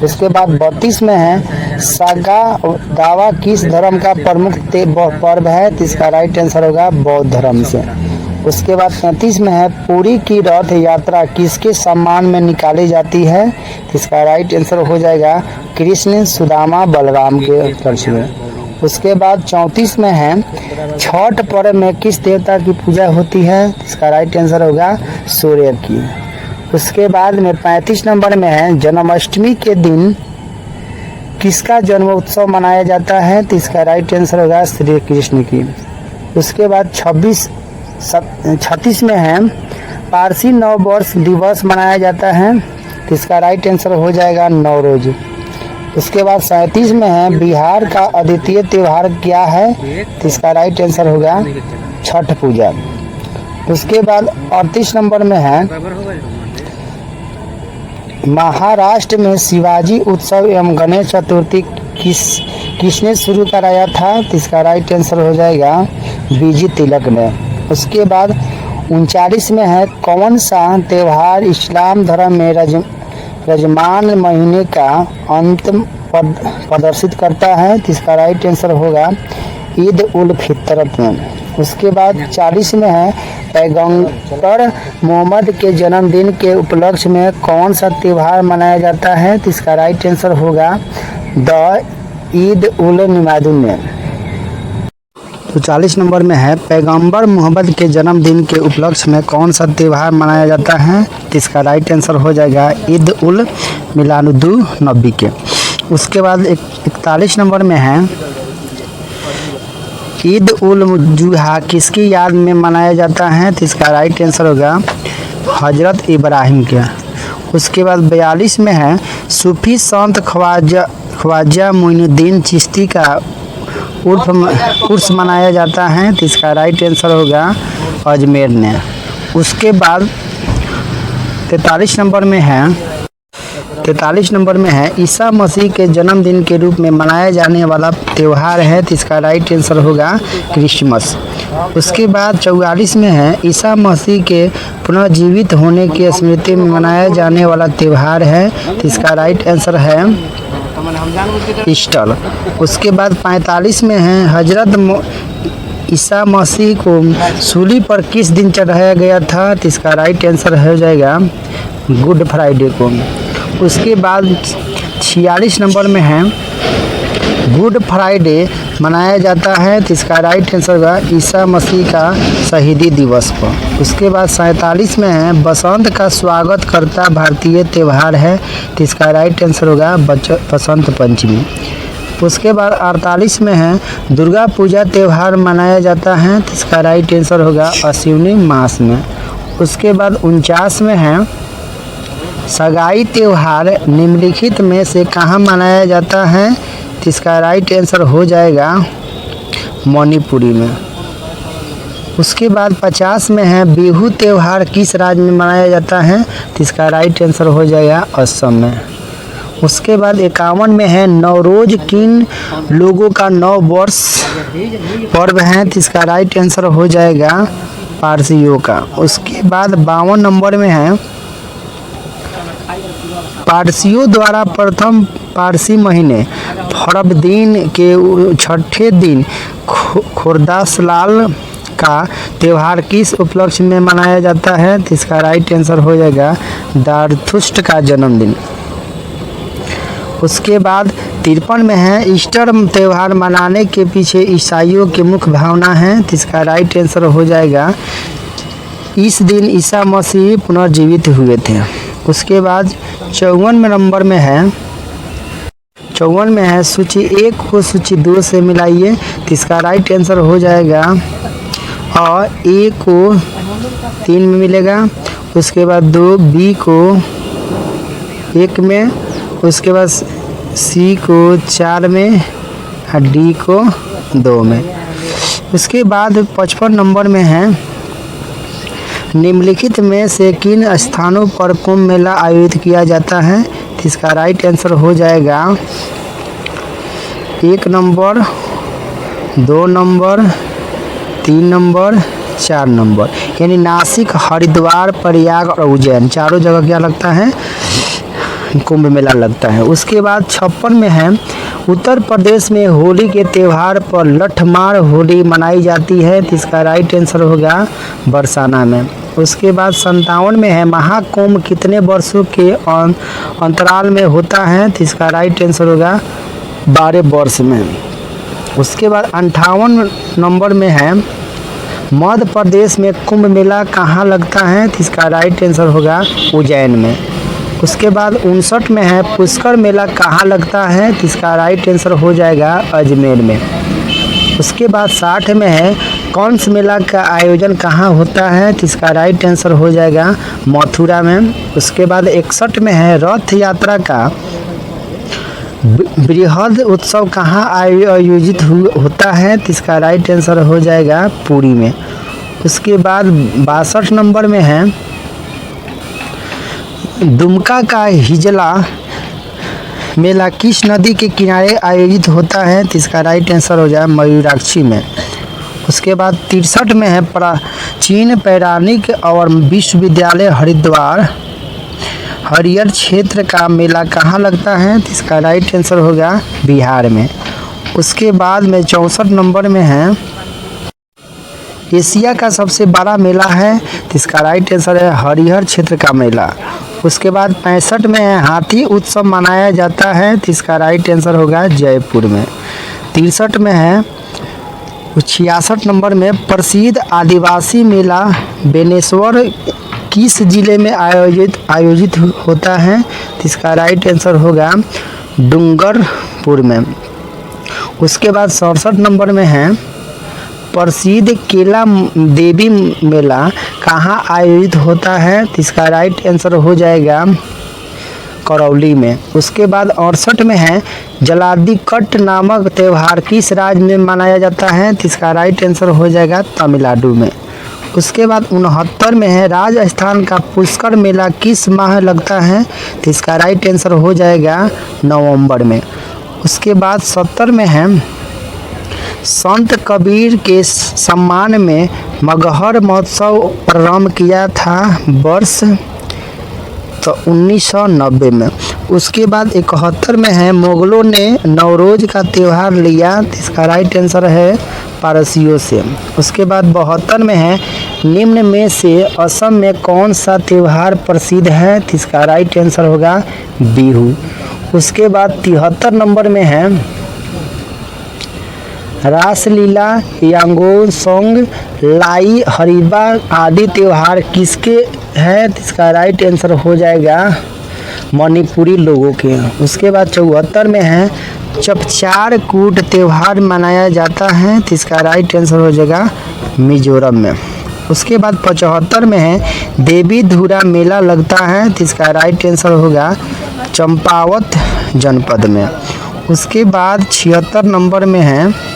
उसके बाद 32 में है सागा दावा किस धर्म का प्रमुख पर्व है, तो इसका राइट आंसर होगा बौद्ध धर्म से। उसके बाद 35 में है पुरी की रथ यात्रा किसके सम्मान में निकाली जाती है, तो इसका राइट आंसर हो जाएगा कृष्ण सुदामा बलराम के पक्ष में। उसके बाद 34 में है छठ पर्व में किस देवता की पूजा होती है, इसका राइट आंसर होगा सूर्य की। उसके बाद में 35 नंबर में है जन्माष्टमी के दिन किसका जन्म उत्सव मनाया जाता है, तो इसका राइट आंसर होगा श्री कृष्ण की। उसके बाद 36 36 में है पारसी नव वर्ष दिवस मनाया जाता है, तो इसका राइट आंसर हो जाएगा नवरोज। उसके बाद 37 में है बिहार का अद्वितीय त्यौहार क्या है, तो इसका राइट आंसर होगा छठ पूजा। उसके बाद 38 नंबर में है महाराष्ट्र में शिवाजी उत्सव एवं गणेश चतुर्थी किसने शुरू कराया था, तो इसका राइट आंसर हो जाएगा बीजी तिलक ने। उसके बाद 39 में है कौन सा त्यौहार इस्लाम धर्म में रजमान महीने का अंत प्रदर्शित करता है, तो इसका राइट आंसर होगा ईद उल फितर में। उसके बाद 40 में है पैगंबर मोहम्मद के जन्मदिन के उपलक्ष्य में कौन सा त्यौहार मनाया जाता है, तो इसका राइट आंसर होगा द ईद उल मिलादुन। तो 40 नंबर में है पैगंबर मोहम्मद के जन्मदिन के उपलक्ष्य में कौन सा त्यौहार मनाया जाता है, तो इसका राइट आंसर हो जाएगा ईद उल मिलादुन्नबी के। उसके बाद 41 नंबर में है ईद उल जुहा किसकी याद में मनाया जाता है, तो इसका राइट आंसर होगा हजरत इब्राहिम के। उसके बाद 42 में है सूफी संत ख्वाजा मोइनुद्दीन चिश्ती का उर्स मनाया जाता है, तो इसका राइट आंसर होगा अजमेर ने। उसके बाद 43 नंबर में है ईसा मसीह के जन्मदिन के रूप में मनाया जाने वाला त्यौहार है, तो इसका राइट आंसर होगा क्रिसमस। उसके बाद 44 में है ईसा मसीह के पुनर्जीवित होने की स्मृति में मनाया जाने वाला त्यौहार है, तो इसका राइट आंसर है ईस्टर। उसके बाद 45 में है हजरत ईसा मसीह को सूली पर किस दिन चढ़ाया गया था, तो इसका राइट आंसर हो जाएगा गुड फ्राइडे को। उसके बाद 46 नंबर में है गुड फ्राइडे मनाया जाता है, तो इसका राइट आंसर होगा ईसा मसीह का शहीदी दिवस पर। उसके बाद 47 में है बसंत का स्वागत करता भारतीय त्यौहार है, तो इसका राइट आंसर होगा बसंत पंचमी। उसके बाद 48 में है दुर्गा पूजा त्यौहार मनाया जाता है, तो इसका राइट आंसर होगा अश्विनी मास में। उसके बाद 49 में है सगाई त्यौहार निम्नलिखित में से कहाँ मनाया जाता है, तो इसका राइट आंसर हो जाएगा मणिपुरी में। उसके बाद 50 में है बिहू त्यौहार किस राज्य में मनाया जाता है, तो इसका राइट आंसर हो जाएगा असम में। उसके बाद 51 में है नवरोज किन लोगों का नव वर्ष पर्व है, तो इसका राइट आंसर हो जाएगा पारसियों का। उसके बाद 52 नंबर में है पारसियों द्वारा प्रथम पारसी महीने फरवरीन के छठे दिन खुर्दासलाल का त्यौहार किस उपलक्ष्य में मनाया जाता है, तो इसका राइट आंसर हो जाएगा दारथुस्ट का जन्मदिन। उसके बाद 53 में है ईस्टर त्यौहार मनाने के पीछे ईसाइयों की मुख्य भावना है, तो इसका राइट आंसर हो जाएगा इस दिन ईसा मसीह पुनर्जीवित हुए थे। उसके बाद 54 नंबर में है 54 में है सूची 1 को सूची 2 से मिलाइए, तो इसका राइट आंसर हो जाएगा और ए को 3 में मिलेगा। उसके बाद 2 बी को 1 में, उसके बाद सी को 4 में और डी को 2 में। उसके बाद 55 नंबर में है निम्नलिखित में से किन स्थानों पर कुंभ मेला आयोजित किया जाता है, तो इसका राइट आंसर हो जाएगा 1 नंबर 2 नंबर 3 नंबर 4 नंबर, यानी नासिक हरिद्वार प्रयाग और उज्जैन चारों जगह क्या लगता है कुंभ मेला लगता है। उसके बाद 56 में है उत्तर प्रदेश में होली के त्यौहार पर लठमार होली मनाई जाती है, तो इसका राइट आंसर होगा बरसाना में। उसके बाद 57 में है महाकुंभ कितने वर्षों के अंतराल में होता है, तो इसका राइट आंसर होगा 12 वर्ष में। उसके बाद 58 नंबर में है मध्य प्रदेश में कुंभ मेला कहाँ लगता है, तो इसका राइट आंसर होगा उज्जैन में। उसके बाद 59 में है पुष्कर मेला कहाँ लगता है, तो इसका राइट आंसर हो जाएगा अजमेर में। उसके बाद 60 में है कौन सा मेला का आयोजन कहाँ होता है, तो इसका राइट आंसर हो जाएगा मथुरा में। उसके बाद 61 में है रथ यात्रा का बृहद उत्सव कहाँ आयोजित होता है, तो इसका राइट आंसर हो जाएगा पुरी में। उसके बाद 62 नंबर में है दुमका का हिजला मेला किस नदी के किनारे आयोजित होता है, तो इसका राइट आंसर हो जाएगा मयूराक्षी में। उसके बाद 63 में है प्राचीन पौराणिक और विश्वविद्यालय हरिद्वार हरियर क्षेत्र का मेला कहाँ लगता है, तो इसका राइट आंसर होगा बिहार में। उसके बाद में 64 नंबर में है एशिया का सबसे बड़ा मेला है, तो इसका राइट आंसर है हरिहर क्षेत्र का मेला। उसके बाद 65 में है हाथी उत्सव मनाया जाता है, तो इसका राइट आंसर होगा जयपुर में। 63 में है 66 नंबर में प्रसिद्ध आदिवासी मेला बेनेश्वर किस जिले में आयोजित होता है, तो इसका राइट आंसर होगा डूंगरपुर में। उसके बाद 67 नंबर में है प्रसिद्ध केला देवी मेला कहाँ आयोजित होता है, तो इसका राइट आंसर हो जाएगा करौली में। उसके बाद 68 में है जलादिकट्ट नामक त्यौहार किस राज्य में मनाया जाता है, तो इसका राइट आंसर हो जाएगा तमिलनाडु में। उसके बाद 69 में है राजस्थान का पुष्कर मेला किस माह लगता है, तो इसका राइट आंसर हो जाएगा नवंबर में। उसके बाद 70 में है संत कबीर के सम्मान में मगहर महोत्सव प्रारंभ किया था वर्ष तो 1990 में। उसके बाद 71 में है मुगलों ने नवरोज का त्यौहार लिया, तो इसका राइट आंसर है पारसियों से। उसके बाद 72 में है निम्न में से असम में कौन सा त्यौहार प्रसिद्ध है, तो इसका राइट आंसर होगा बिहू। उसके बाद 73 नंबर में है रासलीला यांगोन सोंग लाई हरिबा आदि त्यौहार किसके हैं, तो इसका राइट आंसर हो जाएगा मणिपुरी लोगों के। उसके बाद 74 में है चपचार कूट त्यौहार मनाया जाता है, तो इसका राइट आंसर हो जाएगा मिजोरम में। उसके बाद 75 में है देवी धुरा मेला लगता है, तो इसका राइट आंसर होगा चंपावत जनपद में। उसके बाद 76 नंबर में है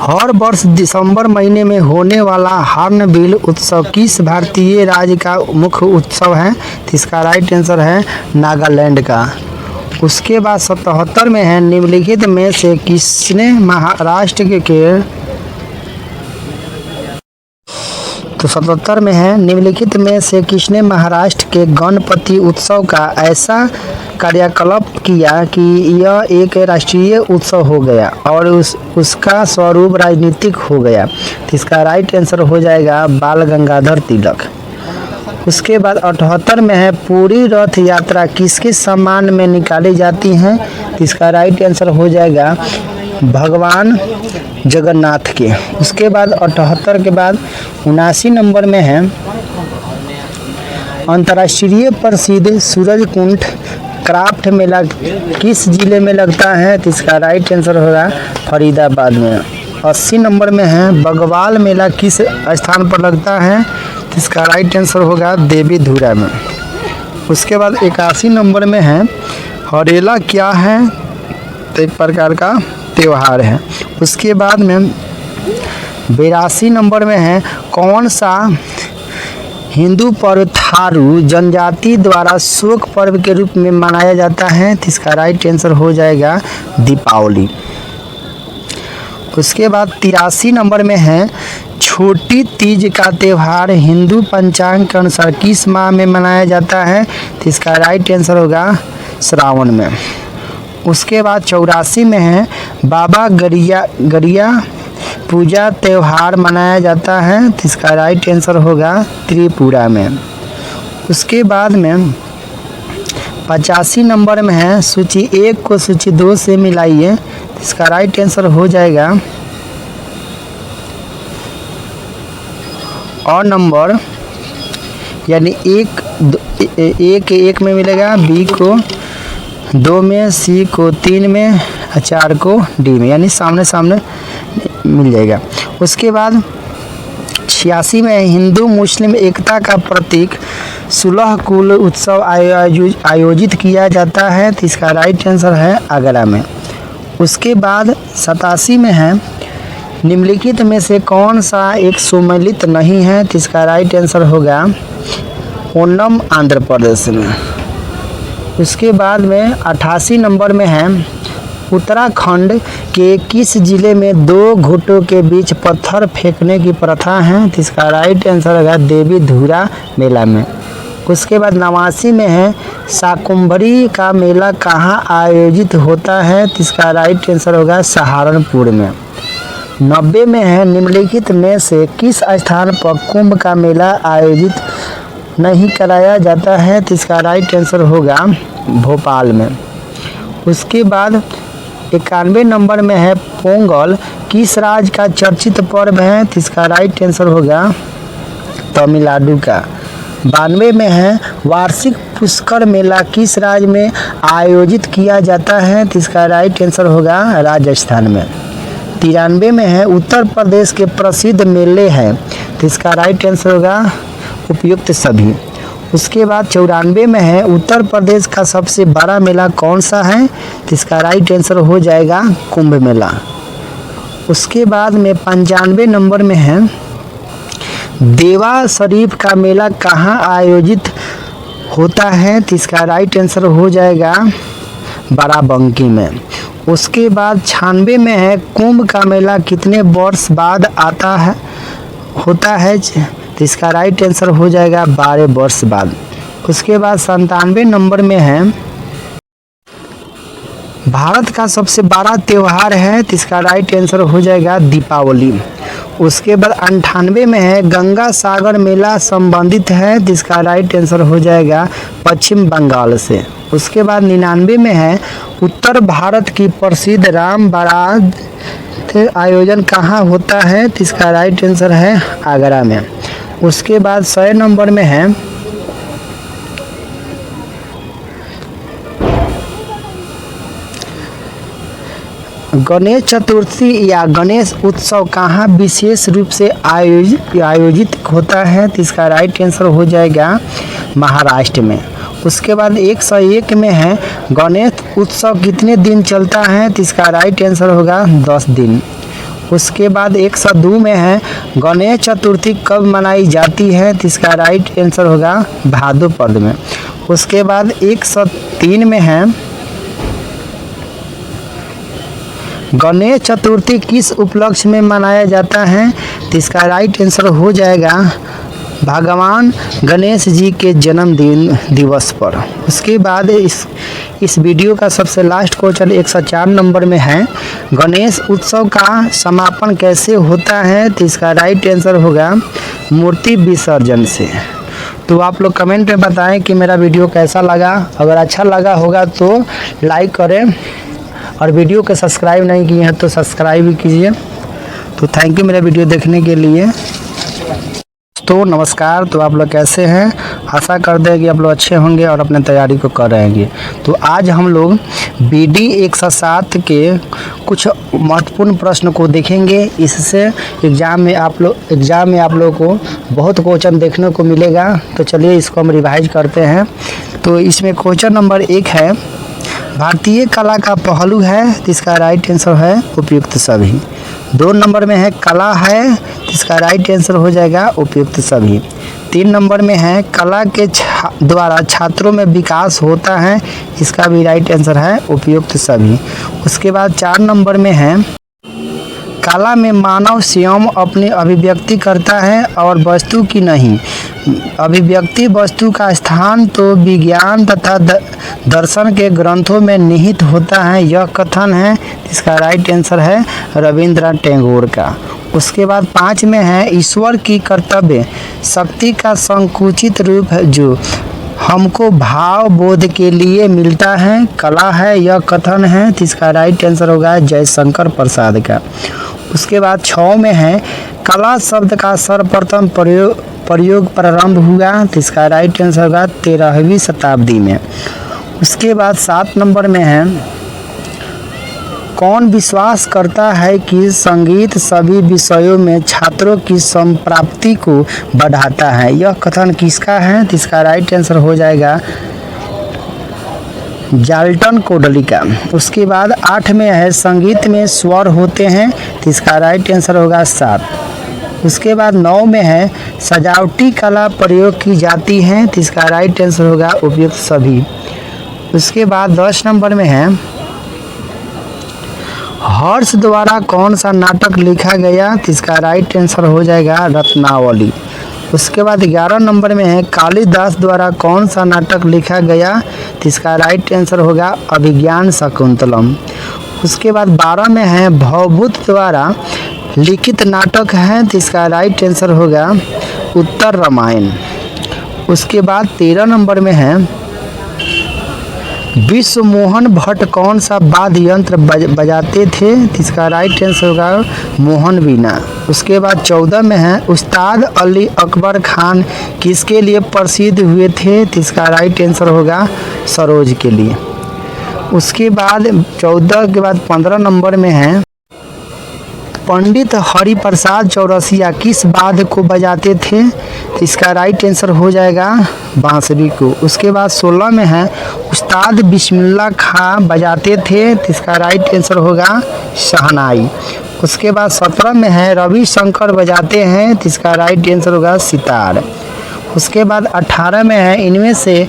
हर वर्ष दिसंबर महीने में होने वाला हॉर्नबिल उत्सव किस भारतीय राज्य का मुख्य उत्सव है, तो इसका राइट आंसर है नागालैंड का। उसके बाद 77 में है निम्नलिखित में से किसने महाराष्ट्र के तो 77 में है निम्नलिखित में से किसने महाराष्ट्र के गणपति उत्सव का ऐसा क्रियाकलाप किया कि यह एक राष्ट्रीय उत्सव हो गया और उसका स्वरूप राजनीतिक हो गया, तो इसका राइट आंसर हो जाएगा बाल गंगाधर तिलक। उसके बाद 78 में है पूरी रथ यात्रा किसके सम्मान में निकाली जाती है, तो इसका राइट आंसर हो जाएगा भगवान जगन्नाथ के। उसके बाद 78 के बाद 79 नंबर में है अंतर्राष्ट्रीय प्रसिद्ध सूरजकुंड क्राफ्ट मेला किस जिले में लगता है, तो इसका राइट आंसर होगा फरीदाबाद में। 80 नंबर में है बगवाल मेला किस स्थान पर लगता है, तो इसका राइट आंसर होगा देवी धुरा में। उसके बाद 81 नंबर में है हरेला क्या है, तो एक प्रकार का त्यौहार है। उसके बाद में 82 नंबर में है कौन सा हिंदू पर्व थारू जनजाति द्वारा शोक पर्व के रूप में मनाया जाता है, तो इसका राइट आंसर हो जाएगा दीपावली। उसके बाद 83 नंबर में है छोटी तीज का त्यौहार हिंदू पंचांग के अनुसार किस माह में मनाया जाता है, तो इसका राइट आंसर होगा श्रावण में। उसके बाद 84 में है बाबा गरिया पूजा त्यौहार मनाया जाता है, तो इसका राइट आंसर होगा त्रिपुरा में। उसके बाद में 85 नंबर में है सूची 1 को सूची 2 से मिलाइए, तो इसका राइट आंसर हो जाएगा और नंबर यानी एक में मिलेगा, बी को 2 में, सी को 3 में, 4 को डी में, यानी सामने सामने मिल जाएगा। उसके बाद 86 में हिंदू मुस्लिम एकता का प्रतीक सुलह कुल उत्सव आयोजित किया जाता है, तो इसका राइट आंसर है आगरा में। उसके बाद 87 में है निम्नलिखित में से कौन सा एक सम्मिलित नहीं है, तो इसका राइट आंसर होगा ओनम आंध्र प्रदेश में। उसके बाद में 88 नंबर में है उत्तराखंड के किस जिले में दो घुटों के बीच पत्थर फेंकने की प्रथा है, तो इसका राइट आंसर होगा देवी धुरा मेला में। उसके बाद 89 में है शाकुंभरी का मेला कहाँ आयोजित होता है, तो इसका राइट आंसर होगा सहारनपुर में। 90 में है निम्नलिखित में से किस स्थान पर कुंभ का मेला आयोजित नहीं कराया जाता है, तो इसका राइट आंसर होगा भोपाल में। उसके बाद 91 नंबर में है पोंगल किस राज्य का चर्चित पर्व है, तो इसका राइट आंसर होगा तमिलनाडु का। 92 में है वार्षिक पुष्कर मेला किस राज्य में आयोजित किया जाता है, तो इसका राइट आंसर होगा राजस्थान में। 93 में है उत्तर प्रदेश के प्रसिद्ध मेले हैं, तो इसका राइट आंसर होगा उपयुक्त सभी। उसके बाद 94 में है उत्तर प्रदेश का सबसे बड़ा मेला कौन सा है, तो इसका राइट आंसर हो जाएगा कुंभ मेला। उसके बाद में 95 नंबर में है देवा शरीफ का मेला कहाँ आयोजित होता है, तो इसका राइट आंसर हो जाएगा बाराबंकी में। उसके बाद 96 में है कुंभ का मेला कितने वर्ष बाद होता है, तो इसका राइट आंसर हो जाएगा 12 वर्ष बाद। उसके बाद 97 नंबर में है भारत का सबसे बड़ा त्यौहार है, तो इसका राइट आंसर हो जाएगा दीपावली। उसके बाद 98 में है गंगा सागर मेला संबंधित है, तो इसका राइट आंसर हो जाएगा पश्चिम बंगाल से। उसके बाद 99 में है उत्तर भारत की प्रसिद्ध राम बारात आयोजन कहाँ होता है, तो इसका राइट आंसर है आगरा में। उसके बाद 100 नंबर में है गणेश चतुर्थी या गणेश उत्सव कहाँ विशेष रूप से आयोजित होता है, तो इसका राइट आंसर हो जाएगा महाराष्ट्र में। उसके बाद 101 में है गणेश उत्सव कितने दिन चलता है, तो इसका राइट आंसर होगा 10 दिन। उसके बाद 102 में है गणेश चतुर्थी कब मनाई जाती है, तो इसका राइट आंसर होगा भाद्रपद में। उसके बाद 103 में है गणेश चतुर्थी किस उपलक्ष्य में मनाया जाता है, तो इसका राइट आंसर हो जाएगा भगवान गणेश जी के जन्मदिन दिवस पर। उसके बाद इस वीडियो का सबसे लास्ट क्वेश्चन 104 नंबर में है गणेश उत्सव का समापन कैसे होता है, तो इसका राइट आंसर होगा मूर्ति विसर्जन से। तो आप लोग कमेंट में बताएं कि मेरा वीडियो कैसा लगा। अगर अच्छा लगा होगा तो लाइक करें और वीडियो को सब्सक्राइब नहीं किए हैं तो सब्सक्राइब भी कीजिए। तो थैंक यू मेरा वीडियो देखने के लिए। तो नमस्कार, तो आप लोग कैसे हैं? आशा करते हैं कि आप लोग अच्छे होंगे और अपने तैयारी को कर रहे हैं। तो आज हम लोग BD 107 के कुछ महत्वपूर्ण प्रश्न को देखेंगे। इससे एग्ज़ाम में आप लोग को बहुत क्वेश्चन देखने को मिलेगा। तो चलिए इसको हम रिवाइज करते हैं। तो इसमें क्वेश्चन नंबर 1 है भारतीय कला का पहलू है, तो इसका राइट आंसर है उपयुक्त सभी। 2 नंबर में है कला है, तो इसका राइट आंसर हो जाएगा उपयुक्त सभी। 3 नंबर में है कला के द्वारा छात्रों में विकास होता है, इसका भी राइट आंसर है उपयुक्त सभी। उसके बाद 4 नंबर में है कला में मानव स्वयं अपनी अभिव्यक्ति करता है और वस्तु की नहीं। अभिव्यक्ति वस्तु का स्थान तो विज्ञान तथा दर्शन के ग्रंथों में निहित होता है, यह कथन है। इसका राइट आंसर है रविंद्रनाथ टैगोर का। उसके बाद 5 में है ईश्वर की कर्तव्य शक्ति का संकुचित रूप है जो हमको भाव बोध के लिए मिलता है, कला है, यह कथन है। तो इसका राइट आंसर होगा जयशंकर प्रसाद का। उसके बाद 6 में है कला शब्द का सर्वप्रथम प्रयोग प्रारंभ हुआ, तो इसका राइट आंसर होगा 13वीं शताब्दी में। उसके बाद 7 नंबर में है कौन विश्वास करता है कि संगीत सभी विषयों में छात्रों की संप्राप्ति को बढ़ाता है? यह कथन किसका है? तो इसका राइट आंसर हो जाएगा जाल्टन कोडली का। उसके बाद 8 में है संगीत में स्वर होते हैं, तो इसका राइट आंसर होगा 7। उसके बाद 9 में है सजावटी कला प्रयोग की जाती है, तो इसका राइट आंसर होगा उपयुक्त सभी। उसके बाद 10 नंबर में है हर्ष द्वारा कौन सा नाटक लिखा गया, तो इसका राइट आंसर हो जाएगा रत्नावली। उसके बाद 11 नंबर में है कालिदास द्वारा कौन सा नाटक लिखा गया, तो इसका राइट आंसर होगा अभिज्ञान शाकुंतलम। उसके बाद 12 में है भवभूत द्वारा लिखित नाटक है, तो इसका राइट आंसर होगा उत्तर रामायण। उसके बाद 13 नंबर में है विश्व मोहन भट्ट कौन सा वाद्य यंत्र बजाते थे, तो इसका राइट आंसर होगा मोहन वीणा। उसके बाद 14 में है उस्ताद अली अकबर खान किसके लिए प्रसिद्ध हुए थे, तो इसका राइट आंसर होगा सरोज के लिए। उसके बाद 14 के बाद 15 नंबर में है पंडित हरिप्रसाद चौरसिया किस वाद्य को बजाते थे, तो इसका राइट आंसर हो जाएगा बांसुरी को। उसके बाद 16 में है उस्ताद बिस्मिल्ला खां बजाते थे, तो इसका राइट आंसर होगा शहनाई। उसके बाद 17 में है रविशंकर बजाते हैं, तो इसका राइट आंसर होगा सितार। उसके बाद 18 में है इनमें से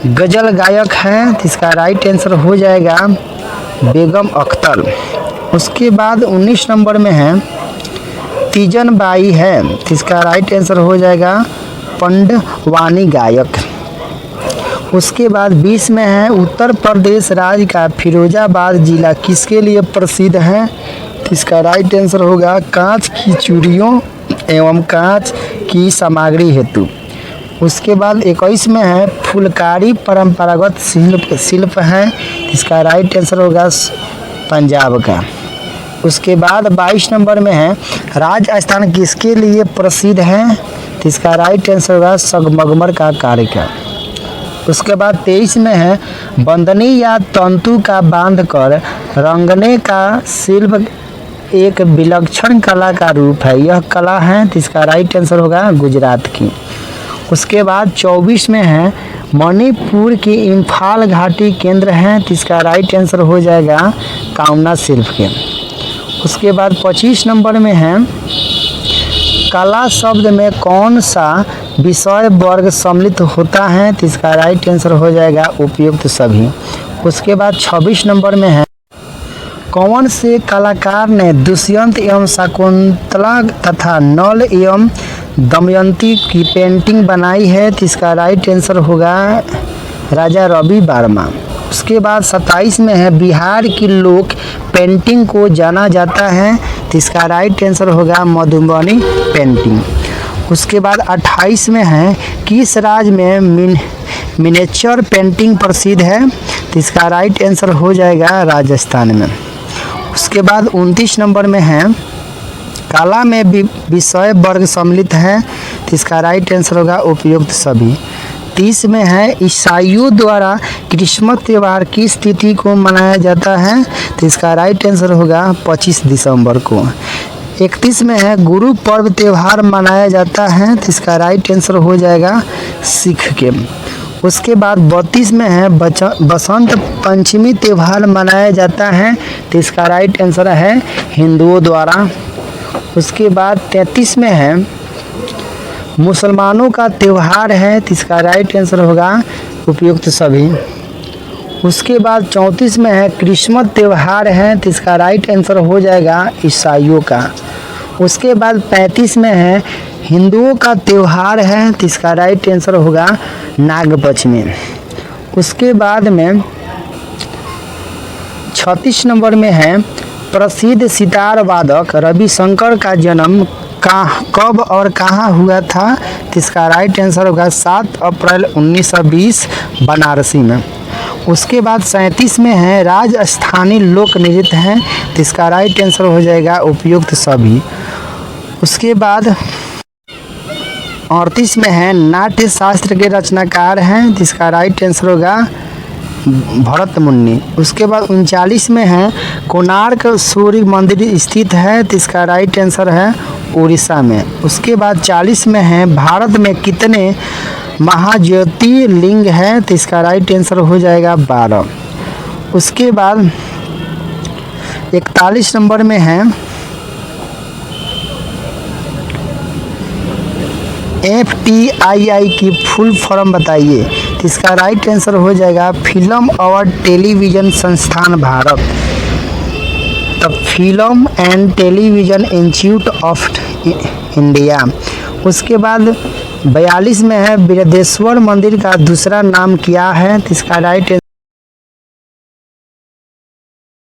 गज़ल गायक हैं, तो इसका राइट आंसर हो जाएगा बेगम अख्तर। उसके बाद 19 नंबर में है तीजन बाई है, तो इसका राइट आंसर हो जाएगा पंडवानी गायक। उसके बाद 20 में है उत्तर प्रदेश राज्य का फिरोजाबाद जिला किसके लिए प्रसिद्ध है, तो इसका राइट आंसर होगा कांच की चूड़ियों एवं कांच की सामग्री हेतु। उसके बाद 21 में है फुलकारी परंपरागत शिल्प है, इसका राइट आंसर होगा पंजाब का। उसके बाद 22 नंबर में है राजस्थान किसके लिए प्रसिद्ध है, तो इसका राइट आंसर होगा संगमरमर का कार्य का। उसके बाद 23 में है बंदनी या तंतु का बांधकर रंगने का शिल्प एक विलक्षण कला का रूप है, यह कला है, तो इसका राइट आंसर होगा गुजरात की। उसके बाद 24 में है मणिपुर की इम्फाल घाटी केंद्र है, तो इसका राइट आंसर हो जाएगा कामना शिल्प के। उसके बाद 25 नंबर में है कला शब्द में कौन सा विषय वर्ग सम्मिलित होता है, तो इसका राइट आंसर हो जाएगा उपयुक्त सभी। उसके बाद 26 नंबर में है कौन से कलाकार ने दुष्यंत एवं शकुंतला तथा नल एवं दमयंती की पेंटिंग बनाई है, तो इसका राइट आंसर होगा राजा रवि वर्मा। उसके बाद 27 में है बिहार की लोक पेंटिंग को जाना जाता है, तो इसका राइट आंसर होगा मधुबनी पेंटिंग। उसके बाद 28 में है किस राज्य में मिनिएचर पेंटिंग प्रसिद्ध है, तो इसका राइट आंसर हो जाएगा राजस्थान में। उसके बाद 29 नंबर में है कला में विषय वर्ग सम्मिलित है, तो इसका राइट आंसर होगा उपयुक्त सभी। 30 में है ईसाइयों द्वारा क्रिसमस त्यौहार किस तिथि को मनाया जाता है, तो इसका राइट आंसर होगा 25 दिसंबर को। 31 में है गुरु पर्व त्यौहार मनाया जाता है, तो इसका राइट आंसर हो जाएगा सिख के। उसके बाद 32 में है बसंत पंचमी त्यौहार मनाया जाता है, तो इसका राइट आंसर है हिंदुओं द्वारा। उसके बाद 33 में है मुसलमानों का त्यौहार है, तो इसका राइट आंसर होगा उपयुक्त सभी। उसके बाद 34 में है क्रिसमस त्यौहार है, तो इसका राइट आंसर हो जाएगा ईसाइयों का। उसके बाद 35 में है हिंदुओं का त्यौहार है, तो इसका राइट आंसर होगा नागपंचमी। उसके बाद में 36 नंबर में है प्रसिद्ध सितार वादक रविशंकर का जन्म कब और कहाँ हुआ था, तो इसका राइट आंसर होगा 7 अप्रैल 1920 बनारसी में। उसके बाद 37 में है राजस्थानी लोक नृत्य हैं, तो इसका राइट आंसर हो जाएगा उपयुक्त सभी। उसके बाद 38 में है नाट्य शास्त्र के रचनाकार हैं, तो इसका राइट आंसर होगा भरत मुनि। उसके बाद 39 में है कोणार्क सूर्य मंदिर स्थित है, तो इसका राइट आंसर है उड़ीसा में। उसके बाद 40 में है भारत में कितने महाज्योतिर्लिंग है, तो इसका राइट आंसर हो जाएगा 12। उसके बाद 41 नंबर में है FTII की फुल फॉर्म बताइए, तो इसका राइट आंसर हो जाएगा फिल्म और टेलीविज़न संस्थान भारत। तब film and television institute of India. उसके बाद 42 में है बृहदेश्वर मंदिर का दूसरा नाम क्या है, तो इसका राइट